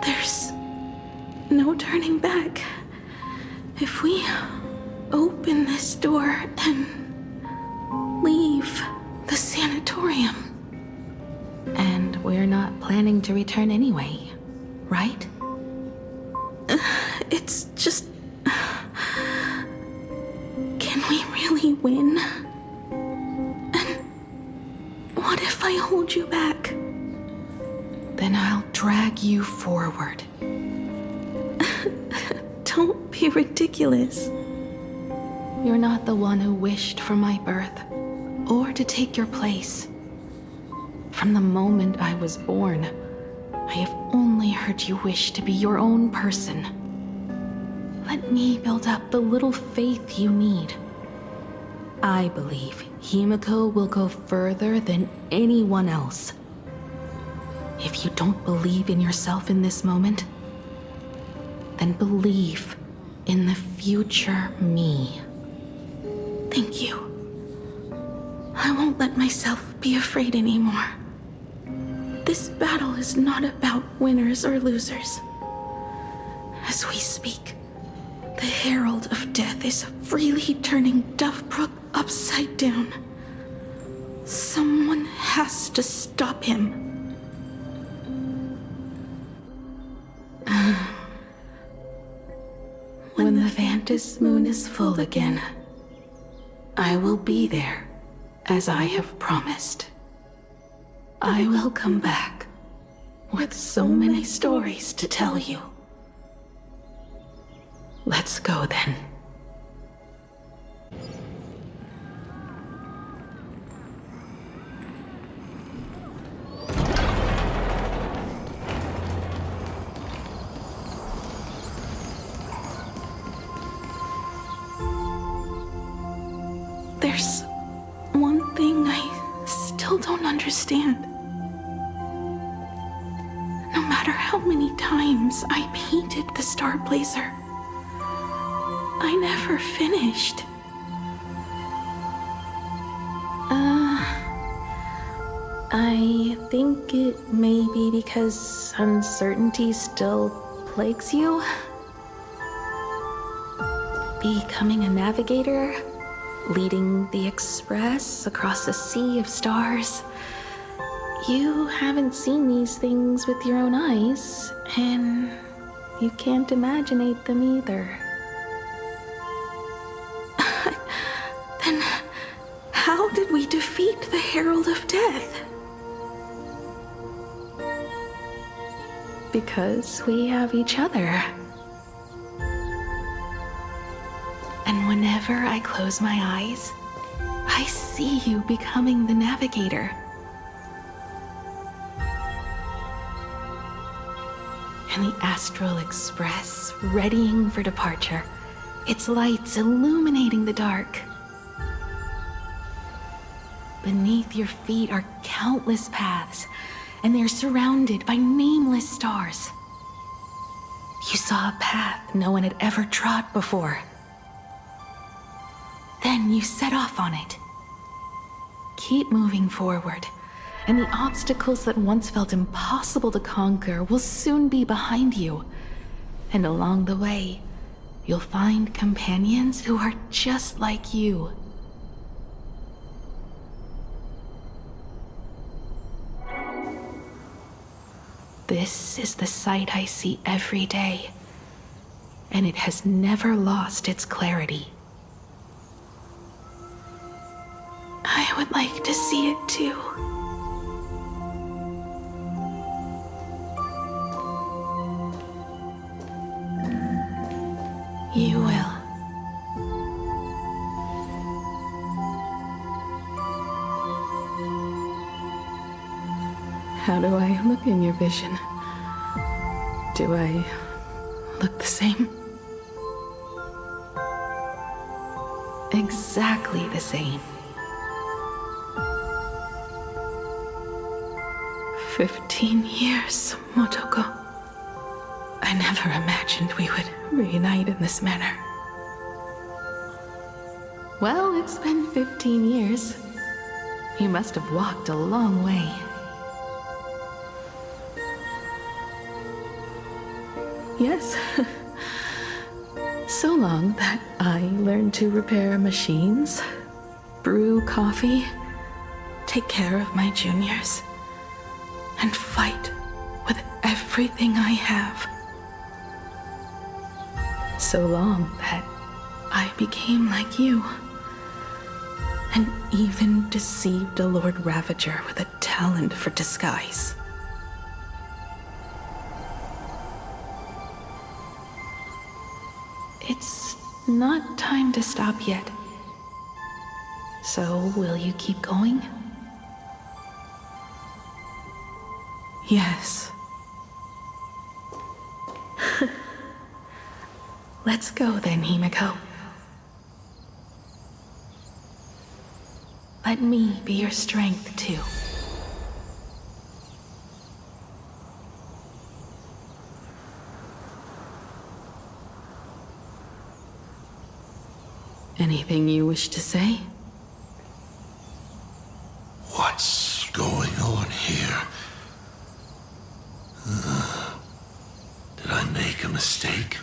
There's no turning back. If we open this door and leave the sanatorium. And we're not planning to return anyway, right? It's just... Can we really win? And what if I hold you back? Then I'll drag you forward. Don't be ridiculous. You're not the one who wished for my birth, or to take your place. From the moment I was born, I have only heard you wish to be your own person. Let me build up the little faith you need. I believe Himiko will go further than anyone else. If you don't believe in yourself in this moment, then believe in the future me. Thank you. I won't let myself be afraid anymore. This battle is not about winners or losers. As we speak, the Herald of Death is freely turning Dovebrook upside down. Someone has to stop him. When the Phantasmoon is full again, I will be there, as I have promised. I will come back with so many stories to tell you. Let's go then. There's one thing I still don't understand. No matter how how many times I painted the Star Blazer. I never finished. I think it may be because uncertainty still plagues you. Becoming a navigator, leading the Express across a sea of stars. You haven't seen these things with your own eyes, and you can't imaginate them either. Then how did we defeat the Herald of Death? Because we have each other. And whenever I close my eyes, I see you becoming the navigator. And the Astral Express readying for departure, its lights illuminating the dark. Beneath your feet are countless paths, and they're surrounded by nameless stars. You saw a path no one had ever trod before. Then you set off on it. Keep moving forward, and the obstacles that once felt impossible to conquer will soon be behind you. And along the way, you'll find companions who are just like you. This is the sight I see every day, and it has never lost its clarity. I would like to see it too. You will. How do I look in your vision? Do I look the same? Exactly the same. 15 years, Motoko. I never imagined we would reunite in this manner. Well, it's been 15 years. You must have walked a long way. Yes. So long that I learned to repair machines, brew coffee, take care of my juniors, and fight with everything I have. So long that I became like you, and even deceived a Lord Ravager with a talent for disguise. It's not time to stop yet. So, will you keep going? Yes. Let's go then, Himiko. Let me be your strength, too. Anything you wish to say? What's going on here? Did I make a mistake?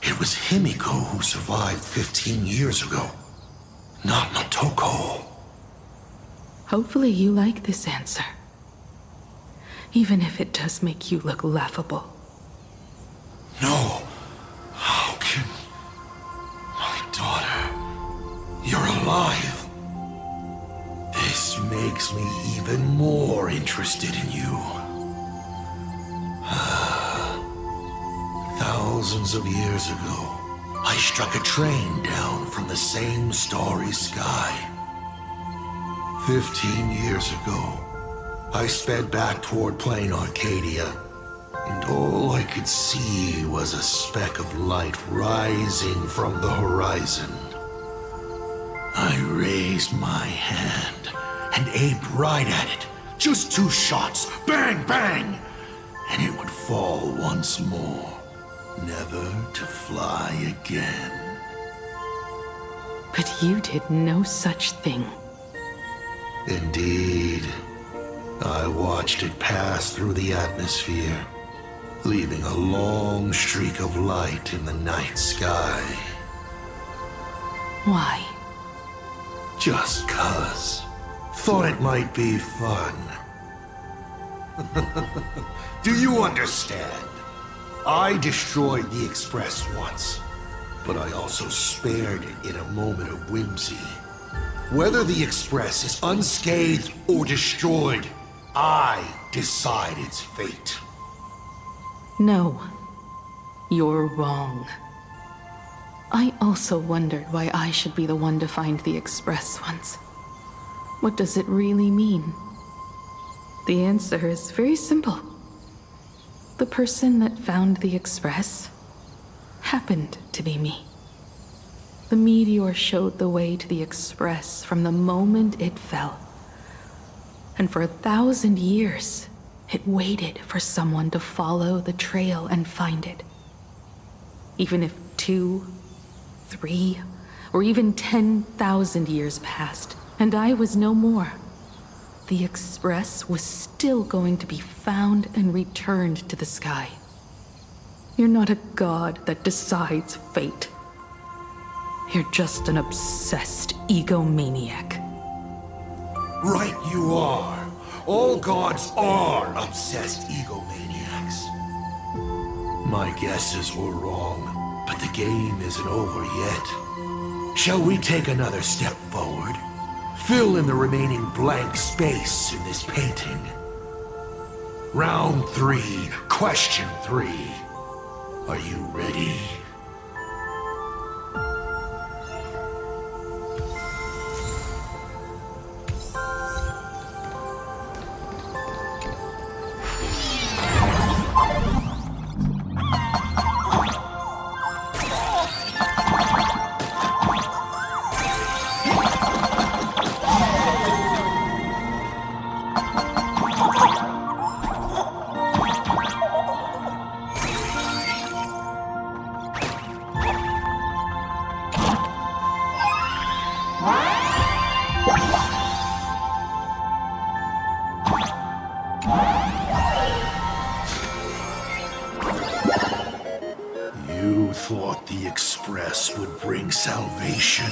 It was Himiko who survived 15 years ago, not Motoko. Hopefully you like this answer. Even if it does make you look laughable. No. How can... My daughter... You're alive. This makes me even more interested in you. Thousands of years ago, I struck a train down from the same starry sky. 15 years ago, I sped back toward Planarcadia, and all I could see was a speck of light rising from the horizon. I raised my hand and aimed right at it. Just 2 shots. Bang, bang! and it would fall once more, never to fly again. But you did no such thing. Indeed. I watched it pass through the atmosphere, leaving a long streak of light in the night sky. Why? Just 'cause. Thought it might be fun. Do you understand? I destroyed the Express once, but I also spared it in a moment of whimsy. Whether the Express is unscathed or destroyed, I decide its fate. No. You're wrong. I also wondered why I should be the one to find the Express once. What does it really mean? The answer is very simple. The person that found the Express happened to be me. The meteor showed the way to the Express from the moment it fell. And for 1,000 years, it waited for someone to follow the trail and find it. Even if 2, 3, or even 10,000 years passed, and I was no more, the Express was still going to be found and returned to the sky. You're not a god that decides fate. You're just an obsessed egomaniac. Right you are. All gods are obsessed egomaniacs. My guesses were wrong, but the game isn't over yet. Shall we take another step forward? Fill in the remaining blank space in this painting. Round 3, question 3. Are you ready? You thought the Express would bring salvation?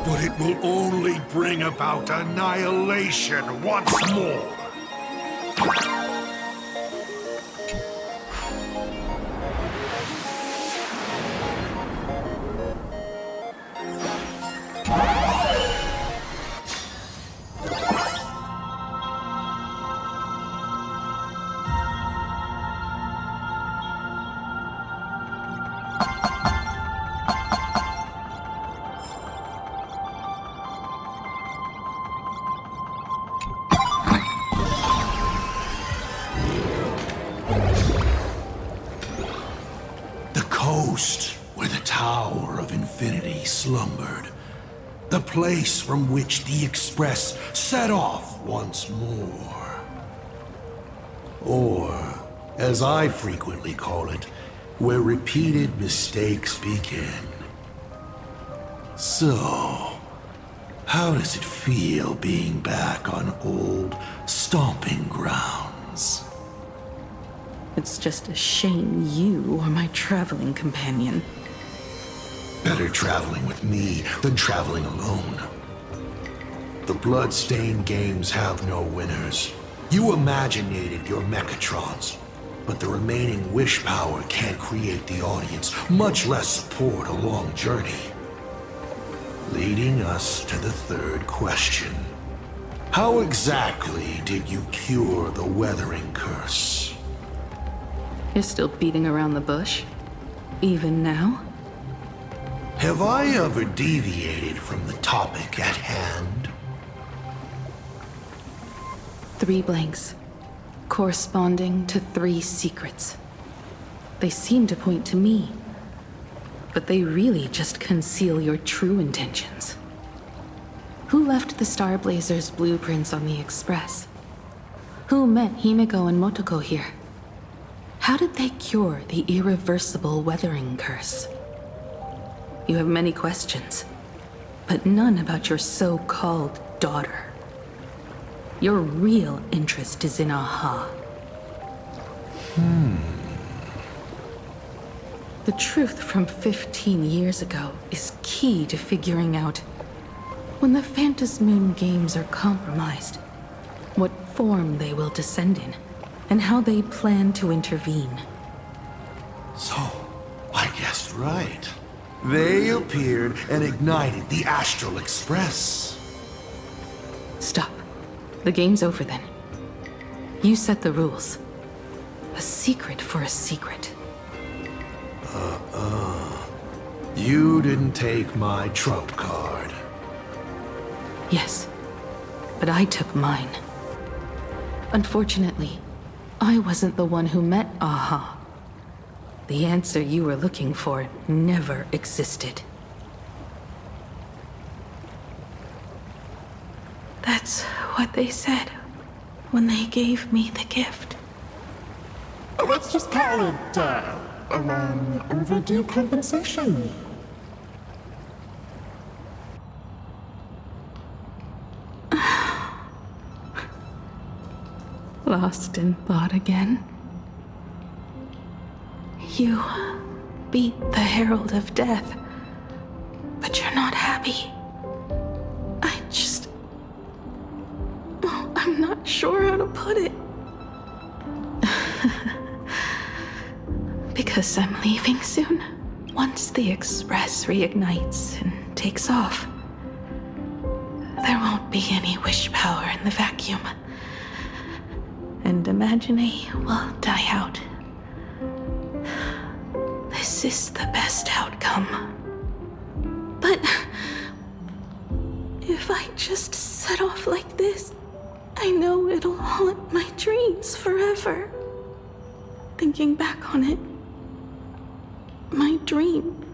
But it will only bring about annihilation once more. Where the Tower of Infinity slumbered. The place from which the Express set off once more. Or, as I frequently call it, where repeated mistakes begin. So, how does it feel being back on old stomping grounds? It's just a shame you are my traveling companion. Better traveling with me than traveling alone. The Bloodstained games have no winners. You imaginated your Mechatrons, but the remaining wish power can't create the audience, much less support a long journey. Leading us to the third question. How exactly did you cure the Weathering Curse? You're still beating around the bush? Even now? Have I ever deviated from the topic at hand? 3 blanks, corresponding to 3 secrets. They seem to point to me, but they really just conceal your true intentions. Who left the Starblazer's blueprints on the Express? Who met Himiko and Motoko here? How did they cure the irreversible weathering curse? You have many questions, but none about your so-called daughter. Your real interest is in Aha. The truth from 15 years ago is key to figuring out when the Phantom Moon games are compromised, what form they will descend in, and how they plan to intervene. So, I guessed right. They appeared and ignited the Astral Express. Stop. The game's over then. You set the rules. A secret for a secret. You didn't take my trump card. Yes, but I took mine. Unfortunately, I wasn't the one who met Aha. The answer you were looking for never existed. That's what they said when they gave me the gift. Let's just call it, a long overdue compensation. Lost in thought again? You beat the Herald of Death, but you're not happy. I'm not sure how to put it. Because I'm leaving soon. Once the Express reignites and takes off, there won't be any wish power in the vacuum. And Imagine will die out. This is the best outcome. But if I just set off like this, I know it'll haunt my dreams forever. Thinking back on it, my dream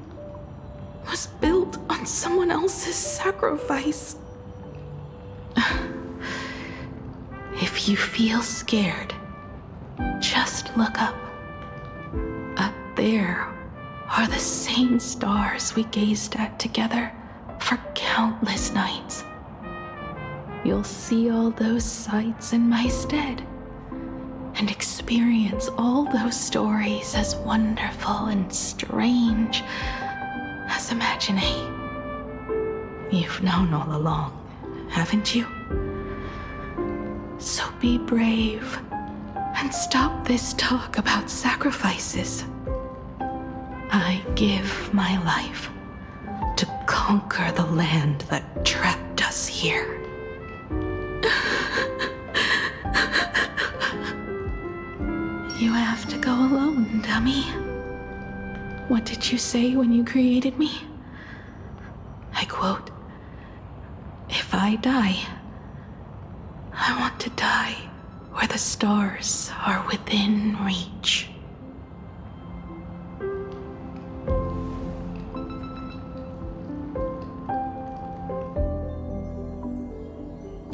was built on someone else's sacrifice. If you feel scared, just look up. Up there are the same stars we gazed at together for countless nights. You'll see all those sights in my stead, and experience all those stories as wonderful and strange as Imagine. You've known all along, haven't you? So be brave and stop this talk about sacrifices. I give my life to conquer the land that trapped us here. You have to go alone, dummy. What did you say when you created me? I quote, "If I die, I want to die where the stars are within reach."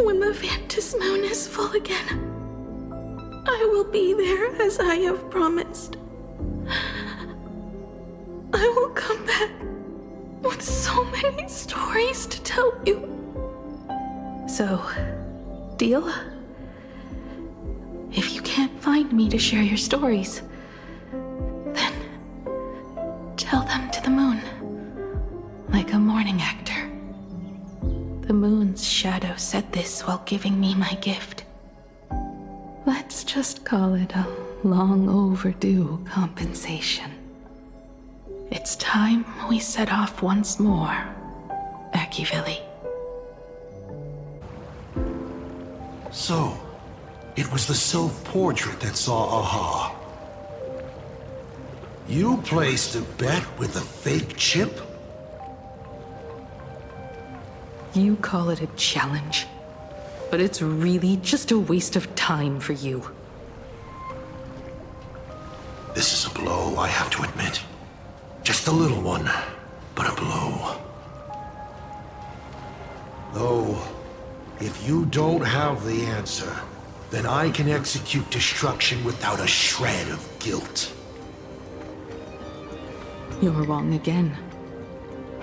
When the Phantom Moon is full again, I will be there as I have promised. I will come back with so many stories to tell you. So, deal? If you can't find me to share your stories, then tell them to the moon, like a morning actor. The moon's shadow said this while giving me my gift. Let's just call it a long overdue compensation. It's time we set off once more, Akivili. So, it was the self-portrait that saw Aha. You placed a bet with a fake chip? You call it a challenge, but it's really just a waste of time for you. This is a blow, I have to admit. Just a little one, but a blow. Though, if you don't have the answer, then I can execute destruction without a shred of guilt. You're wrong again.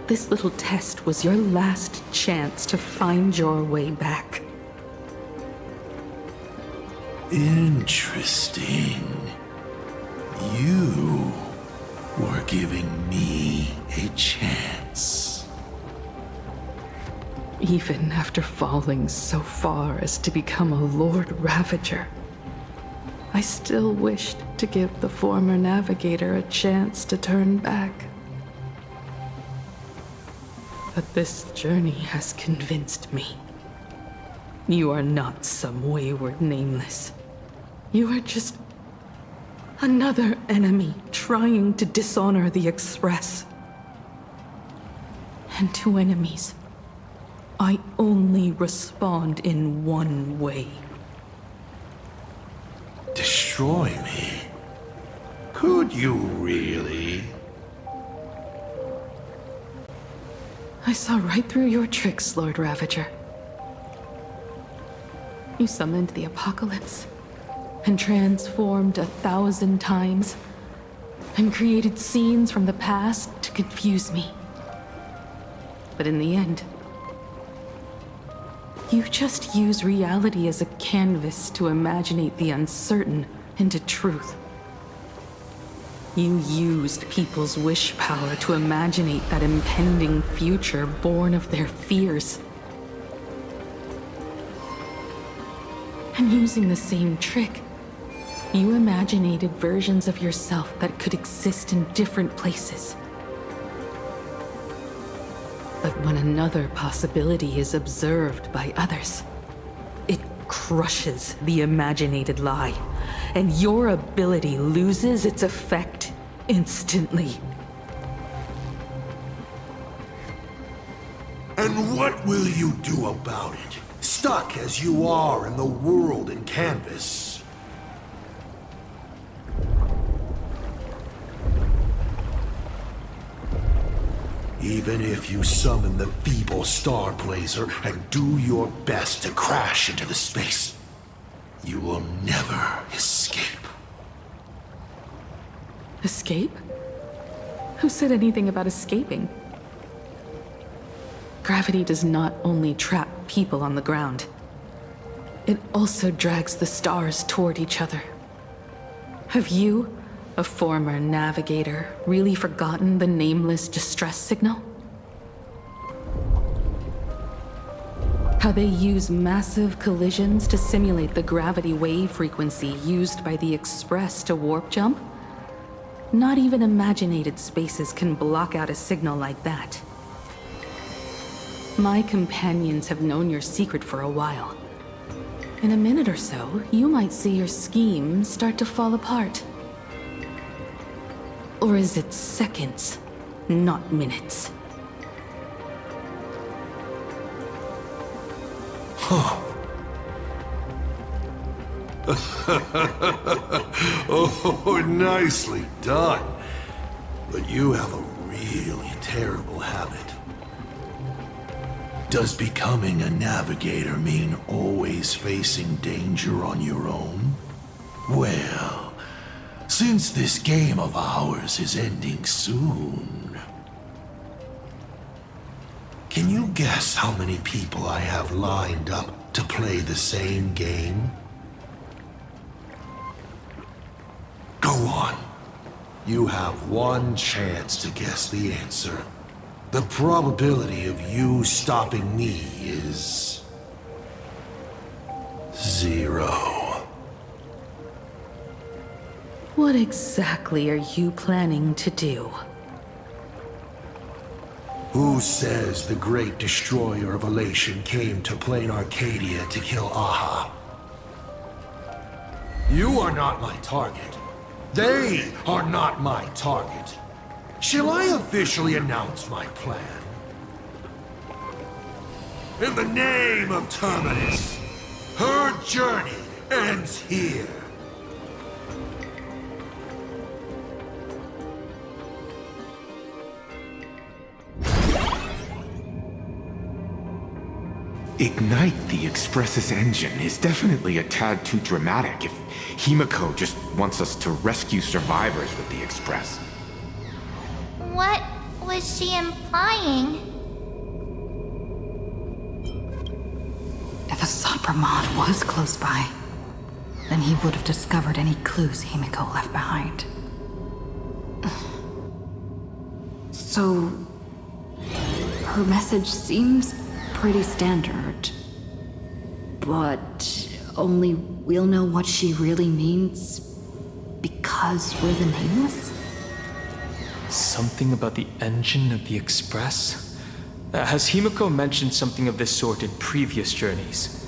This little test was your last chance to find your way back. Interesting. You were giving me a chance. Even after falling so far as to become a Lord Ravager, I still wished to give the former navigator a chance to turn back. But this journey has convinced me. You are not some wayward nameless. You are just another enemy trying to dishonor the Express. And to enemies, I only respond in one way. Destroy me? Could you really? I saw right through your tricks, Lord Ravager. You summoned the apocalypse, and transformed 1,000 times, and created scenes from the past to confuse me. But in the end, you just use reality as a canvas to imaginate the uncertain into truth. You used people's wish power to imaginate that impending future born of their fears. And using the same trick, you imaginated versions of yourself that could exist in different places. But when another possibility is observed by others, it crushes the imaginated lie, and your ability loses its effect instantly. And what will you do about it? Stuck as you are in the world in canvas. Even if you summon the feeble Star Blazer and do your best to crash into the space, you will never escape. Escape? Who said anything about escaping? Gravity does not only trap people on the ground, it also drags the stars toward each other. Have you, a former navigator, really forgotten the nameless distress signal? How they use massive collisions to simulate the gravity wave frequency used by the Express to warp jump? Not even imaginated spaces can block out a signal like that. My companions have known your secret for a while. In a minute or so, you might see your scheme start to fall apart. Or is it seconds, not minutes? Oh, nicely done. But you have a really terrible habit. Does becoming a navigator mean always facing danger on your own? Well, since this game of ours is ending soon, can you guess how many people I have lined up to play the same game? Go on. You have one chance to guess the answer. The probability of you stopping me is 0. What exactly are you planning to do? Who says the great destroyer of Elation came to Planarcadia to kill Aha? You are not my target. They are not my target. Shall I officially announce my plan? In the name of Terminus, Her journey ends here. Ignite the Express's engine is definitely a tad too dramatic if Himiko just wants us to rescue survivors with the Express. What was she implying? If Assad Pramod was close by, then he would have discovered any clues Himiko left behind. So, her message seems pretty standard, but only we'll know what she really means because we're the Nameless? Something about the engine of the Express? Has Himiko mentioned something of this sort in previous journeys?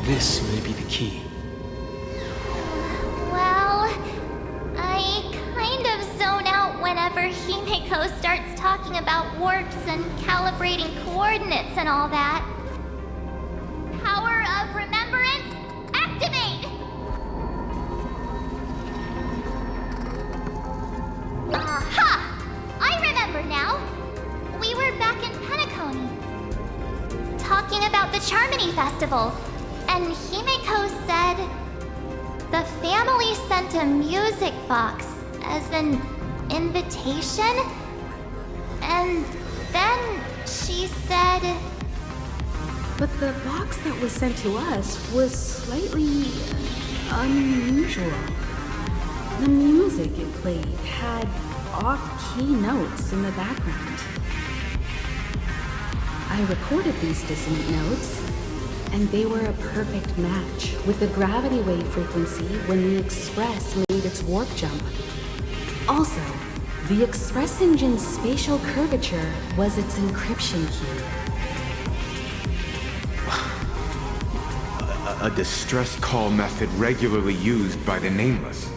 This may be the key. Well, I kind of zone out whenever Himiko starts talking about warps and calibrating coordinates and all that. Power of remembrance, activate! Aha! I remember now. We were back in Penacony, talking about the Charmony Festival, and Himiko said the family sent a music box as an invitation, and then she said... But the box that was sent to us was slightly unusual. The music it played had off-key notes in the background. I recorded these dissonant notes, and they were a perfect match with the gravity wave frequency when the Express made its warp jump. Also, the Express engine's spatial curvature was its encryption key. A distress call method regularly used by the Nameless.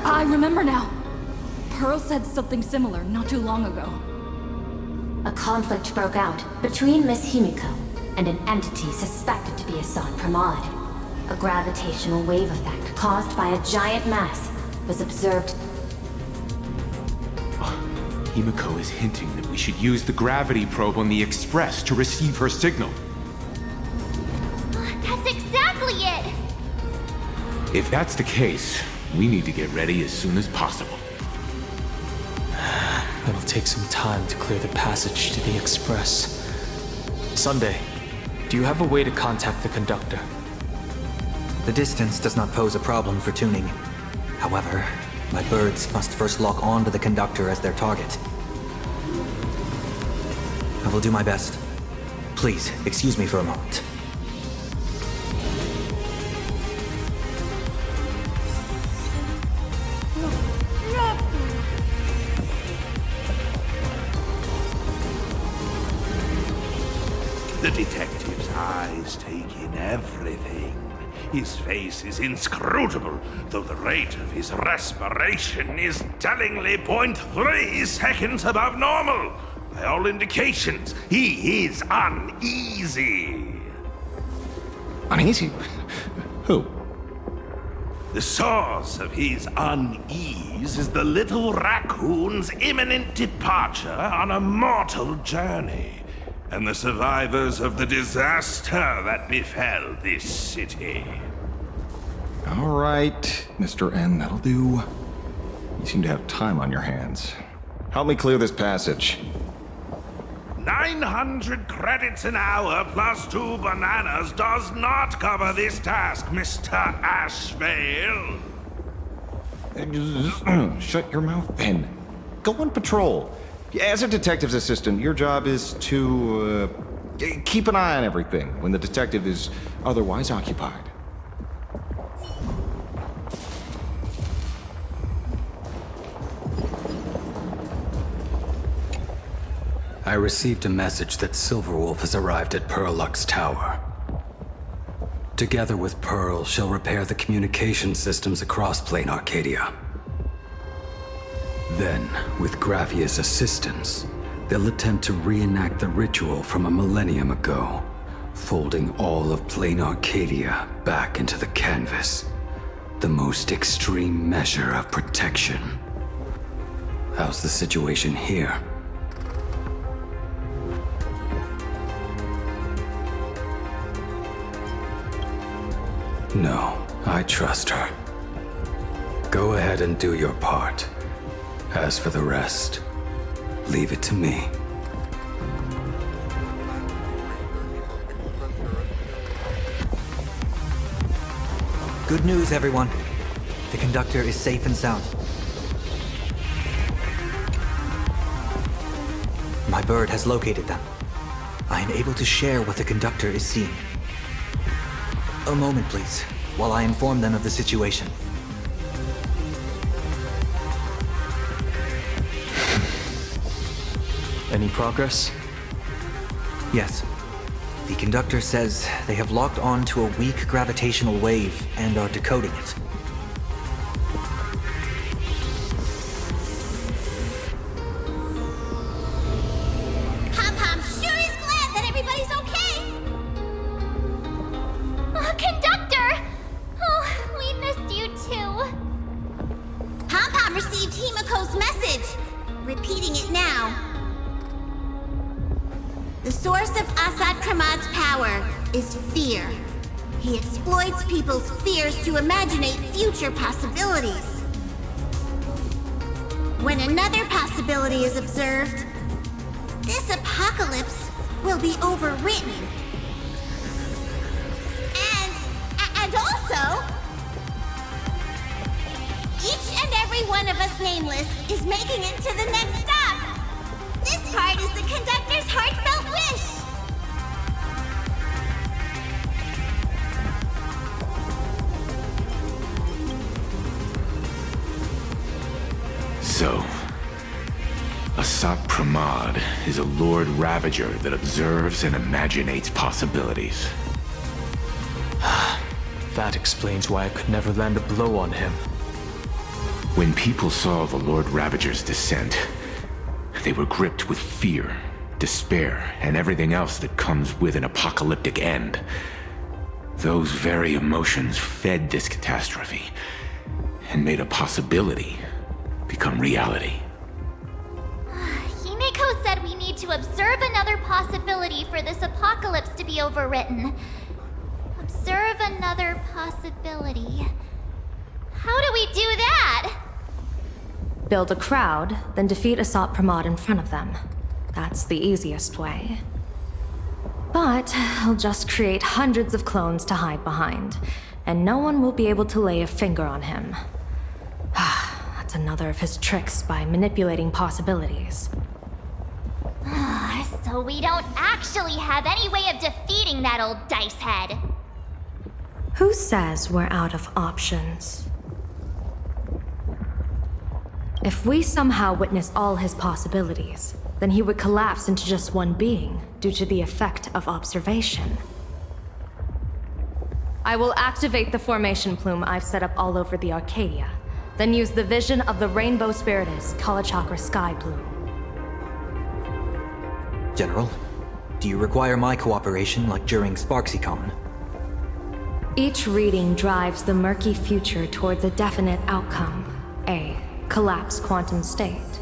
I remember now. Pearl said something similar not too long ago. A conflict broke out between Miss Himiko and an entity suspected to be Assad Pramod. A gravitational wave effect caused by a giant mass was observed. Himiko is hinting that we should use the gravity probe on the Express to receive her signal. That's exactly it! If that's the case, we need to get ready as soon as possible. It'll take some time to clear the passage to the Express. Sunday, do you have a way to contact the conductor? The distance does not pose a problem for tuning. However, my birds must first lock on to the conductor as their target. I will do my best. Please, excuse me for a moment. The detective's eyes take in everything. His face is inscrutable, though the rate of his respiration is tellingly 0.3 seconds above normal. By all indications, he is uneasy. Uneasy? Who? The source of his unease is the little raccoon's imminent departure on a mortal journey, and the survivors of the disaster that befell this city. All right, Mr. N, that'll do. You seem to have time on your hands. Help me clear this passage. 900 credits an hour plus 2 bananas does not cover this task, Mr. Ashvale. Shut your mouth then. Go on patrol. As a detective's assistant, your job is to keep an eye on everything when the detective is otherwise occupied. I received a message that Silverwolf has arrived at Pearlux Tower. Together with Pearl, she'll repair the communication systems across Planarcadia. Then, with Graphia's assistance, They'll attempt to reenact the ritual from a millennium ago, folding all of Planarcadia back into the canvas. The most extreme measure of protection. How's the situation here? No, I trust her. Go ahead and do your part. As for the rest, leave it to me. Good news, everyone. The conductor is safe and sound. My bird has located them. I am able to share what the conductor is seeing. A moment, please, while I inform them of the situation. Any progress? Yes. The conductor says they have locked on to a weak gravitational wave and are decoding it. Pom-Pom sure is glad that everybody's okay! Conductor! Oh, we missed you too. Pom-Pom received Himiko's message. Repeating it now. The source of Assad Kramad's power is fear. He exploits people's fears to imaginate future possibilities. When another possibility is observed, this apocalypse will be overwritten. And also, each and every one of us nameless is making it to the next stop. This part is the conductor's heartfelt wish. So, Asat Pramad is a Lord Ravager that observes and imaginates possibilities. That explains why I could never land a blow on him. When people saw the Lord Ravager's descent, they were gripped with fear, despair, and everything else that comes with an apocalyptic end. Those very emotions fed this catastrophe and made a possibility become reality. Himiko said we need to observe another possibility for this apocalypse to be overwritten. Observe another possibility. How do we do that? Build a crowd, then defeat Asat Pramad in front of them. That's the easiest way. But he'll just create hundreds of clones to hide behind, and no one will be able to lay a finger on him. That's another of his tricks by manipulating possibilities. So we don't actually have any way of defeating that old dice head. Who says we're out of options? If we somehow witness all his possibilities, then he would collapse into just one being due to the effect of observation. I will activate the formation plume I've set up all over the Arcadia, then use the vision of the Rainbow Spiritus Kalachakra Sky Plume. General, do you require my cooperation like during SparksyCon? Each reading drives the murky future towards a definite outcome, a collapsed quantum state,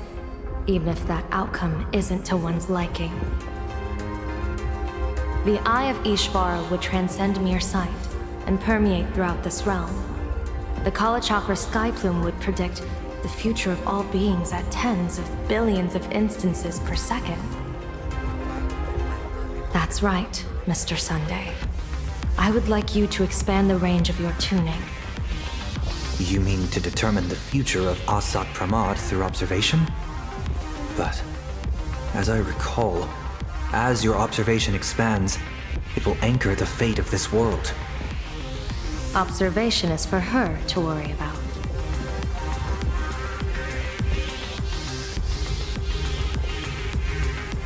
even if that outcome isn't to one's liking. The Eye of Ishvara would transcend mere sight and permeate throughout this realm. The Kalachakra Sky Plume would predict the future of all beings at tens of billions of instances per second. That's right, Mr. Sunday. I would like you to expand the range of your tuning. You mean to determine the future of Asat Pramad through observation? But, as I recall, as your observation expands, it will anchor the fate of this world. Observation is for her to worry about.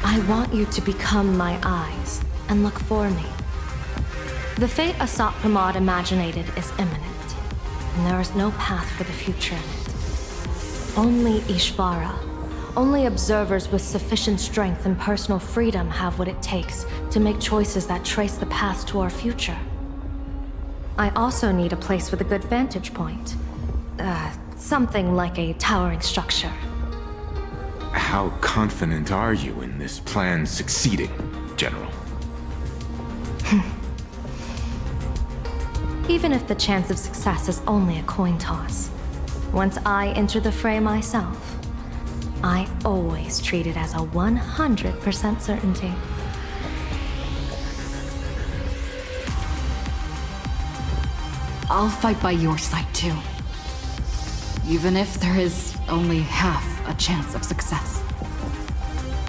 I want you to become my eyes and look for me. The fate Asat Pramad imaginated is imminent, and there is no path for the future in it. Only Ishvara, Only observers with sufficient strength and personal freedom have what it takes to make choices that trace the path to our future. I also need a place with a good vantage point. Something like a towering structure. How confident are you in this plan succeeding, General? Even if the chance of success is only a coin toss, once I enter the fray myself, I always treat it as a 100% certainty. I'll fight by your side too. Even if there is only half a chance of success.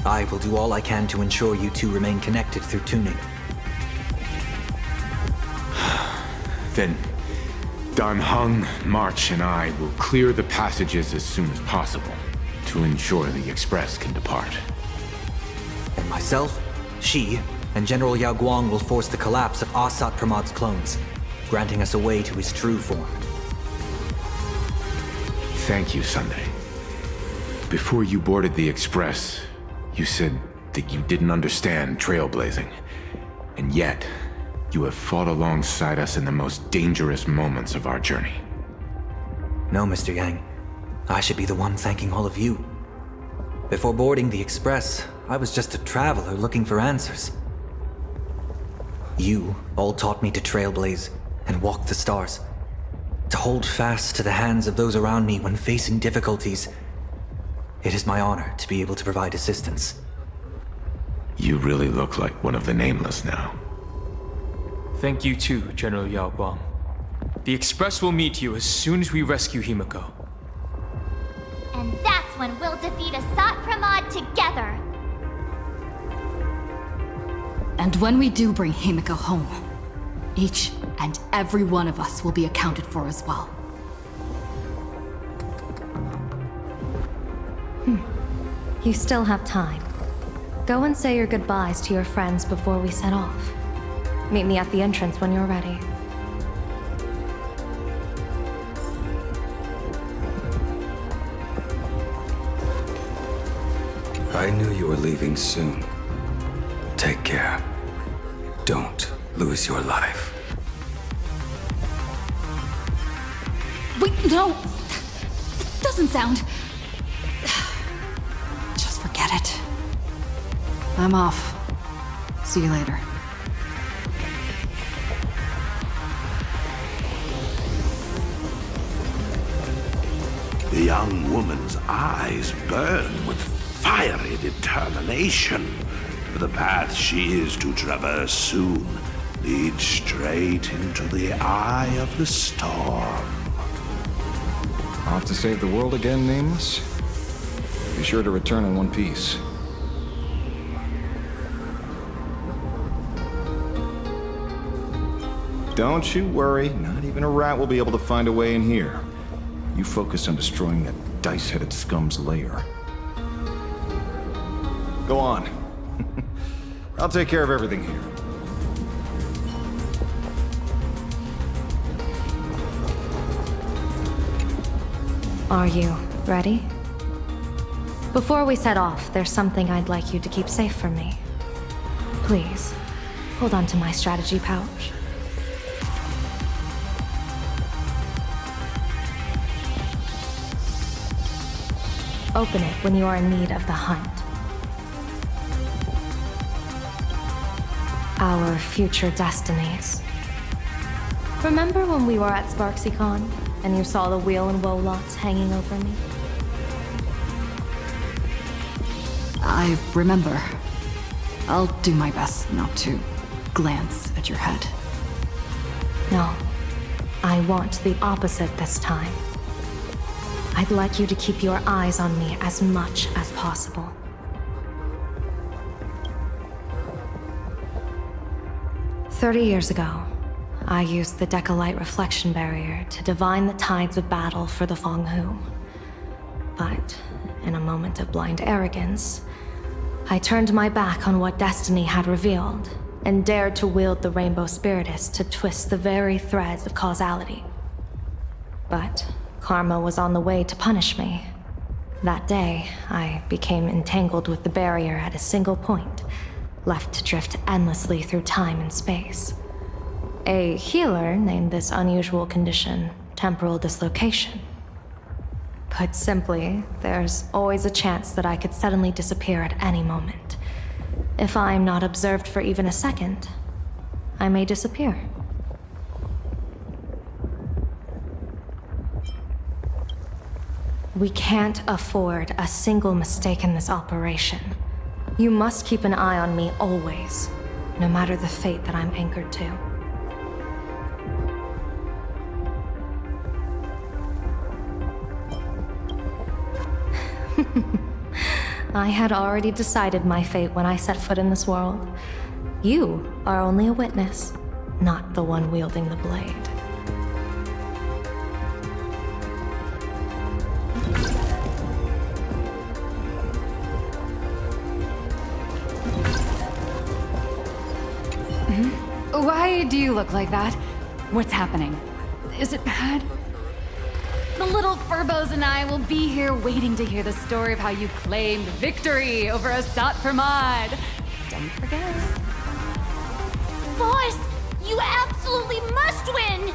I will do all I can to ensure you two remain connected through tuning. Then, Dan Heng, March, and I will clear the passages as soon as possible to ensure the Express can depart. And myself, Shi, and General Yao Guang will force the collapse of Asat Pramad's clones, granting us a way to his true form. Thank you, Sunday. Before you boarded the Express, you said that you didn't understand trailblazing. And yet, you have fought alongside us in the most dangerous moments of our journey. No, Mr. Yang. I should be the one thanking all of you. Before boarding the Express, I was just a traveler looking for answers. You all taught me to trailblaze and walk the stars. To hold fast to the hands of those around me when facing difficulties. It is my honor to be able to provide assistance. You really look like one of the Nameless now. Thank you too, General Yao Guang. The Express will meet you as soon as we rescue Himiko. And that's when we'll defeat Asat Pramod together. And when we do bring Himiko home, each and every one of us will be accounted for as well. You still have time. Go and say your goodbyes to your friends before we set off. Meet me at the entrance when you're ready. I knew you were leaving soon. Take care. Don't lose your life. Wait, no! That doesn't sound... Just forget it. I'm off. See you later. The young woman's eyes burn with fiery determination. The path she is to traverse soon leads straight into the eye of the storm. Off to save the world again, Nameless? Be sure to return in one piece. Don't you worry, not even a rat will be able to find a way in here. You focus on destroying that dice-headed scum's lair. Go on. I'll take care of everything here. Are you ready? Before we set off, there's something I'd like you to keep safe from me. Please, hold on to my strategy pouch. Open it when you are in need of the hunt. Our future destinies. Remember when we were at SparksyCon and you saw the wheel and woe lots hanging over me? I remember. I'll do my best not to glance at your head. No, I want the opposite this time. I'd like you to keep your eyes on me as much as possible. "30 years ago, I used the Decalite reflection barrier to divine the tides of battle for the Fenghu. But, in a moment of blind arrogance, I turned my back on what destiny had revealed and dared to wield the Rainbow Spiritus to twist the very threads of causality. But karma was on the way to punish me. That day, I became entangled with the barrier at a single point, left to drift endlessly through time and space. A healer named this unusual condition temporal dislocation. Put simply, there's always a chance that I could suddenly disappear at any moment. If I'm not observed for even a second, I may disappear. We can't afford a single mistake in this operation. You must keep an eye on me always, no matter the fate that I'm anchored to. I had already decided my fate when I set foot in this world. You are only a witness, not the one wielding the blade. Why do you look like that? What's happening? Is it bad? The little Furbos and I will be here waiting to hear the story of how you claimed victory over Asat Pramod. Don't forget. Boss, you absolutely must win!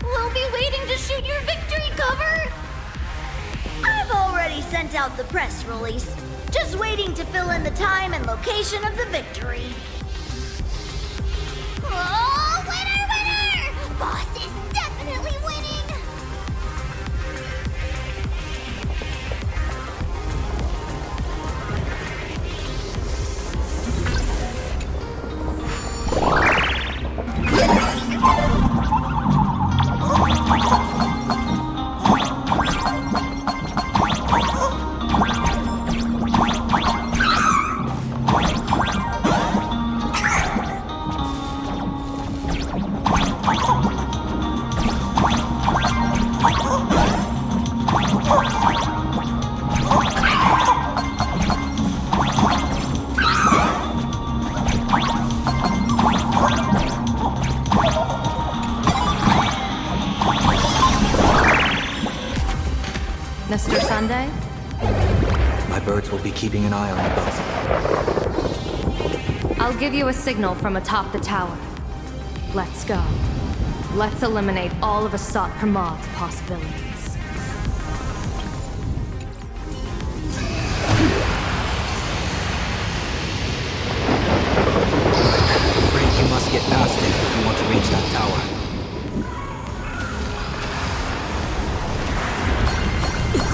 We'll be waiting to shoot your victory cover! I've already sent out the press release. Just waiting to fill in the time and location of the victory. Oh, winner, winner! Boss is definitely winning! Mr. Sunday? My birds will be keeping an eye on you both. I'll give you a signal from atop the tower. Let's go. Let's eliminate all of Asat Pramod's possibilities. I'm afraid you must get past it if you want to reach that tower.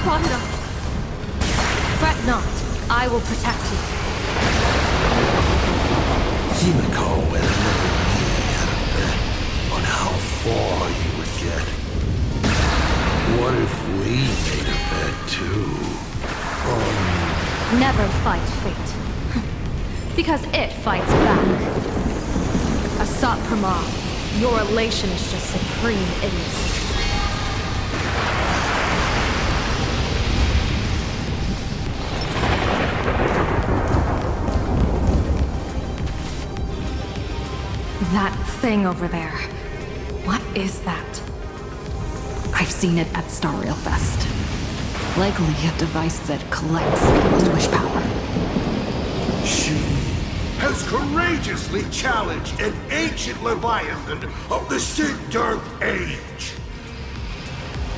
Spotted us. Fret not. I will protect you. Himiko and another me had a bet on how far you would get. What if we made a bet too? Never fight fate. Because it fights back. Asat Pramod, your elation is just supreme idiocy. That thing over there. What is that? I've seen it at Starrail Fest. Likely a device that collects people's wish power. She has courageously challenged an ancient Leviathan of the Sigurd Age.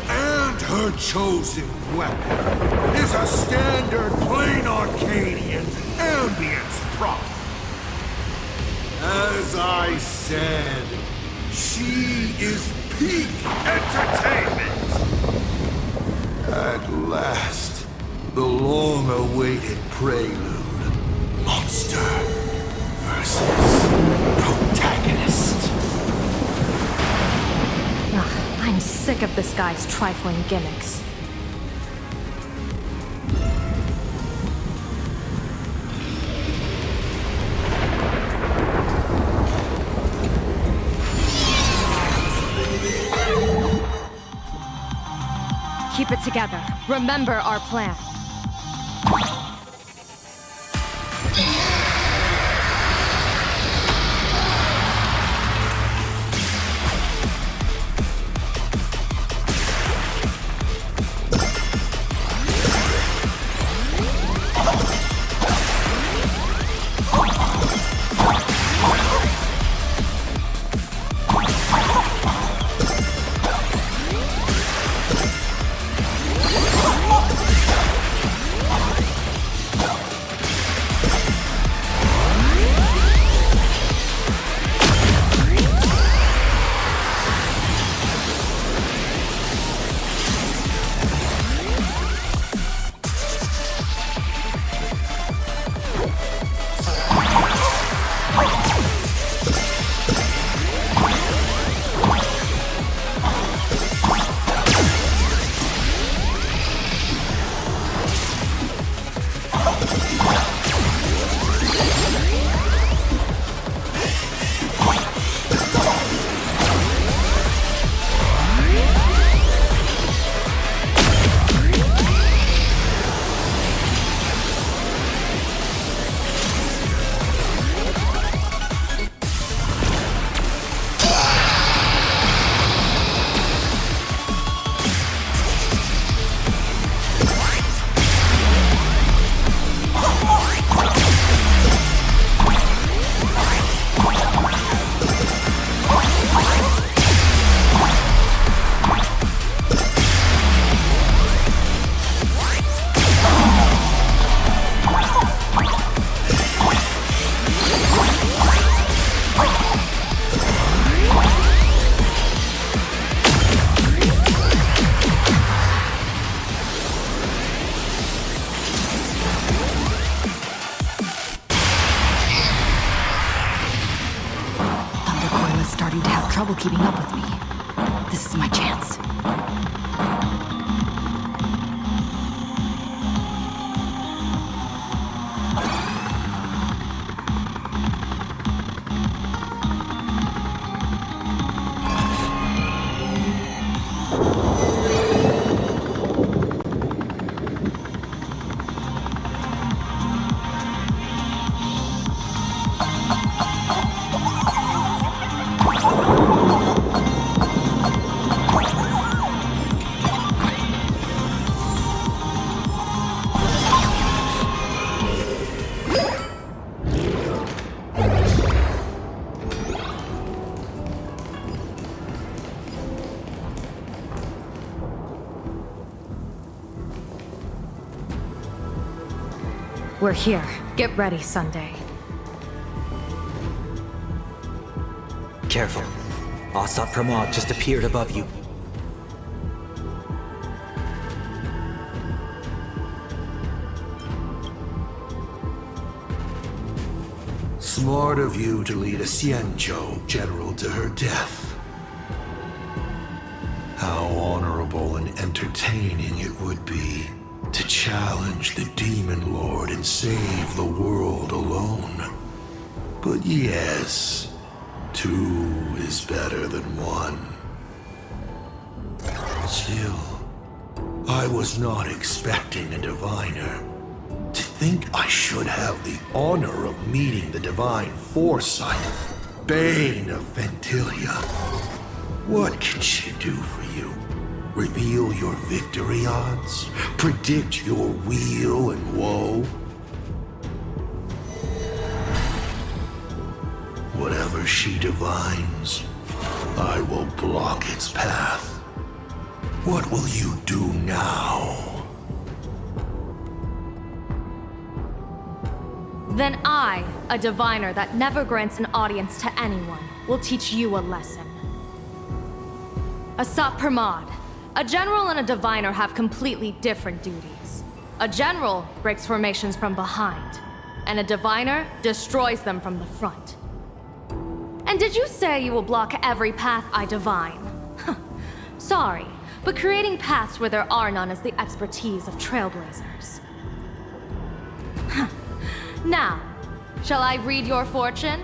And her chosen weapon is a standard Planarcadian ambience prop. As I said, she is peak entertainment. At last, the long-awaited prelude. Monster versus protagonist. Ugh, I'm sick of this guy's trifling gimmicks. Keep it together. Remember our plan. starting to have trouble keeping up with me. This is my chance. We're here. Get ready, Sunday. Careful. Asat Pramod just appeared above you. Smart of you to lead a Xianzhou general to her death. How honorable and entertaining it would be to challenge the Demon Lord and save the world alone. But yes, two is better than one. Still, I was not expecting a diviner. To think I should have the honor of meeting the divine foresight, Bane of Ventilia. What can she do for you? Reveal your victory odds? Predict your weal and woe? Whatever she divines, I will block its path. What will you do now? Then I, a diviner that never grants an audience to anyone, will teach you a lesson. Asat Pramod. A general and a diviner have completely different duties. A general breaks formations from behind, and a diviner destroys them from the front. And did you say you will block every path I divine? Sorry, but creating paths where there are none is the expertise of Trailblazers. Now, shall I read your fortune?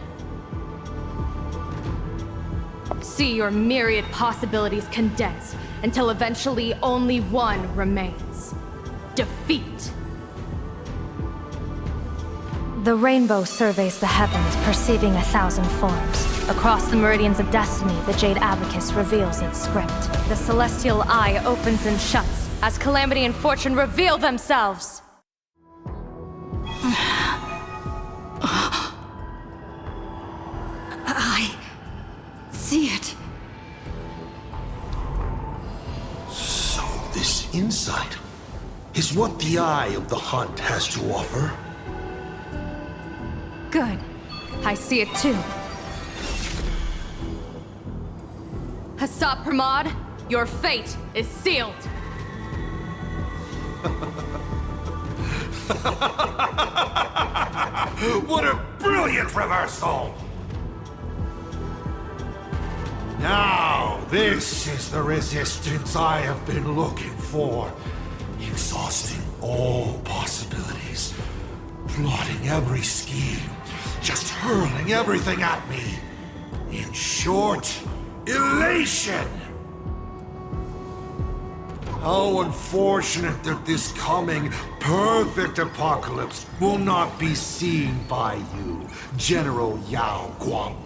See your myriad possibilities condensed until eventually only one remains. Defeat. The rainbow surveys the heavens, perceiving 1,000 forms. Across the meridians of destiny, the Jade Abacus reveals its script. The celestial eye opens and shuts as calamity and fortune reveal themselves. I see it. So this insight is what the Eye of the Hunt has to offer. Good. I see it too. Asat Pramod, your fate is sealed. What a brilliant reversal! Now, this is the resistance I have been looking for. Exhausting all possibilities. Plotting every scheme. Just hurling everything at me. In short, elation! How unfortunate that this coming perfect apocalypse will not be seen by you, General Yao Guang.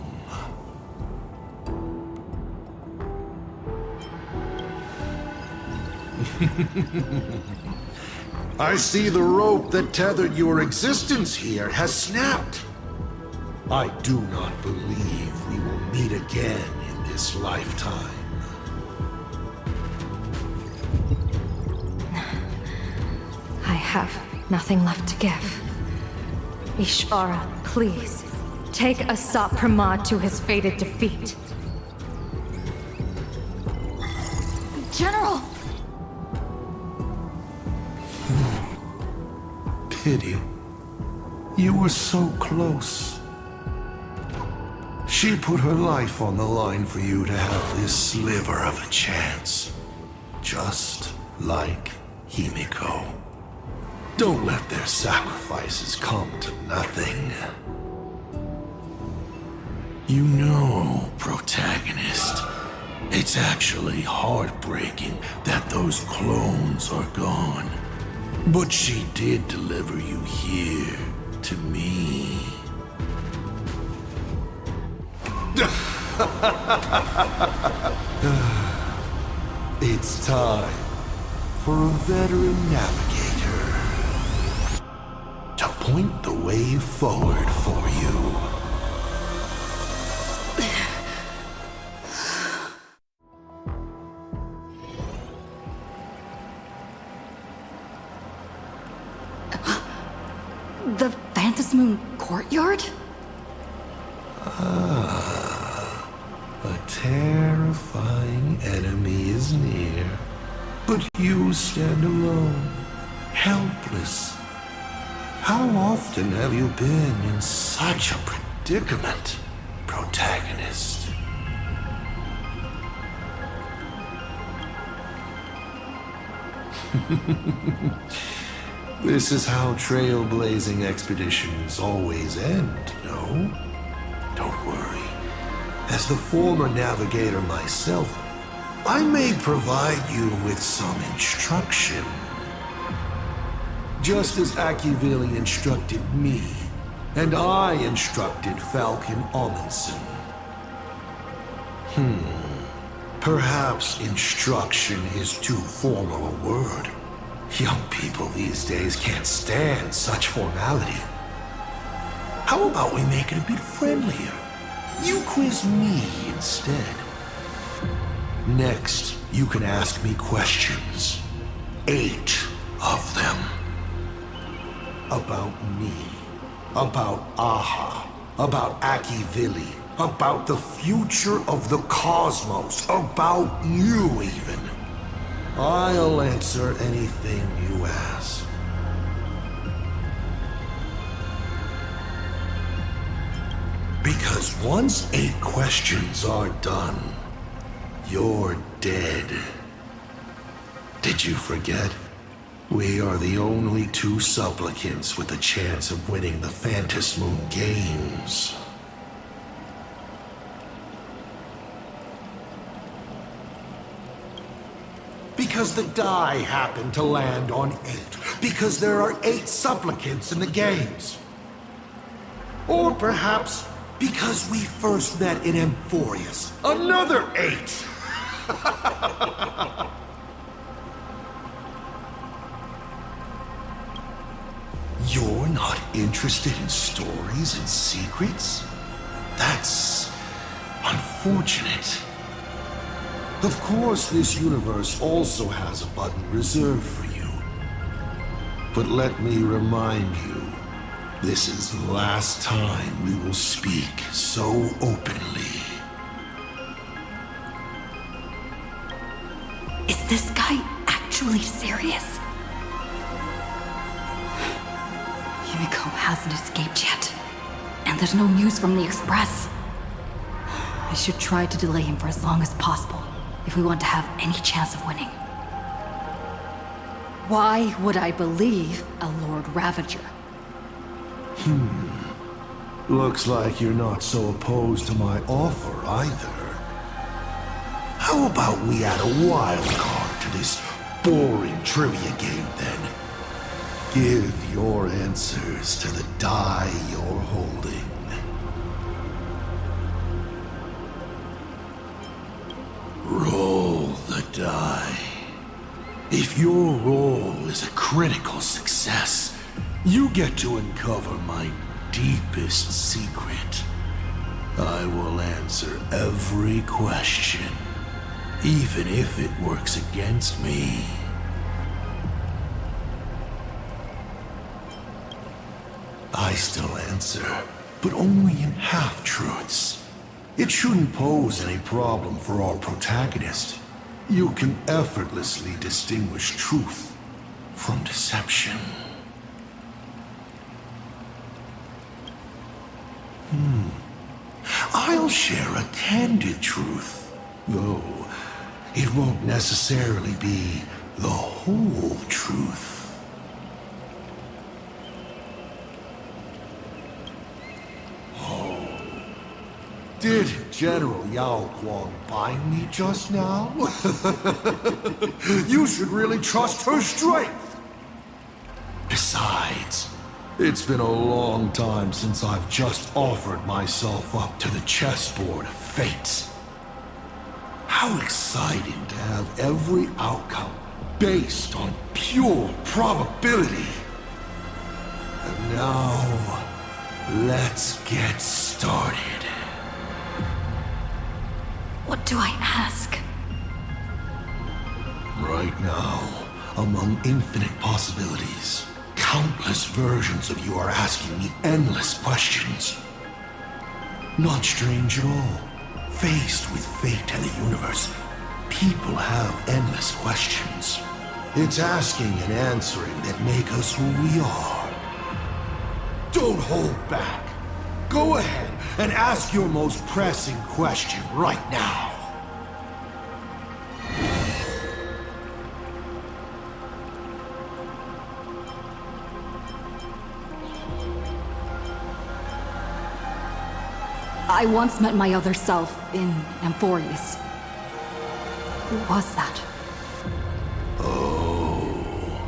I see the rope that tethered your existence here has snapped. I do not believe we will meet again in this lifetime. I have nothing left to give. Ishvara, please, take Asat Pramod to his fated defeat. General! Pity. You were so close. She put her life on the line for you to have this sliver of a chance. Just like Himiko. Don't let their sacrifices come to nothing. You know, protagonist, it's actually heartbreaking that those clones are gone. But she did deliver you here to me. It's time for a veteran navigator to point the way forward for you. The Phantasmoon courtyard? Ah, a terrifying enemy is near. But you stand alone, helpless. How often have you been in such a predicament, protagonist? This is how trailblazing expeditions always end, no? Don't worry. As the former navigator myself, I may provide you with some instruction. Just as Akivili instructed me, and I instructed Falcon Amundsen. Perhaps instruction is too formal a word. Young people these days can't stand such formality. How about we make it a bit friendlier? You quiz me instead. Next, you can ask me questions. 8 of them. About me. About Aha. About Akivili. About the future of the cosmos. About you, even. I'll answer anything you ask. Because once 8 questions are done, you're dead. Did you forget? We are the only 2 supplicants with a chance of winning the Phantasmoon Games. Because the die happened to land on 8. Because there are 8 supplicants in the games. Or perhaps because we first met in Amphorius. Another 8! You're not interested in stories and secrets? That's unfortunate. Of course, this universe also has a button reserved for you. But let me remind you, this is the last time we will speak so openly. Is this guy actually serious? Himiko hasn't escaped yet. And there's no news from the Express. I should try to delay him for as long as possible, if we want to have any chance of winning. Why would I believe a Lord Ravager? Looks like you're not so opposed to my offer either. How about we add a wild card to this boring trivia game then? Give your answers to the die you're holding. Roll the die. If your roll is a critical success, you get to uncover my deepest secret. I will answer every question, even if it works against me. I still answer, but only in half-truths. It shouldn't pose any problem for our protagonist. You can effortlessly distinguish truth from deception. I I'll share a candid truth, though it won't necessarily be the whole truth. Did General Yao Guang bind me just now? You should really trust her strength. Besides, it's been a long time since I've just offered myself up to the chessboard of fate. How exciting to have every outcome based on pure probability. And now, let's get started. What do I ask? Right now, among infinite possibilities, countless versions of you are asking me endless questions. Not strange at all. Faced with fate and the universe, people have endless questions. It's asking and answering that make us who we are. Don't hold back. Go ahead and ask your most pressing question right now. I once met my other self in Amphories. Who was that? Oh,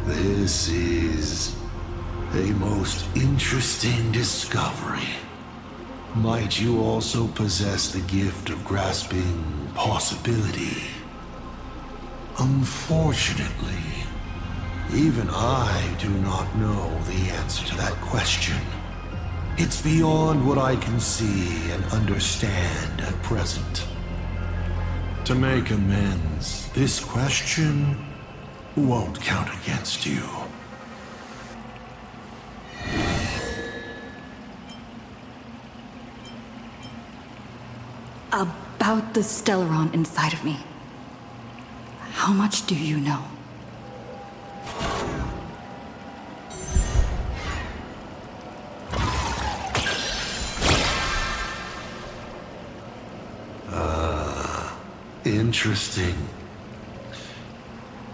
this is a most interesting discovery. Might you also possess the gift of grasping possibility? Unfortunately, even I do not know the answer to that question. It's beyond what I can see and understand at present. To make amends, this question won't count against you. About the Stellaron inside of me. How much do you know? Interesting.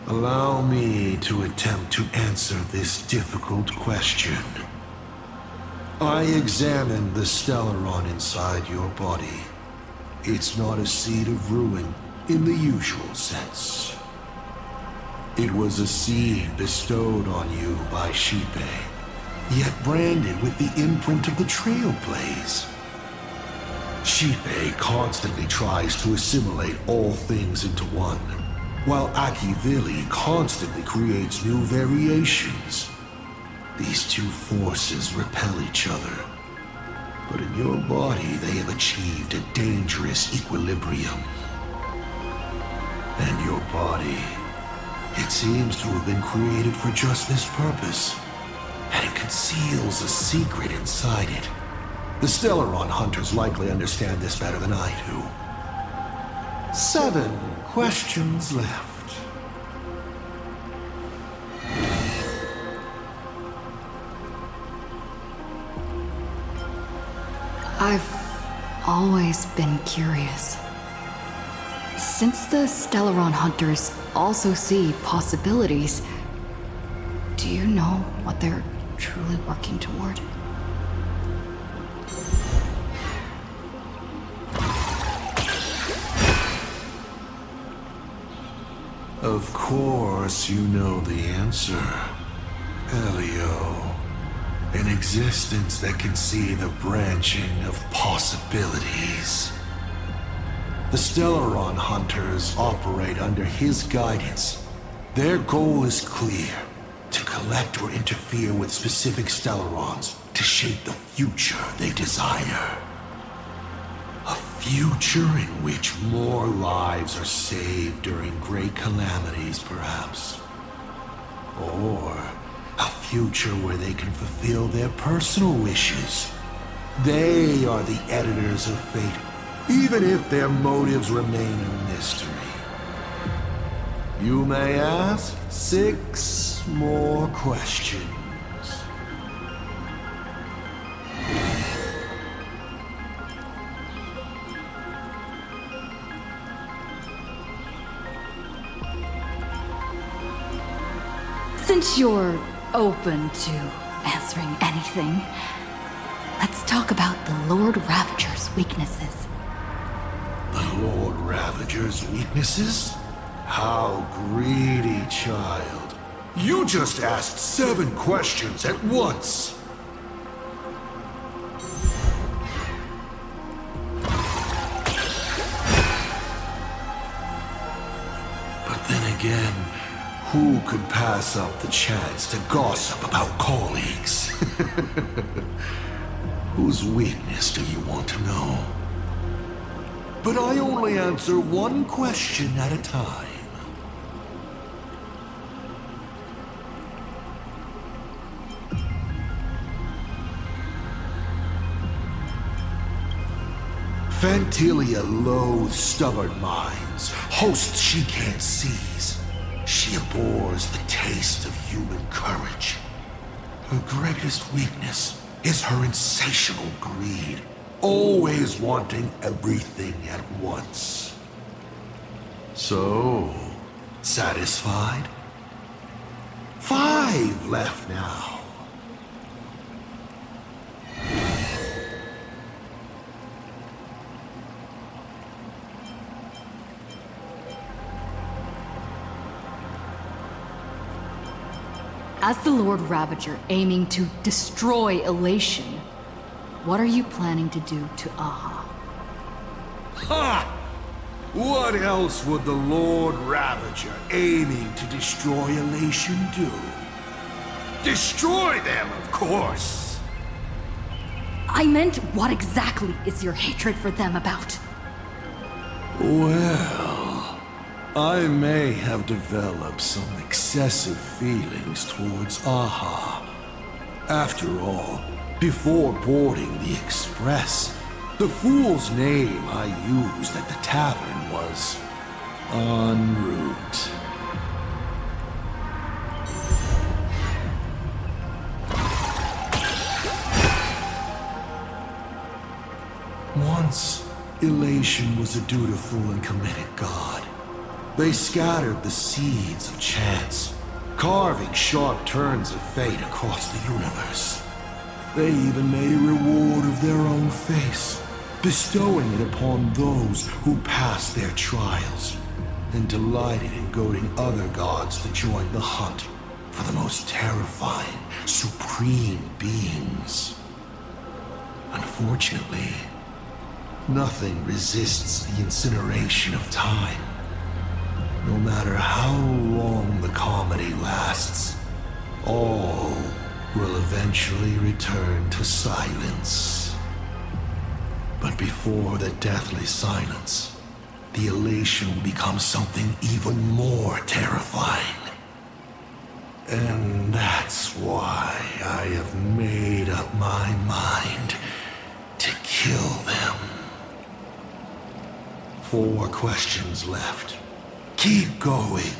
Allow me to attempt to answer this difficult question. I examined the Stellaron inside your body. It's not a seed of ruin in the usual sense. It was a seed bestowed on you by Shipe, yet branded with the imprint of the Trailblaze. Shipe constantly tries to assimilate all things into one, while Akivili constantly creates new variations. These two forces repel each other, but in your body they have achieved a dangerous equilibrium. And your body, it seems to have been created for just this purpose, and it conceals a secret inside it. The Stellaron hunters likely understand this better than I do. 7 questions left. I've always been curious. Since the Stellaron hunters also see possibilities, do you know what they're truly working toward? Of course you know the answer, Elio. An existence that can see the branching of possibilities. The Stellaron hunters operate under his guidance. Their goal is clear: to collect or interfere with specific Stellarons to shape the future they desire. A future in which more lives are saved during great calamities, perhaps. Or a future where they can fulfill their personal wishes. They are the editors of fate, even if their motives remain a mystery. You may ask 6 more questions. Since you're open to answering anything, let's talk about the Lord Ravager's weaknesses. The Lord Ravager's weaknesses? How greedy, child. You just asked 7 questions at once. But then again, who could pass up the chance to gossip about colleagues? Whose weakness do you want to know? But I only answer one question at a time. Fantilia loathes stubborn minds, hosts she can't seize. She abhors the taste of human courage. Her greatest weakness is her insatiable greed, always wanting everything at once. So, satisfied? 5 left now. As the Lord Ravager aiming to destroy Elation, what are you planning to do to Aha? Ha! What else would the Lord Ravager aiming to destroy Elation do? Destroy them, of course! I meant, what exactly is your hatred for them about? Well, I may have developed some excessive feelings towards Aha. After all, before boarding the express, the fool's name I used at the tavern was en route. Once, Elation was a dutiful and committed god. They scattered the seeds of chance, carving sharp turns of fate across the universe. They even made a reward of their own face, bestowing it upon those who passed their trials, and delighted in goading other gods to join the hunt for the most terrifying, supreme beings. Unfortunately, nothing resists the incineration of time. No matter how long the comedy lasts, all will eventually return to silence. But before the deathly silence, the elation will become something even more terrifying. And that's why I have made up my mind to kill them. 4 questions left. Keep going.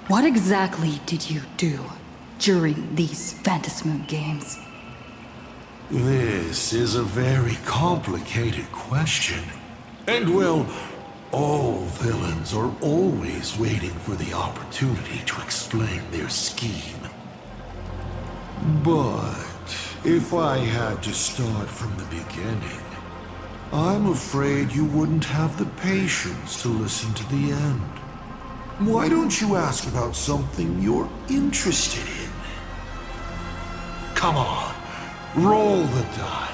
What exactly did you do during these Phantasmoon games? This is a very complicated question. And well, all villains are always waiting for the opportunity to explain their scheme. But if I had to start from the beginning, I'm afraid you wouldn't have the patience to listen to the end. Why don't you ask about something you're interested in? Come on, roll the die.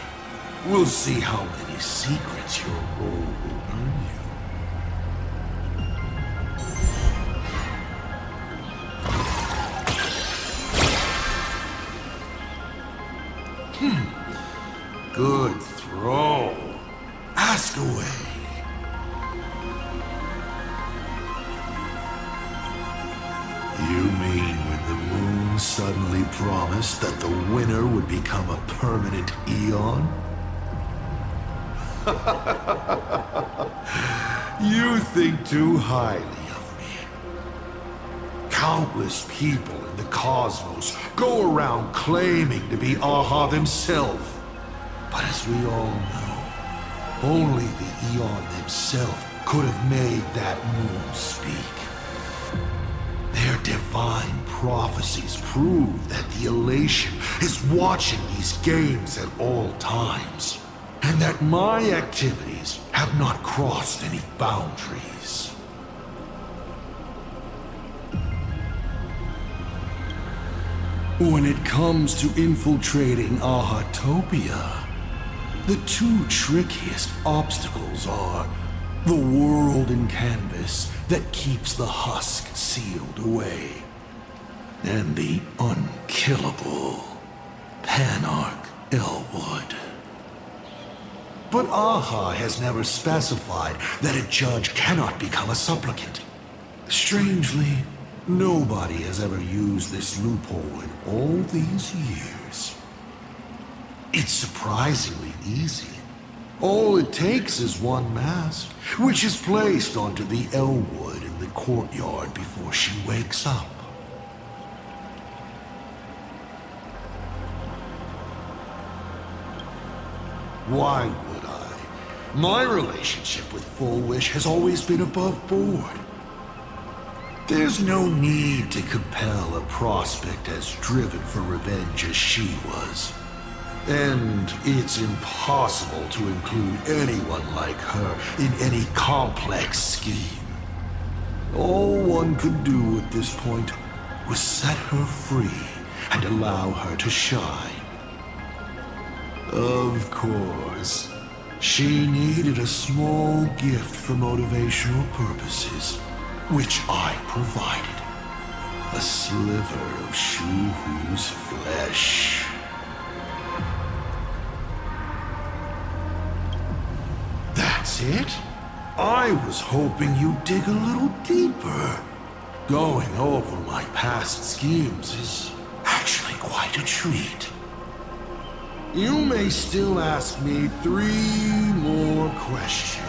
We'll see how many secrets your roll will earn you. Good throw. Ask away. You mean when the moon suddenly promised that the winner would become a permanent eon? You think too highly of me. Countless people in the cosmos go around claiming to be Aha themselves. But as we all know, Only the Eon themselves could have made that moon speak. Their divine prophecies prove that the Elation is watching these games at all times, and that my activities have not crossed any boundaries. When it comes to infiltrating Ahatopia, the two trickiest obstacles are the world in canvas that keeps the husk sealed away, and the unkillable Panarch Elwood. But Aha has never specified that a judge cannot become a supplicant. Strangely, nobody has ever used this loophole in all these years. It's surprisingly easy. All it takes is one mask, which is placed onto the Elwood in the courtyard before she wakes up. Why would I? My relationship with Full Wish has always been above board. There's no need to compel a prospect as driven for revenge as she was. And it's impossible to include anyone like her in any complex scheme. All one could do at this point was set her free and allow her to shine. Of course, she needed a small gift for motivational purposes, which I provided. A sliver of Shu-Hu's flesh. That's it? I was hoping you'd dig a little deeper. Going over my past schemes is actually quite a treat. You may still ask me 3 more questions.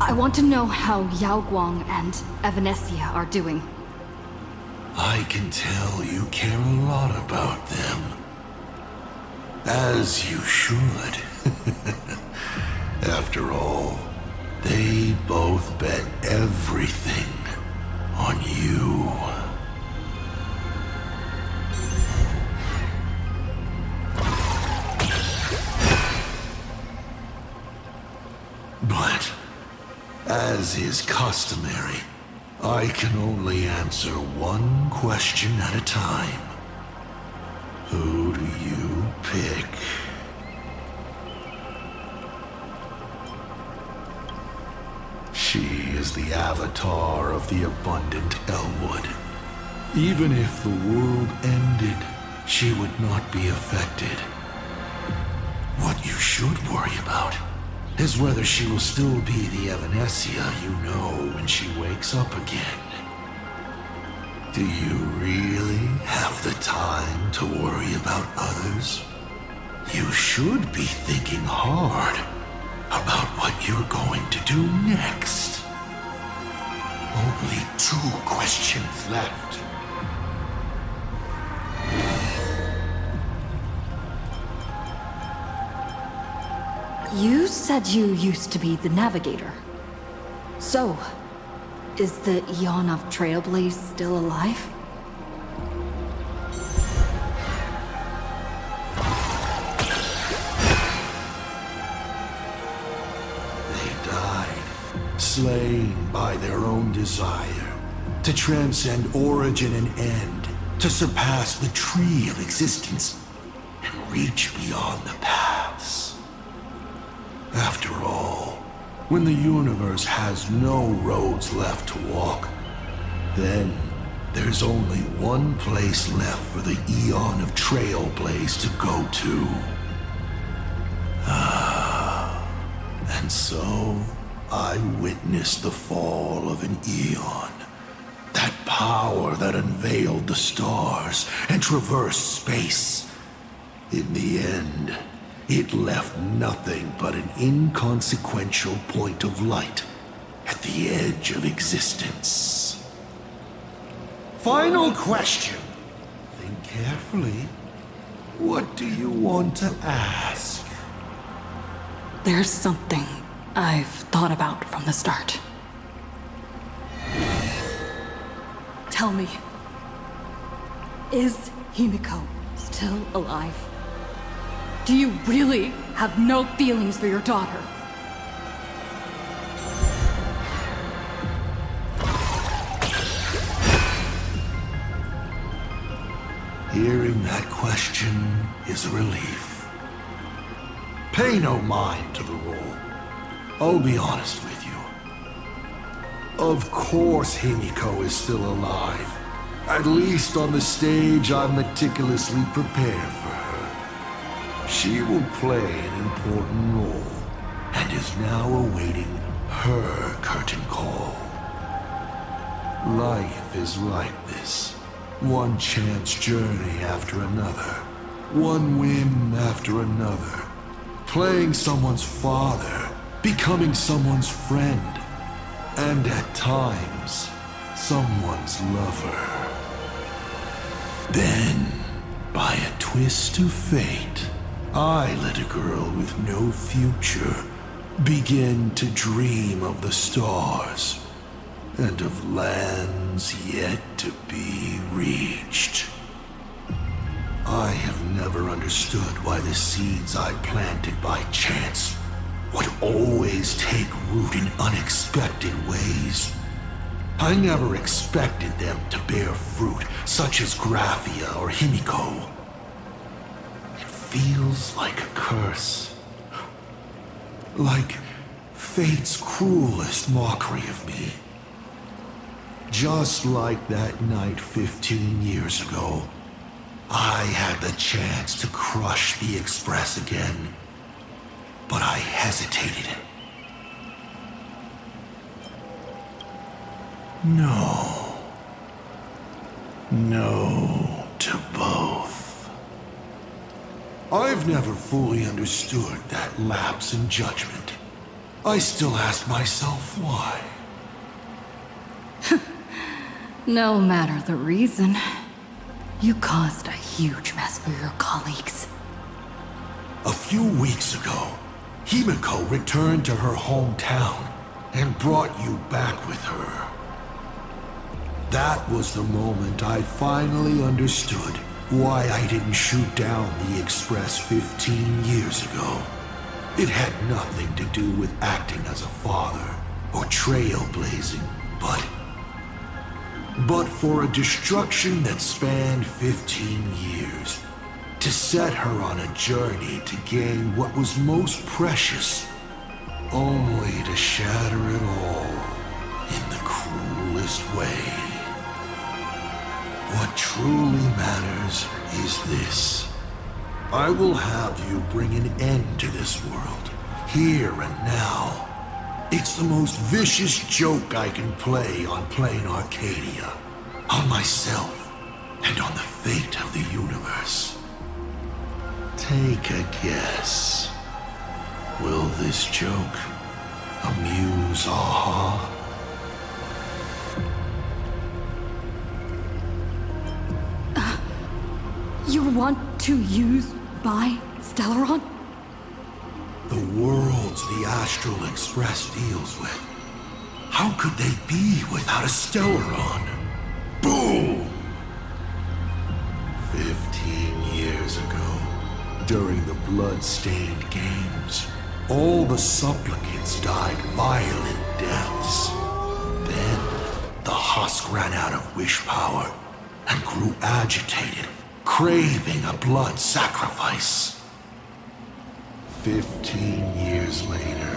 I want to know how Yao Guang and Evanesia are doing. I can tell you care a lot about them. As you should. After all, they both bet everything on you. But, as is customary, I can only answer one question at a time. Who do you pick? She is the avatar of the abundant Elwood. Even if the world ended, she would not be affected. What you should worry about is whether she will still be the Evanesia you know when she wakes up again. Do you really have the time to worry about others? You should be thinking hard about what you're going to do next. Only 2 questions left. You said you used to be the Navigator. So, is the Eon of Trailblaze still alive? They died, slain by their own desire, to transcend origin and end, to surpass the tree of existence, and reach beyond the paths. After all, when the universe has no roads left to walk, then there's only one place left for the Eon of Trailblaze to go to. And so, I witnessed the fall of an Eon. That power that unveiled the stars and traversed space. In the end, it left nothing but an inconsequential point of light at the edge of existence. final question. Think carefully. What do you want to ask? There's something I've thought about from the start. Tell me, is Himiko still alive? Do you really have no feelings for your daughter? Hearing that question is a relief. Pay no mind to the role. I'll be honest with you. Of course Himiko is still alive. At least on the stage I meticulously prepared for her. She will play an important role, and is now awaiting her curtain call. Life is like this. One chance journey after another. One win after another. Playing someone's father, becoming someone's friend, and at times, someone's lover. Then, by a twist of fate, I let a girl with no future begin to dream of the stars and of lands yet to be reached. I have never understood why the seeds I planted by chance would always take root in unexpected ways. I never expected them to bear fruit, such as Graphia or Himiko. It feels like a curse. Like fate's cruelest mockery of me. Just like that night 15 years ago, I had the chance to crush the Express again, but I hesitated. No. No to both. I've never fully understood that lapse in judgment. I still ask myself why. No matter the reason, you caused a huge mess for your colleagues. A few weeks ago, Himiko returned to her hometown and brought you back with her. That was the moment I finally understood why I didn't shoot down the Express 15 years ago. It had nothing to do with acting as a father or trailblazing, but for a destruction that spanned 15 years, to set her on a journey to gain what was most precious, only to shatter it all in the cruelest way. What truly matters is this. I will have you bring an end to this world, here and now. It's the most vicious joke I can play on Planarcadia, on myself, and on the fate of the universe. Take a guess. Will this joke amuse Aha? You want to use my Stellaron? The worlds the Astral Express deals with. How could they be without a Stellaron? Boom! 15 years ago, during the blood-stained games, all the supplicants died violent deaths. Then, the husk ran out of wish power and grew agitated, craving a blood sacrifice. 15 years later,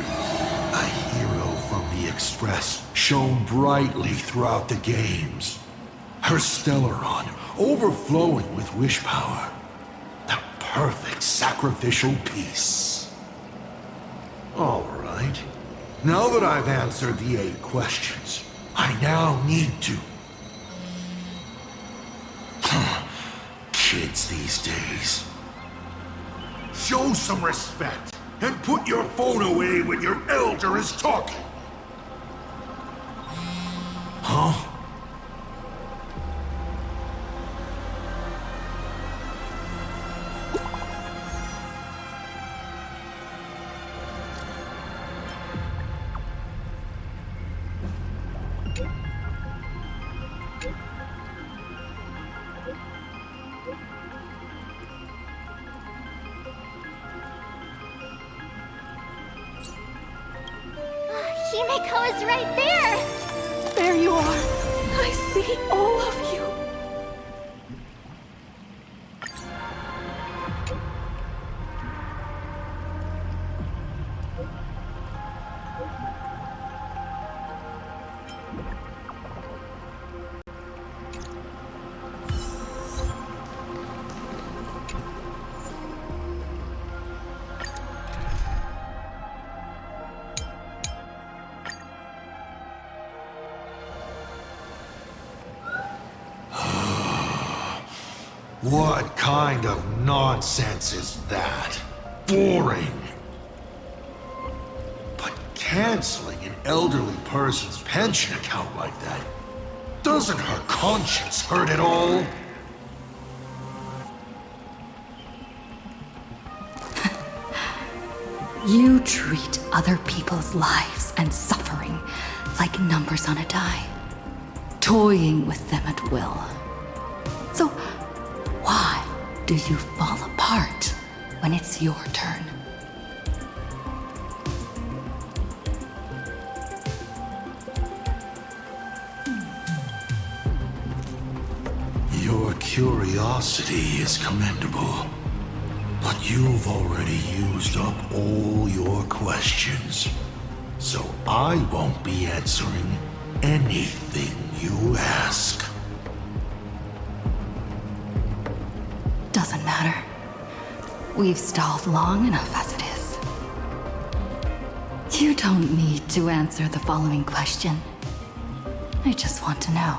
a hero from the Express shone brightly throughout the games. Her Stellaron overflowing with wish power. The perfect sacrificial piece. All right. Now that I've answered the 8 questions, I now need to... Kids these days. Show some respect and put your phone away when your elder is talking. Huh? Himiko is right there! There you are. I see all of you. What kind of nonsense is that? Boring. But canceling an elderly person's pension account like that, doesn't her conscience hurt at all? You treat other people's lives and suffering like numbers on a die, toying with them at will. So, why do you fall apart when it's your turn? Your curiosity is commendable, but you've already used up all your questions. So I won't be answering anything you ask. Doesn't matter. We've stalled long enough as it is. You don't need to answer the following question. I just want to know.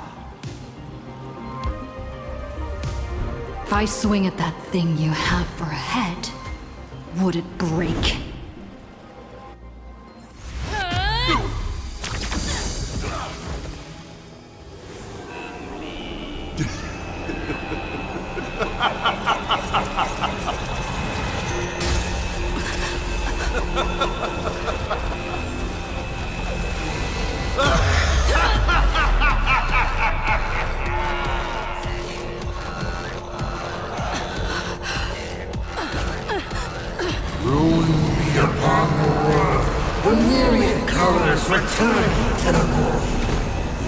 If I swing at that thing you have for a head, would it break? Return to the void.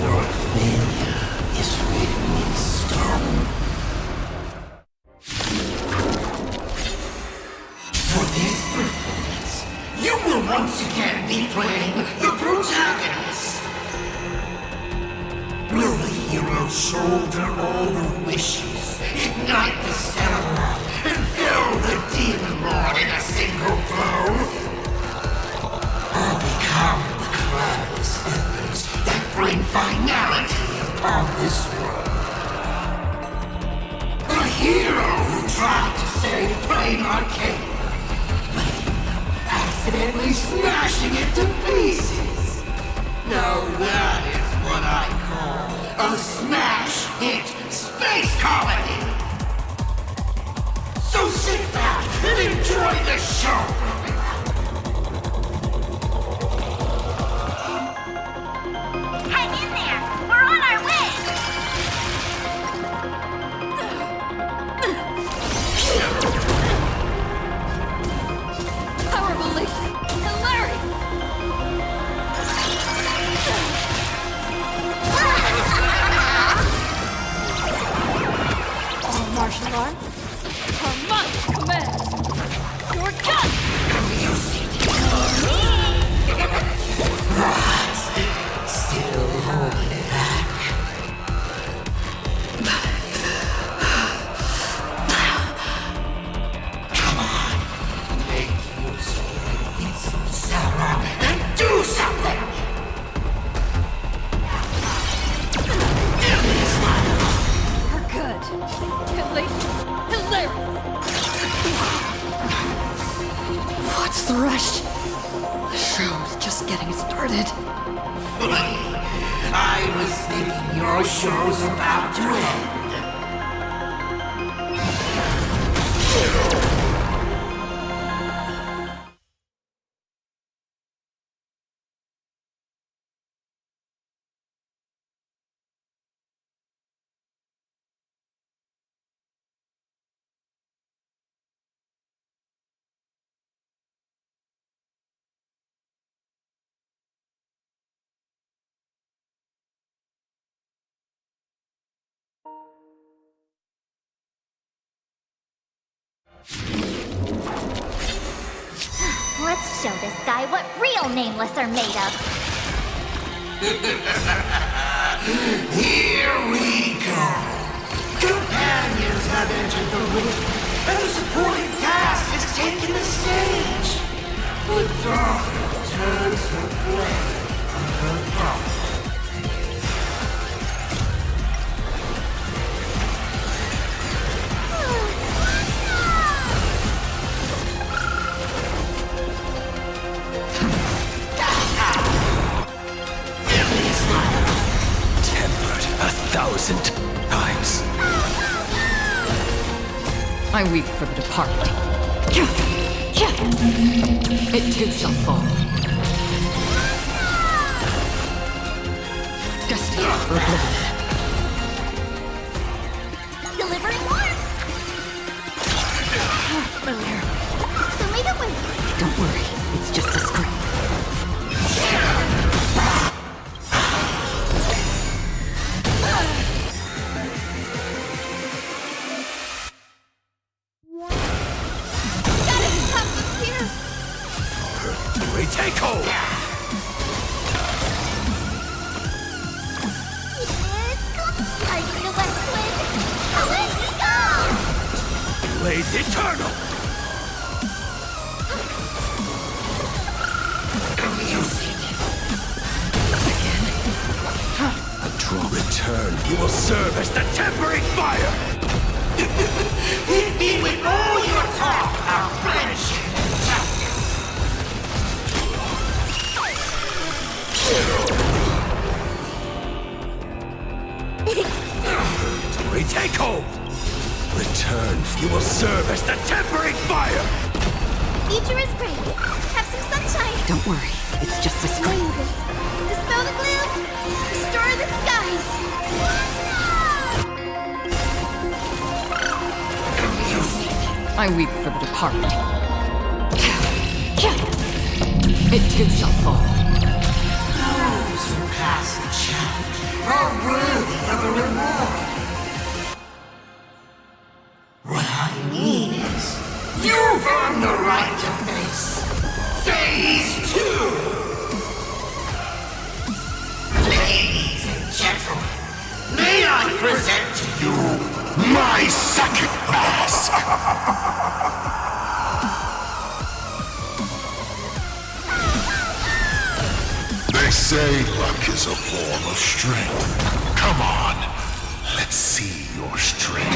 Your failure is written in stone. For this performance, you will once again be playing the protagonist. Will the hero shoulder all the wishes, ignite the Stelle, and fill the demon lord in a single blow? Or become embers that bring finality upon this world? A hero who tried to save Planarcadia, but accidentally smashing it to pieces. Now that is what I call a smash hit space comedy. So sit back and enjoy the show. Martial arts? From my command! You're done! Still holding it back. Come on! Make use of your insolent Stelle and do something! You're good. Hilarious! What's the rush? The show's just getting started. I was thinking your show's about to end. Let's show this guy what real nameless are made of. Here we go. Companions have entered the ring, and the supporting cast has taken the stage. The daughter turns her blade on her father. Tempered 1,000 times. I weep for the departed. It too shall fall. Destined for oblivion. Delivering more! Familiar. So make it win. Don't worry, it's just a scream. Take hold! Fighting the west wind! Away we go! Blaze eternal! A draw return. You will serve as the tempering fire! Hit me with all your talk about friendship and justice. Retake hold! Return. You will serve as the tempering fire! Future is great. Have some sunshine. Don't worry, it's just a scream. Dispel the gloom. Restore the skies. I weep for the departed. It too shall fall. Those who pass the challenge are worthy of a reward. What I mean is, you've earned the right to face Phase 2! Ladies and gentlemen, may I present to you my second mask! They say luck is a form of strength. Come on, let's see your strength.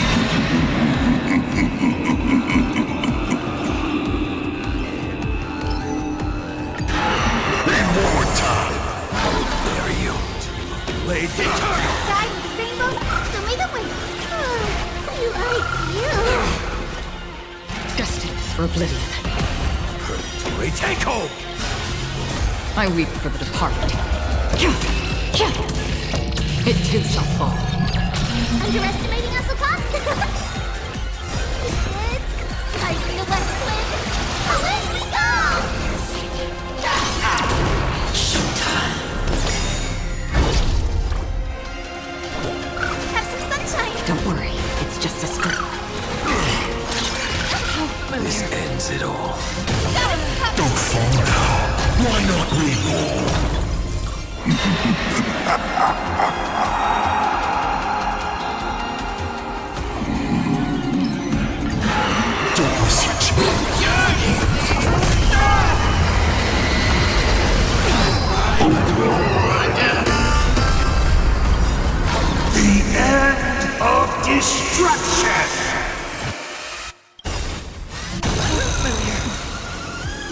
Need more time. Dare you? Blaze eternal! Guide with the rainbow. So may the wind. We like you. Destined for oblivion. Retake hold! I weep for the departed. It too shall fall. Underestimating us will cost. It's fighting the west wind. Away we go! Have some sunshine. Don't worry, it's just a scream. This ends it all. Don't fall now. Why not we all? Don't miss your The end of destruction!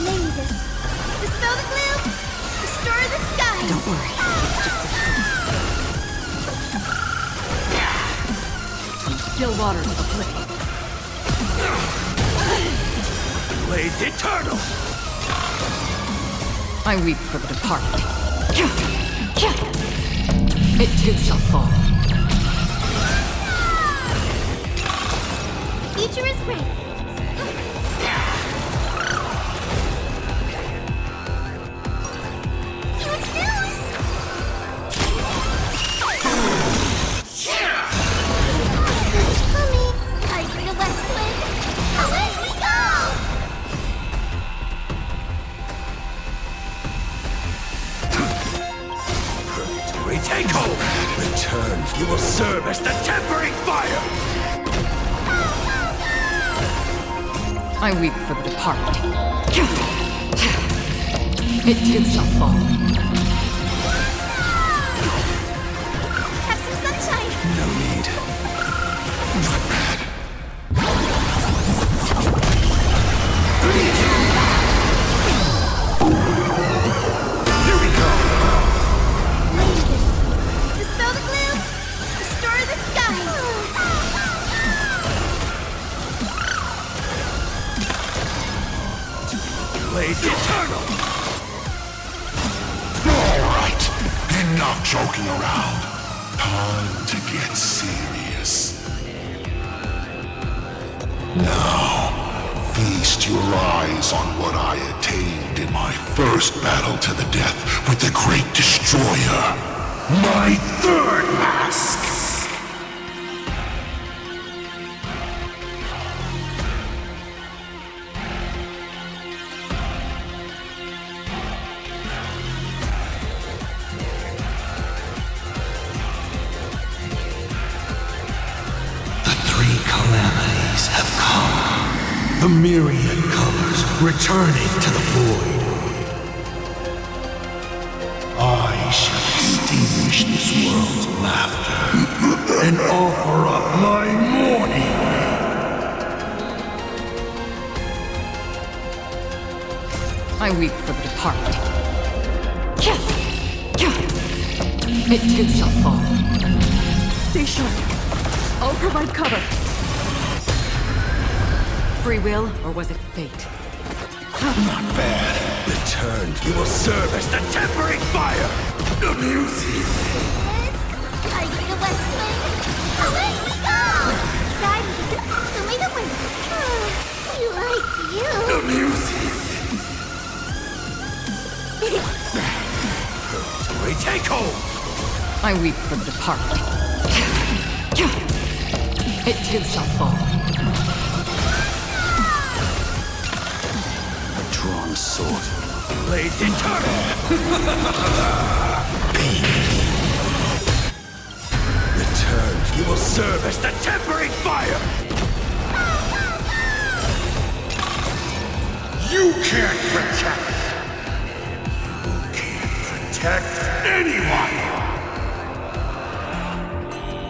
Mavis, dispel the gloom. Restore the skies. Don't worry, it's just a scream. From still water to the flame. Blaze eternal! I weep for the departed. It too shall fall. Future is great. What's news? Take hold! Return, you will serve as the tempering fire! I weep for the departed. It too shall fall. Have some sunshine! No need. Not bad. Here we go! Dispel the gloom! Restore the skies! Blaze eternal! All right, enough joking around. Time to get serious. Now, feast your eyes on what I attained in my first battle to the death with the Great Destroyer. My third mask! Calamities have come. The myriad colors returning to the void. I shall extinguish this world's laughter and offer up my mourning. I weep for the departed. It too shall fall. Stay sharp. I'll provide cover. Free will, or was it fate? Not bad. Return, you will serve as the tempering fire! Amusing! Are you the West Wind? Away we go! Guide me, show me the way. We like you. Amusing! Purgatory, take hold! I weep for the departed. It too shall fall. Drawn sword. Blaze eternal! Return, you will serve as the tempering fire! You can't protect. You can't protect anyone.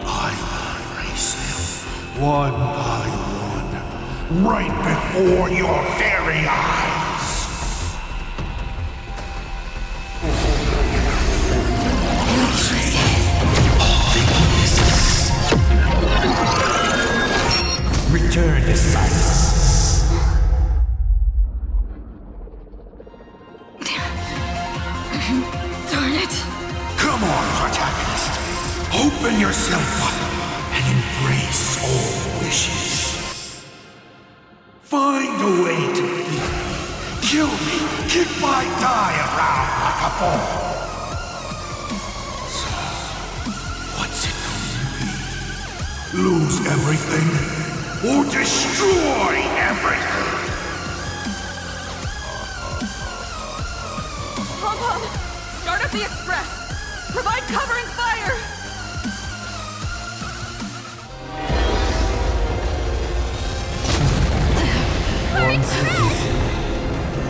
I will erase them one by one, right before your very eyes. Return to silence. Darn it. Come on, protagonist. Open yourself up and embrace all wishes. Find a way to beat me. Kill me. Kick my die around like a ball. So, what's it going to be? Lose everything or destroy everything? Pom-Pom, start up the express. Provide covering fire. Once again,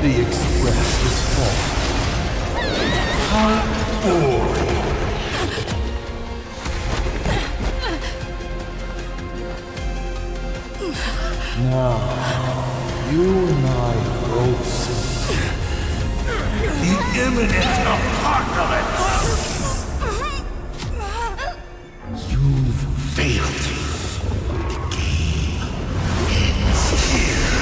the express is full. How boring. Now, you and I both see The imminent apocalypse! You've failed. The game ends here.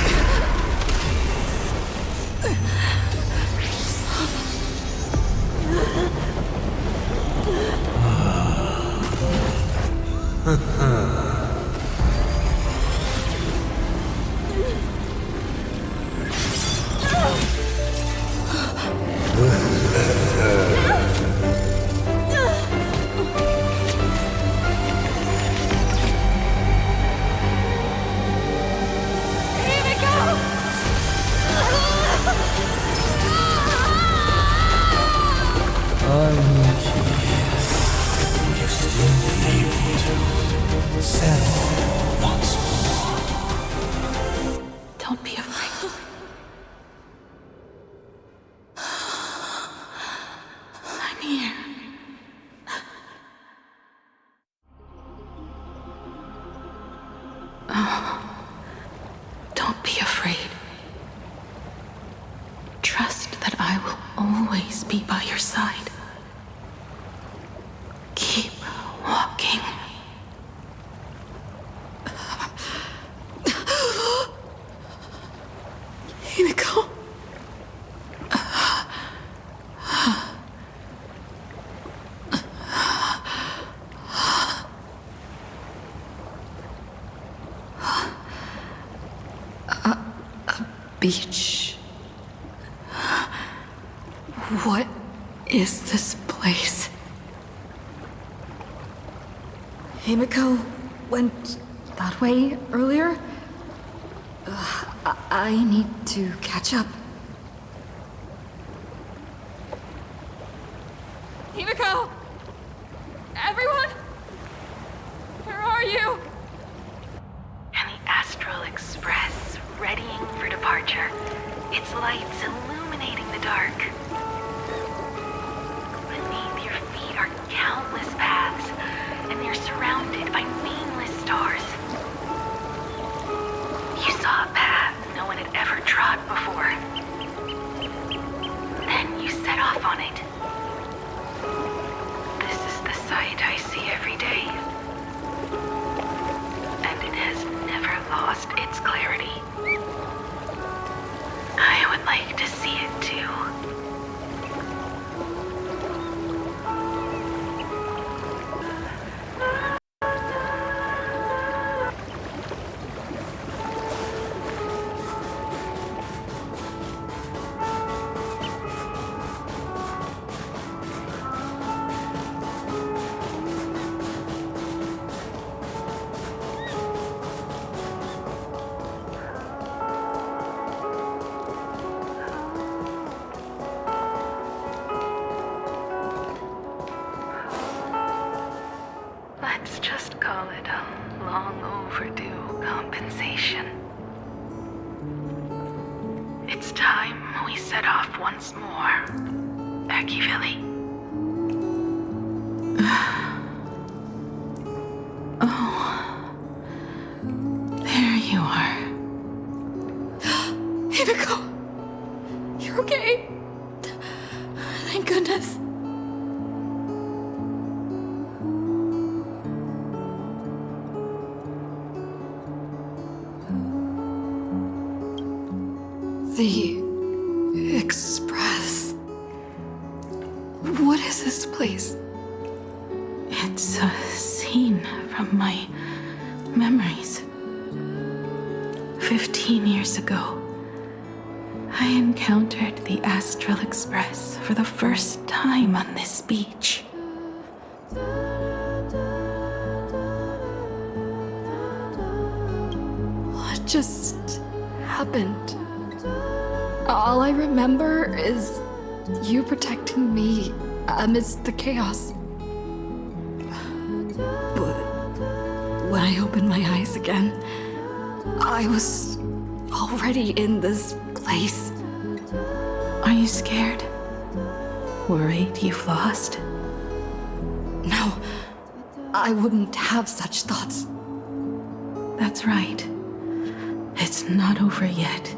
here. Oh, don't be afraid. Trust that I will always be by your side. Keep walking. Himiko. Beach. What is this place? Himiko went that way earlier? I need to catch up. Himiko! Everyone? Where are you? And the Astral Express, readying for departure. Its lights illuminating the dark. Beneath your feet are countless paths, and they're surrounded by nameless stars. You saw a path no one had ever trod before. Then you set off on it. This is the sight I see every day. And it has never lost its clarity. I would like to see it too. Let's just call it a long overdue compensation. It's time we set off once more, Akivilli. Oh, there you are. Himiko! You're okay? Thank goodness. The Express. What is this place? It's a scene from my memories. 15 years ago, I encountered the Astral Express for the first time on this beach. What just happened? All I remember is you protecting me amidst the chaos. But when I opened my eyes again, I was already in this place. Are you scared? Worried you've lost? No, I wouldn't have such thoughts. That's right. It's not over yet.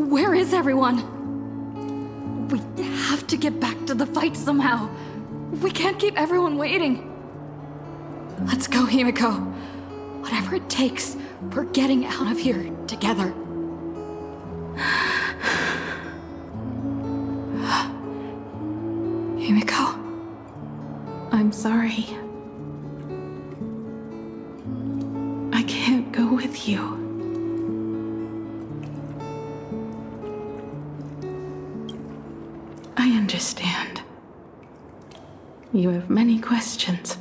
Where is everyone? We have to get back to the fight somehow. We can't keep everyone waiting. Let's go, Himiko. Whatever it takes, we're getting out of here together. Himiko. I'm sorry. I can't go with you. I understand. You have many questions.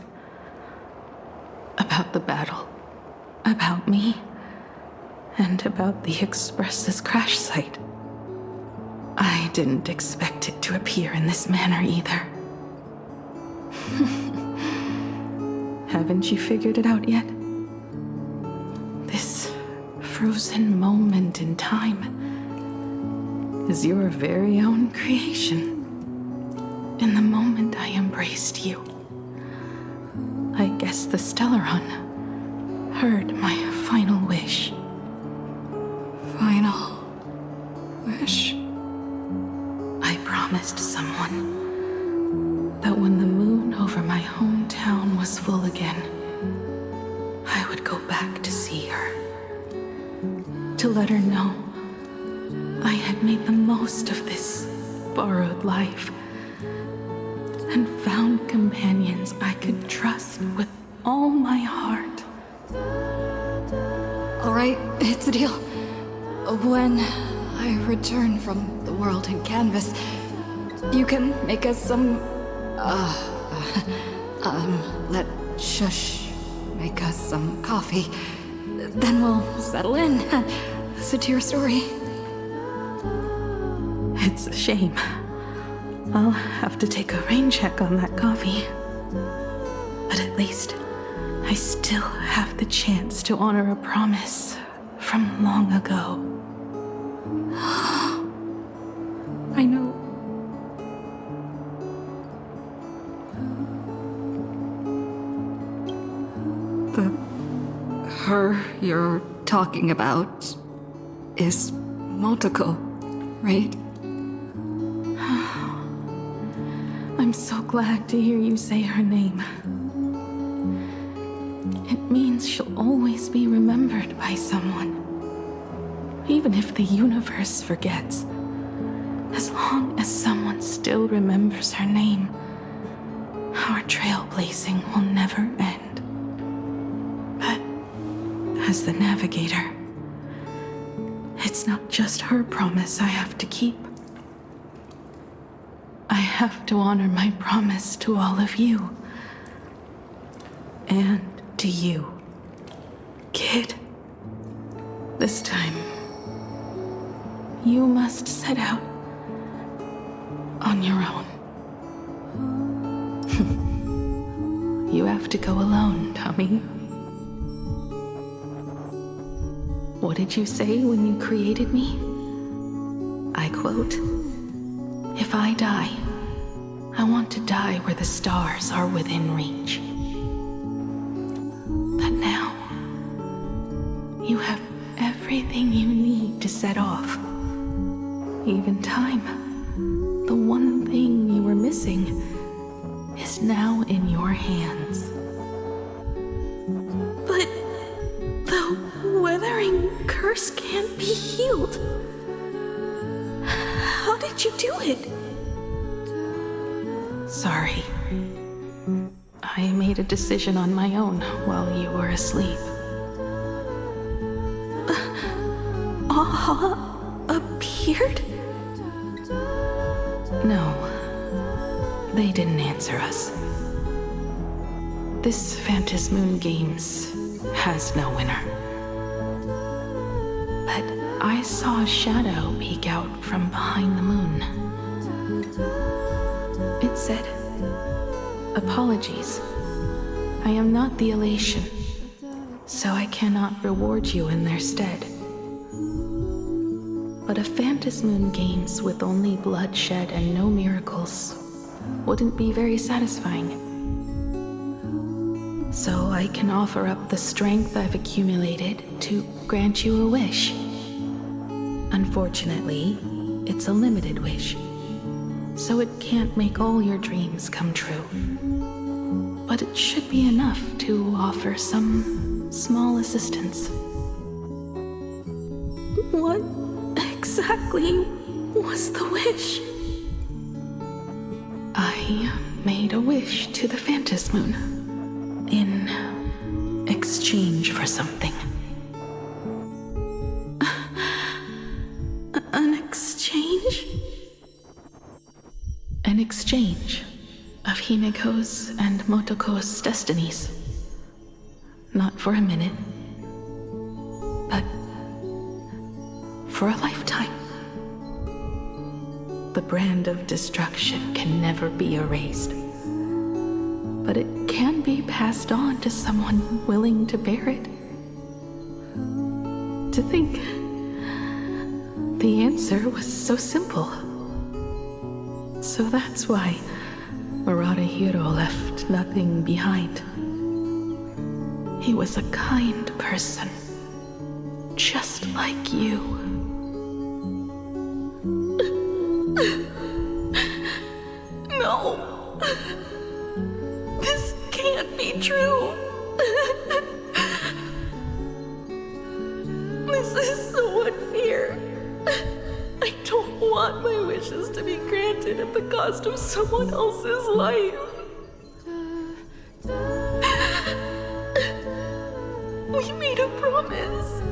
About the battle. About me. And about the Express's crash site. I didn't expect it to appear in this manner either. Haven't you figured it out yet? frozen moment in time is your very own creation. In the moment I embraced you, I guess the Stellaron heard my final wish. Final wish? I promised someone that when the moon over my hometown was full again, I would go back to see her. To let her know I had made the most of this borrowed life and found companions I could trust with all my heart. All right, it's a deal. When I return from the world in canvas, you can make us some, let Shush make us some coffee. Then we'll settle in, listen to your story. It's a shame. I'll have to take a rain check on that coffee. But at least I still have the chance to honor a promise from long ago. I know. The her you're talking about is Motoko, right? I'm so glad to hear you say her name. It means she'll always be remembered by someone. Even if the universe forgets, as long as someone still remembers her name, our trailblazing will never end. But as the navigator, it's not just her promise I have to keep. I have to honor my promise to all of you. And to you, kid. This time, you must set out on your own. You have to go alone, Tommy. What did you say when you created me? I quote, "If I die, I want to die where the stars are within reach." But now, you have everything you need to set off. Even time. The one thing you were missing is now in your hands. But the weathering curse can't be healed. How did you do it? Sorry. I made a decision on my own while you were asleep. Aha appeared? No. They didn't answer us. This Phantasmoon Games has no winner. But I saw a shadow peek out from behind the moon. It said, "Apologies. I am not the elation, so I cannot reward you in their stead." But a Phantasmoon Games with only bloodshed and no miracles wouldn't be very satisfying. So I can offer up the strength I've accumulated to grant you a wish. Unfortunately, it's a limited wish, so it can't make all your dreams come true. But it should be enough to offer some small assistance. What exactly was the wish? I made a wish to the Phantasmoon in exchange for something. An exchange? An exchange of Himiko's and Motoko's destinies. Not for a minute, but for a lifetime. The brand of destruction can never be erased, but it can be passed on to someone willing to bear it. To think the answer was so simple. So that's why Marahiro left nothing behind. He was a kind person, just like you. No! This can't be true! This is so unfair. I don't want my wishes to be granted at the cost of someone else's life. We made a promise.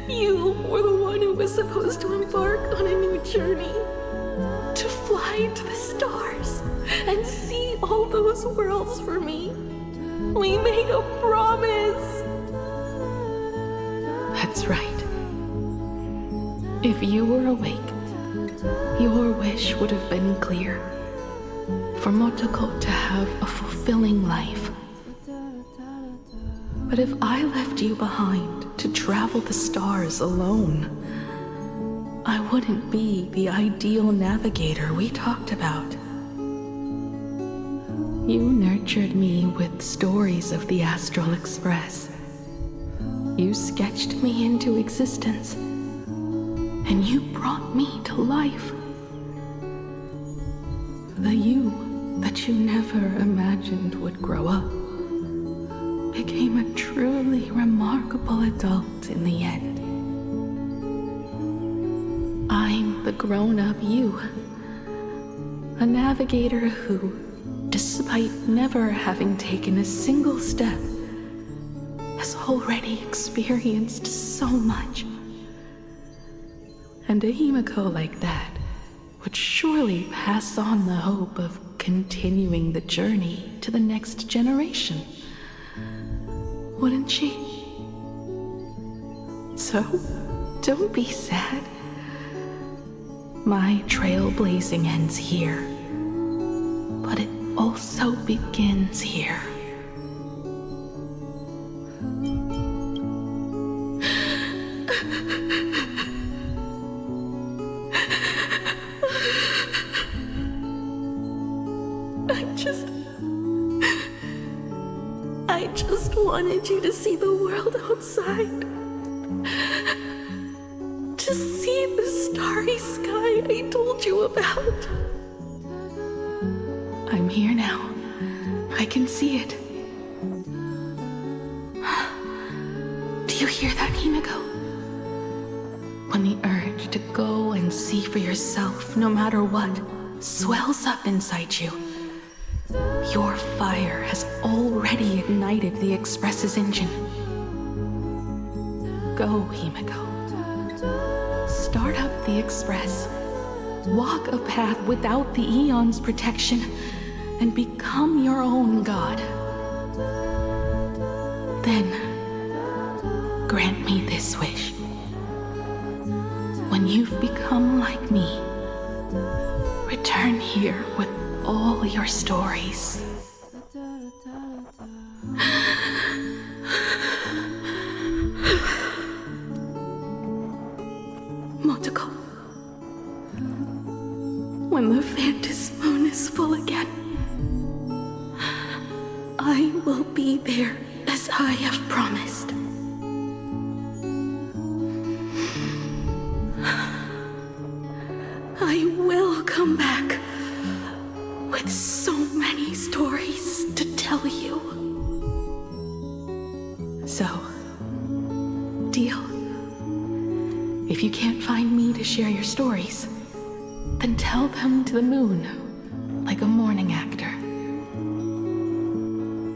You were the one who was supposed to embark on a new journey. To fly to the stars and see all those worlds for me. We made a promise. That's right. If you were awake, your wish would have been clear. For Motoko to have a fulfilling life. But if I left you behind to travel the stars alone, I wouldn't be the ideal navigator we talked about. You nurtured me with stories of the Astral Express. You sketched me into existence, and you brought me to life. The you that you never imagined would grow up became a truly remarkable adult in the end. I'm the grown-up you, a navigator who, despite never having taken a single step, has already experienced so much. And a Himiko like that would surely pass on the hope of continuing the journey to the next generation. Wouldn't she? So, don't be sad. My trailblazing ends here, but it also begins here. I just wanted you to see the world outside. To see the starry sky I told you about. I'm here now. I can see it. Do you hear that, Himiko? When the urge to go and see for yourself, no matter what, swells up inside you, your fire has already ignited the Express's engine. Go, Himiko. Start up the Express. Walk a path without the Eon's protection, and become your own god. Then, grant me this wish. When you've become like me, return here with all your stories. Motoko, when the Phantom Moon is full again, I will be there as I have promised. I will come back with so many stories to tell you. So, deal? If you can't find me to share your stories, then tell them to the moon, like a morning actor.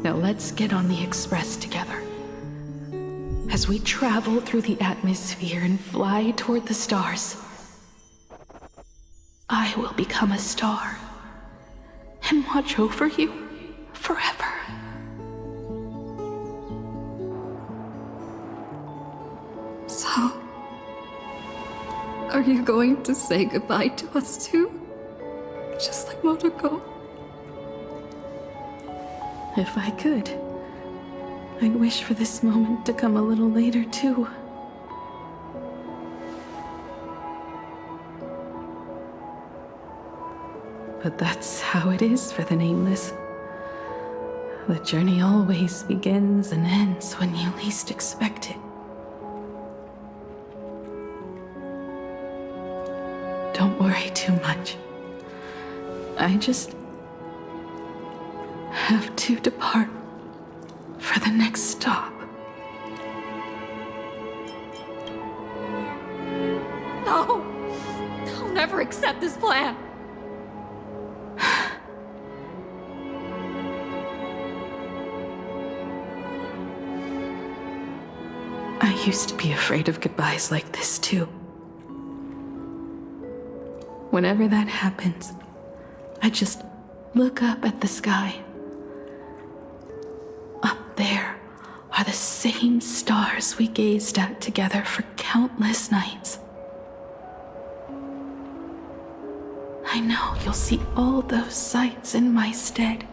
Now let's get on the Express together. As we travel through the atmosphere and fly toward the stars, I will become a star and watch over you forever. So, are you going to say goodbye to us too? Just like Motoko? If I could, I'd wish for this moment to come a little later too. But that's how it is for the Nameless. The journey always begins and ends when you least expect it. Don't worry too much. I just have to depart for the next stop. No! I'll never accept this plan! I used to be afraid of goodbyes like this too. Whenever that happens, I just look up at the sky. Up there are the same stars we gazed at together for countless nights. I know you'll see all those sights in my stead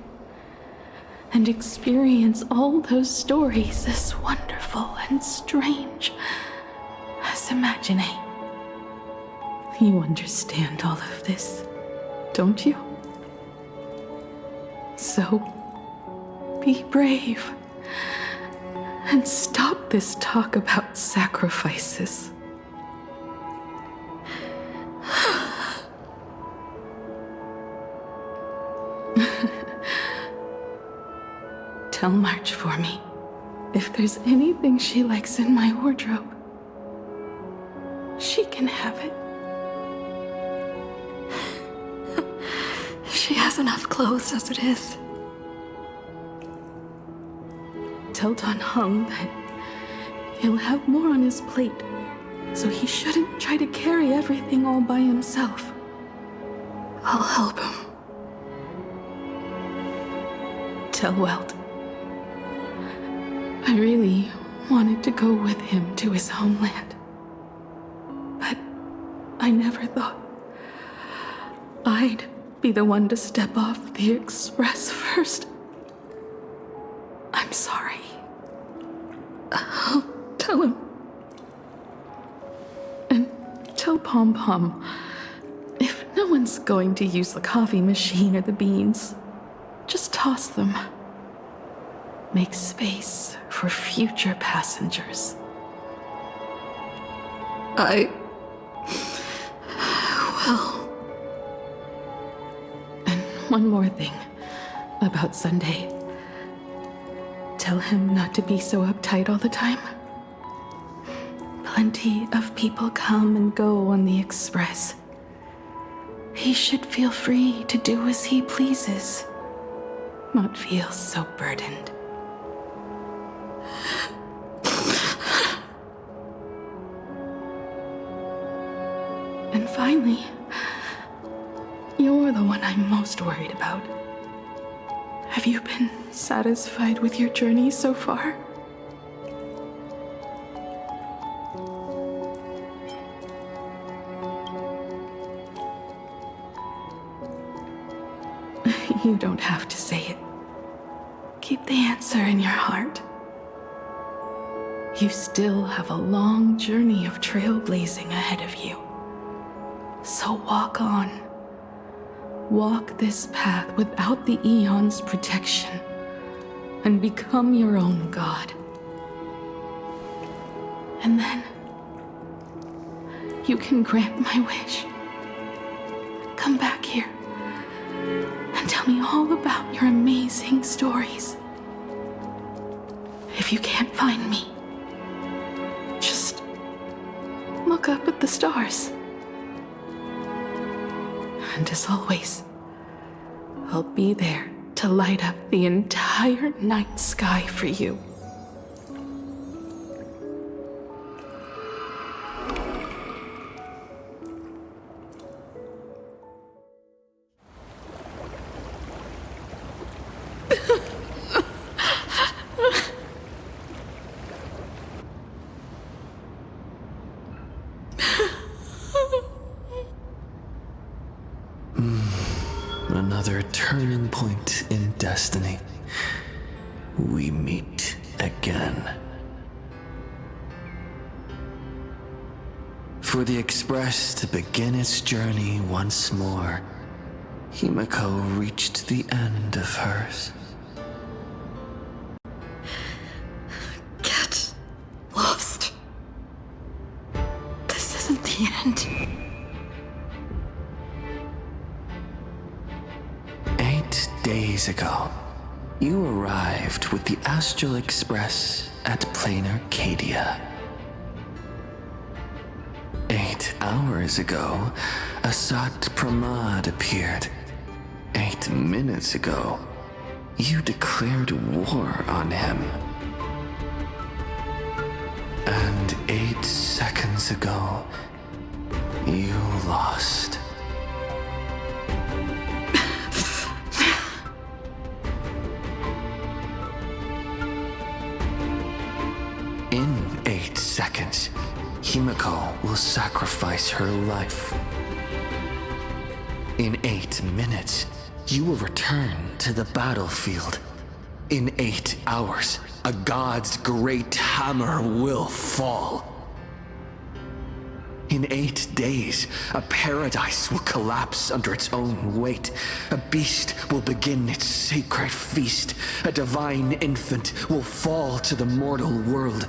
and experience all those stories as wonderful and strange as imagining. You understand all of this, don't you? So, be brave and stop this talk about sacrifices. Tell March for me if there's anything she likes in my wardrobe. She can have it. She has enough clothes as it is. Tell Don Hung that he'll have more on his plate, so he shouldn't try to carry everything all by himself. I'll help him. Tell Welt I really wanted to go with him to his homeland, but I never thought I'd be the one to step off the express first. I'm sorry. I'll tell him. And tell Pom Pom, if no one's going to use the coffee machine or the beans, just toss them. Make space for future passengers. I will. And one more thing about Sunday. Tell him not to be so uptight all the time. Plenty of people come and go on the express. He should feel free to do as he pleases, not feel so burdened. And finally, you're the one I'm most worried about. Have you been satisfied with your journey so far? You don't have to say it. Keep the answer in your heart. You still have a long journey of trailblazing ahead of you. So walk on. Walk this path without the Eon's protection and become your own god. And then you can grant my wish. Come back here and tell me all about your amazing stories. If you can't find me, just look up at the stars. And as always, I'll be there to light up the entire night sky for you. Another turning point in destiny. We meet again. For the Express to begin its journey once more, Himiko reached the end of hers. Get lost. This isn't the end. 8 days ago, you arrived with the Astral Express at Planarcadia. 8 hours ago, Asat Pramad appeared. 8 minutes ago, you declared war on him. And 8 seconds ago, you lost. In 8 seconds, Himiko will sacrifice her life. In 8 minutes, you will return to the battlefield. In 8 hours, a god's great hammer will fall. In 8 days, a paradise will collapse under its own weight. A beast will begin its sacred feast. A divine infant will fall to the mortal world.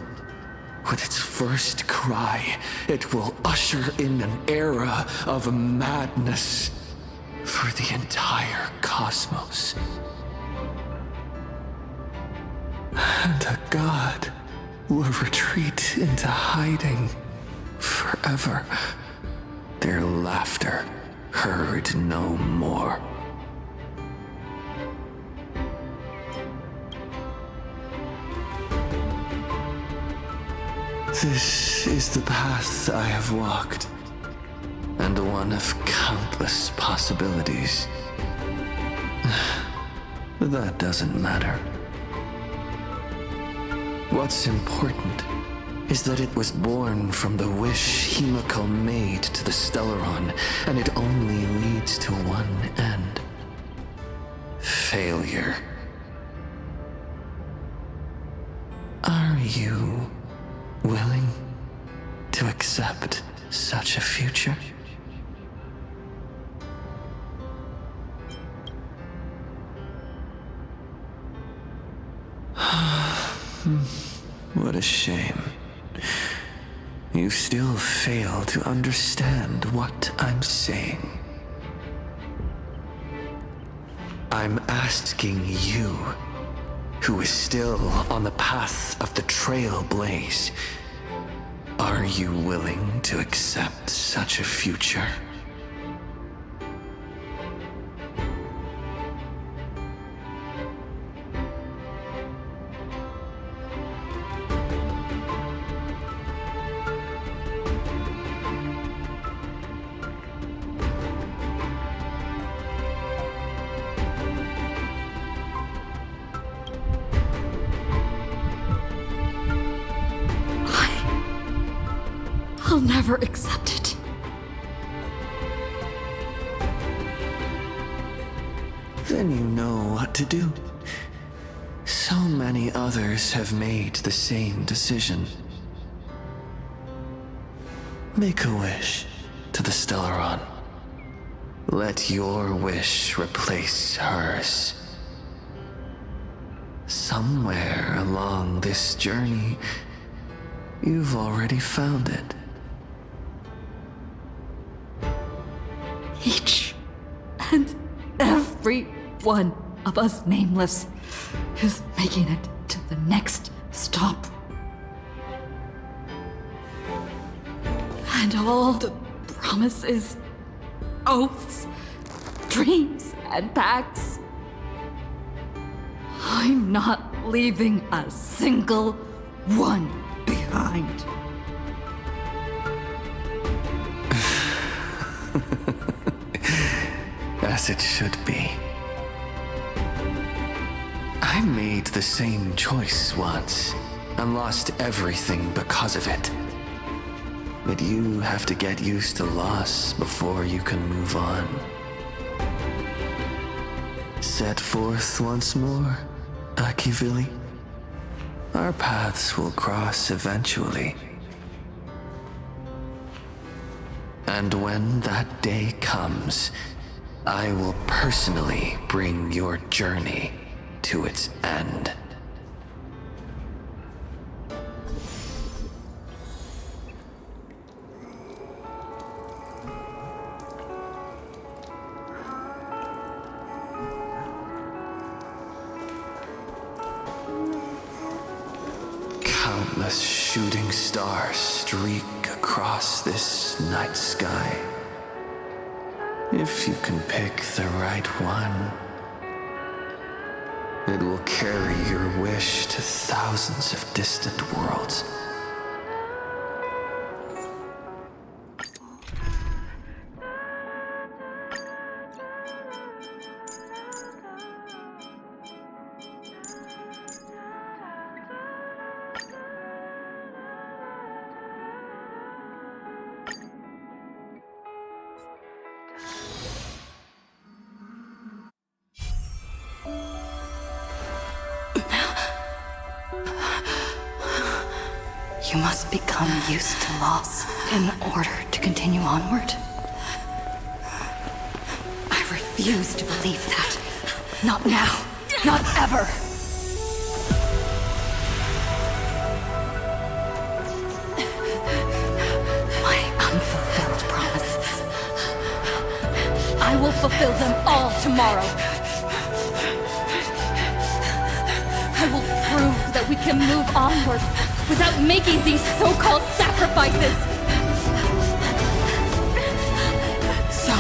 With its first cry, it will usher in an era of madness for the entire cosmos. And a god will retreat into hiding forever. Their laughter heard no more. This is the path I have walked, and one of countless possibilities. That doesn't matter. What's important is that it was born from the wish Himiko made to the Stellaron, and it only leads to one end. Failure. Are you willing to accept such a future? What a shame. You still fail to understand what I'm saying. I'm asking you, who is still on the path of the Trailblaze, are you willing to accept such a future? I'll never accept it. Then you know what to do. So many others have made the same decision. Make a wish to the Stellaron. Let your wish replace hers. Somewhere along this journey, you've already found it. Each and every one of us nameless is making it to the next stop. And all the promises, oaths, dreams, and pacts. I'm not leaving a single one behind. As it should be. I made the same choice once, and lost everything because of it. But you have to get used to loss before you can move on. Set forth once more, Akivili. Our paths will cross eventually. And when that day comes, I will personally bring your journey to its end. Countless shooting stars streak across this night sky. If you can pick the right one, it will carry your wish to thousands of distant worlds. You must become used to loss in order to continue onward. I refuse to believe that. Not now. Not ever. My unfulfilled promises. I will fulfill them all tomorrow. I will prove that we can move onward without making these so-called sacrifices! So...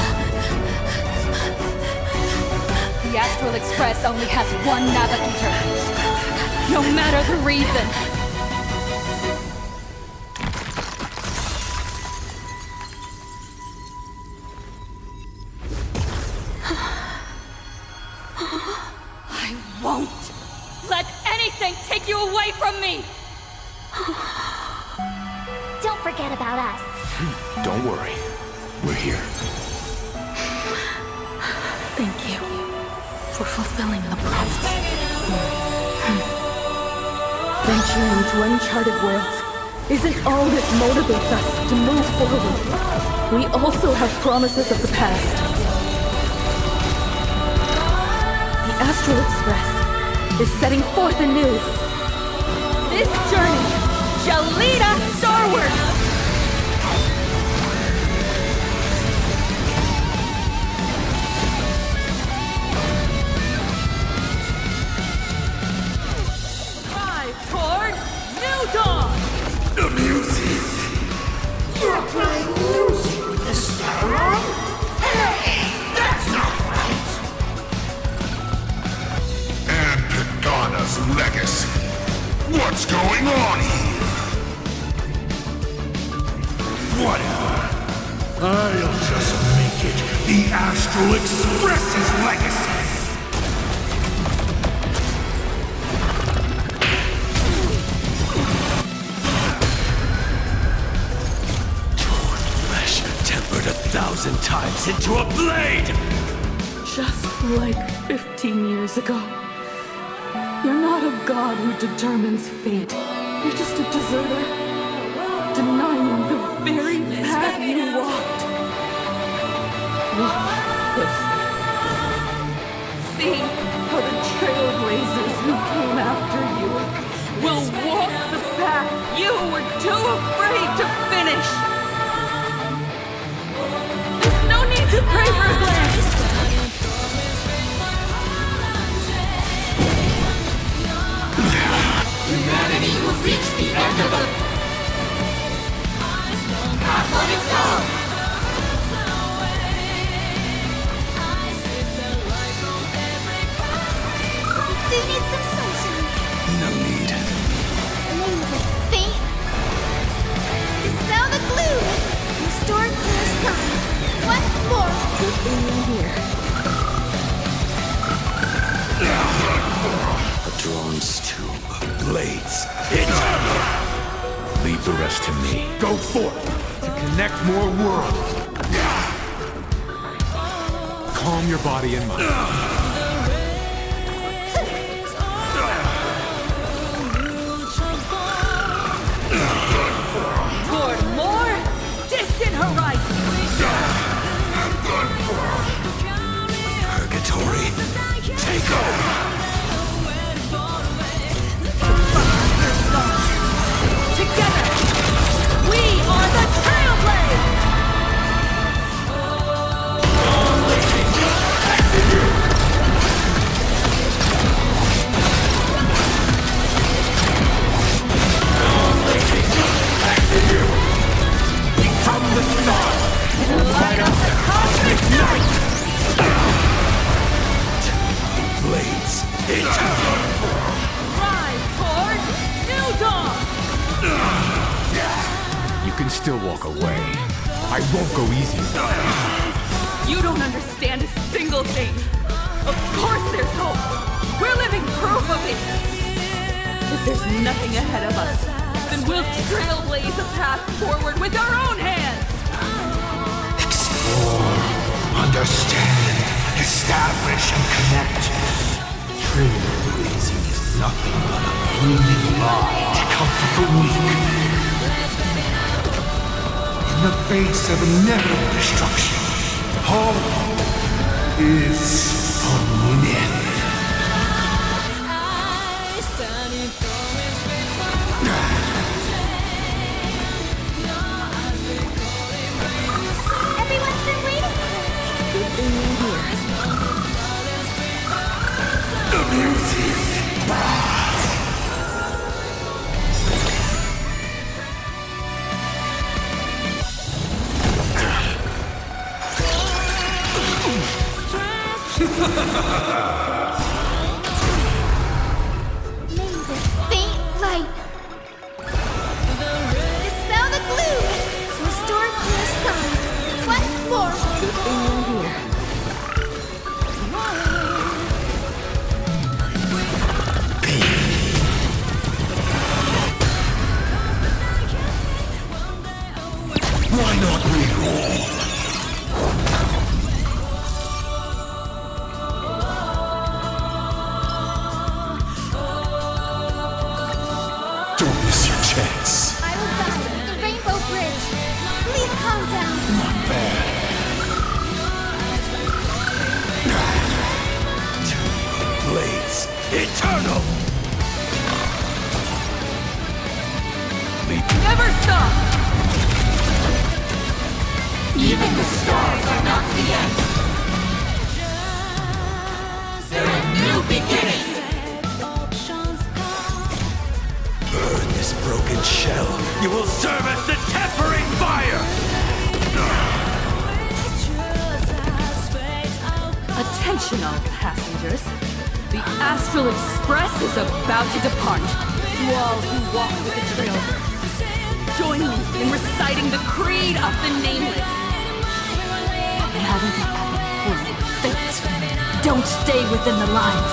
the Astral Express only has one navigator. No matter the reason. I won't let anything take you away from me! Don't forget about us. Don't worry. We're here. Thank you for fulfilling the promise. Venturing into uncharted worlds isn't all that motivates us to move forward. We also have promises of the past. The Astral Express is setting forth anew. This journey shall lead us starward! Drive toward New Dawn! Amusing. You're playing music with the star? Hey, that's not right! And Pagana's legacy. What's going on here? Whatever. I'll just make it the Astral Express's legacy. Torn flesh tempered 1,000 times into a blade! Just like 15 years ago. You're not a god who determines fate. You're just a deserter, denying the very path you walked. Walk closely. See how the Trailblazers who came after you will walk the path you were too afraid to finish. There's no need to pray for a glance. Humanity will reach the end of the... Let it go! Do you need some sunshine? No need. Nameless fate. Dispel the glue. Restore clear skies. Once more. Good thing you're here. A drawn tube. Blades. Eternal. Leave the rest to me. Go forth to connect more worlds. Calm your body and mind. Toward more distant horizons. Together, we are the Trailblaze! From the stars, light up the cosmic night! Blades, eternal! Rise toward new dawn! You can still walk away. I won't go easy. You don't understand a single thing. Of course there's hope. We're living proof of it. If there's nothing ahead of us, then we'll trailblaze a path forward with our own hands. Explore, understand, establish, and connect. Trailblazing is nothing but a fleeting lie to comfort the weak. In the face of inevitable destruction, hope is a myth. Everyone's been waiting. Good thing you're here. The music. May this faint light dispel the gloom to restore clear skies once more. Good thing you're here. Why not re-roll? Don't miss your chance. I will guide you to the Rainbow Bridge. Please calm down. Not bad. Blades, eternal. Never stop! Even the stars are not the end. They're a new beginning. Burn this broken shell. You will serve as the tempering fire. Attention all passengers. The Astral Express is about to depart. To all who walk with the trail, join me in reciting the creed of the Nameless. Having the ebb and flow of fate. Don't stay within the lines.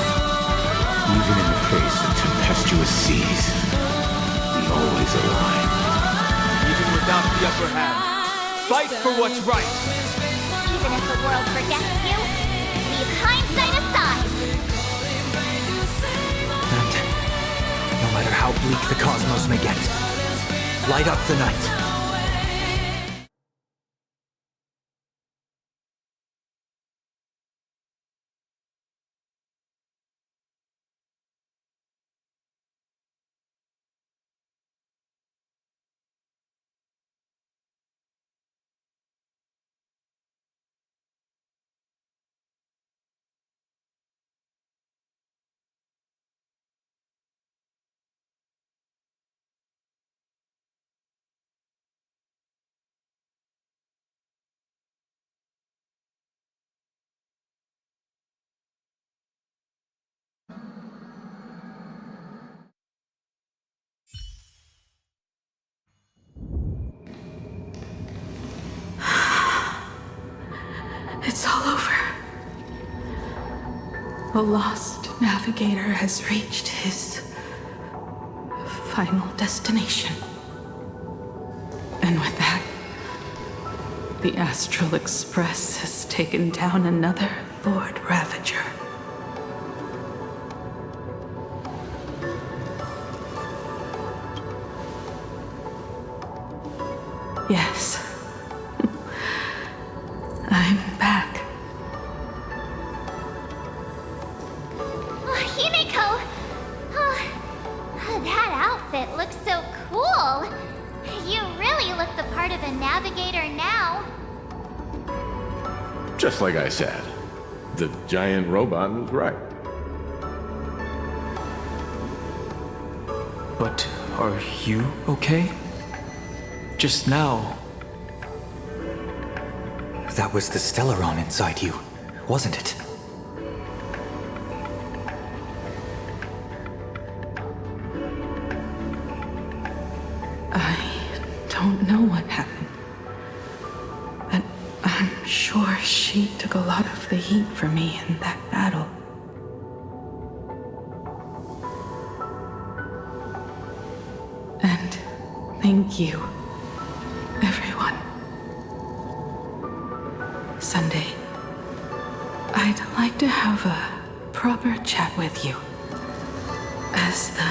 Even in the face of tempestuous seas, we always align. Even without the upper hand, fight for what's right. Even if the world forgets you, leave hindsight aside. And no matter how bleak the cosmos may get, light up the night. It's all over. The lost navigator has reached his final destination. And with that, the Astral Express has taken down another Lord Ravager. Yes. I'm back. Whoa! You really look the part of a navigator now. Just like I said, the giant robot was right. But are you okay? Just now. That was the Stellaron inside you, wasn't it? I don't know what happened. But I'm sure she took a lot of the heat for me in that battle. And thank you, everyone. Sunday, I'd like to have a proper chat with you. As the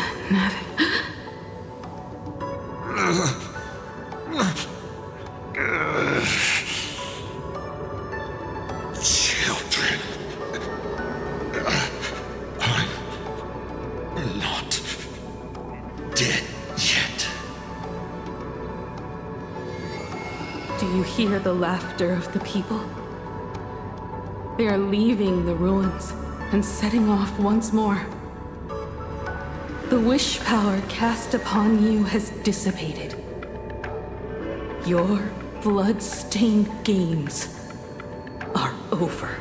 Children. I'm not dead yet. Do you hear the laughter of the people? They are leaving the ruins and setting off once more. The wish power cast upon you has dissipated. Your blood-stained games are over.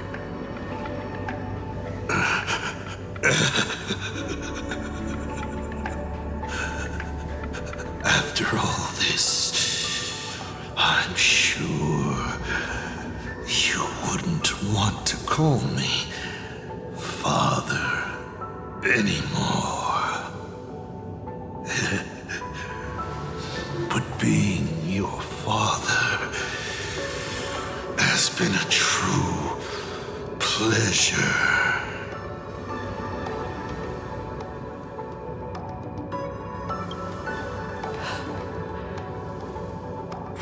After all this, I'm sure you wouldn't want to call me Father anymore. But being your father has been a true pleasure.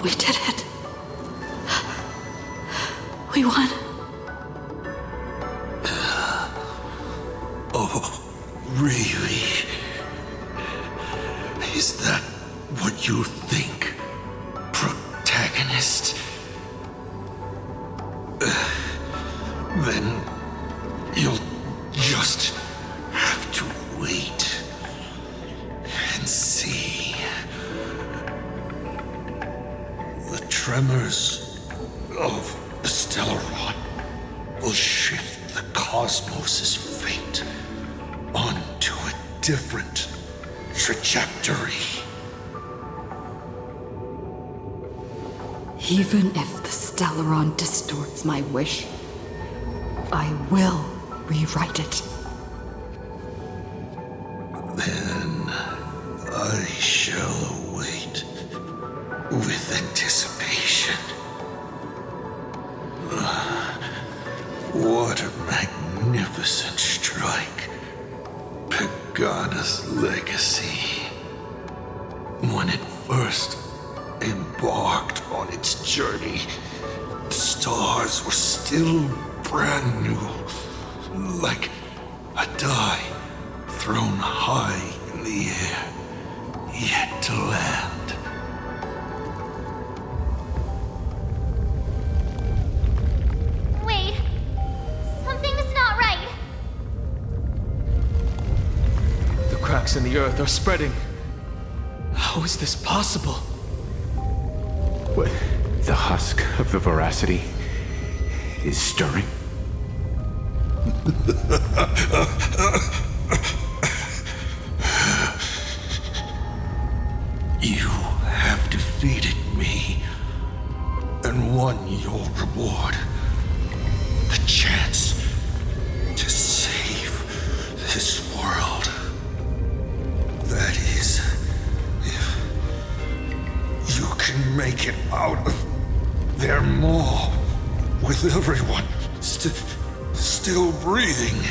We did it. We won. Oh, really? Is that what you think, protagonist? Then you'll just have to wait and see. The tremors of the Stellaron will shift the cosmos's fate onto a different trajectory. Even if the Stellaron distorts my wish, I will rewrite it. Then I shall await with anticipation. What a magnificent strike. Pagana's legacy. When it first embarked on its journey, the stars were still brand new, like a die thrown high in the air, yet to land. Wait. Something's not right. The cracks in the earth are spreading. How is this possible? What? The husk of the veracity is stirring? You have defeated me and won your reward. The chance to save this world. That is, if you can make it out of their maw with everyone still breathing.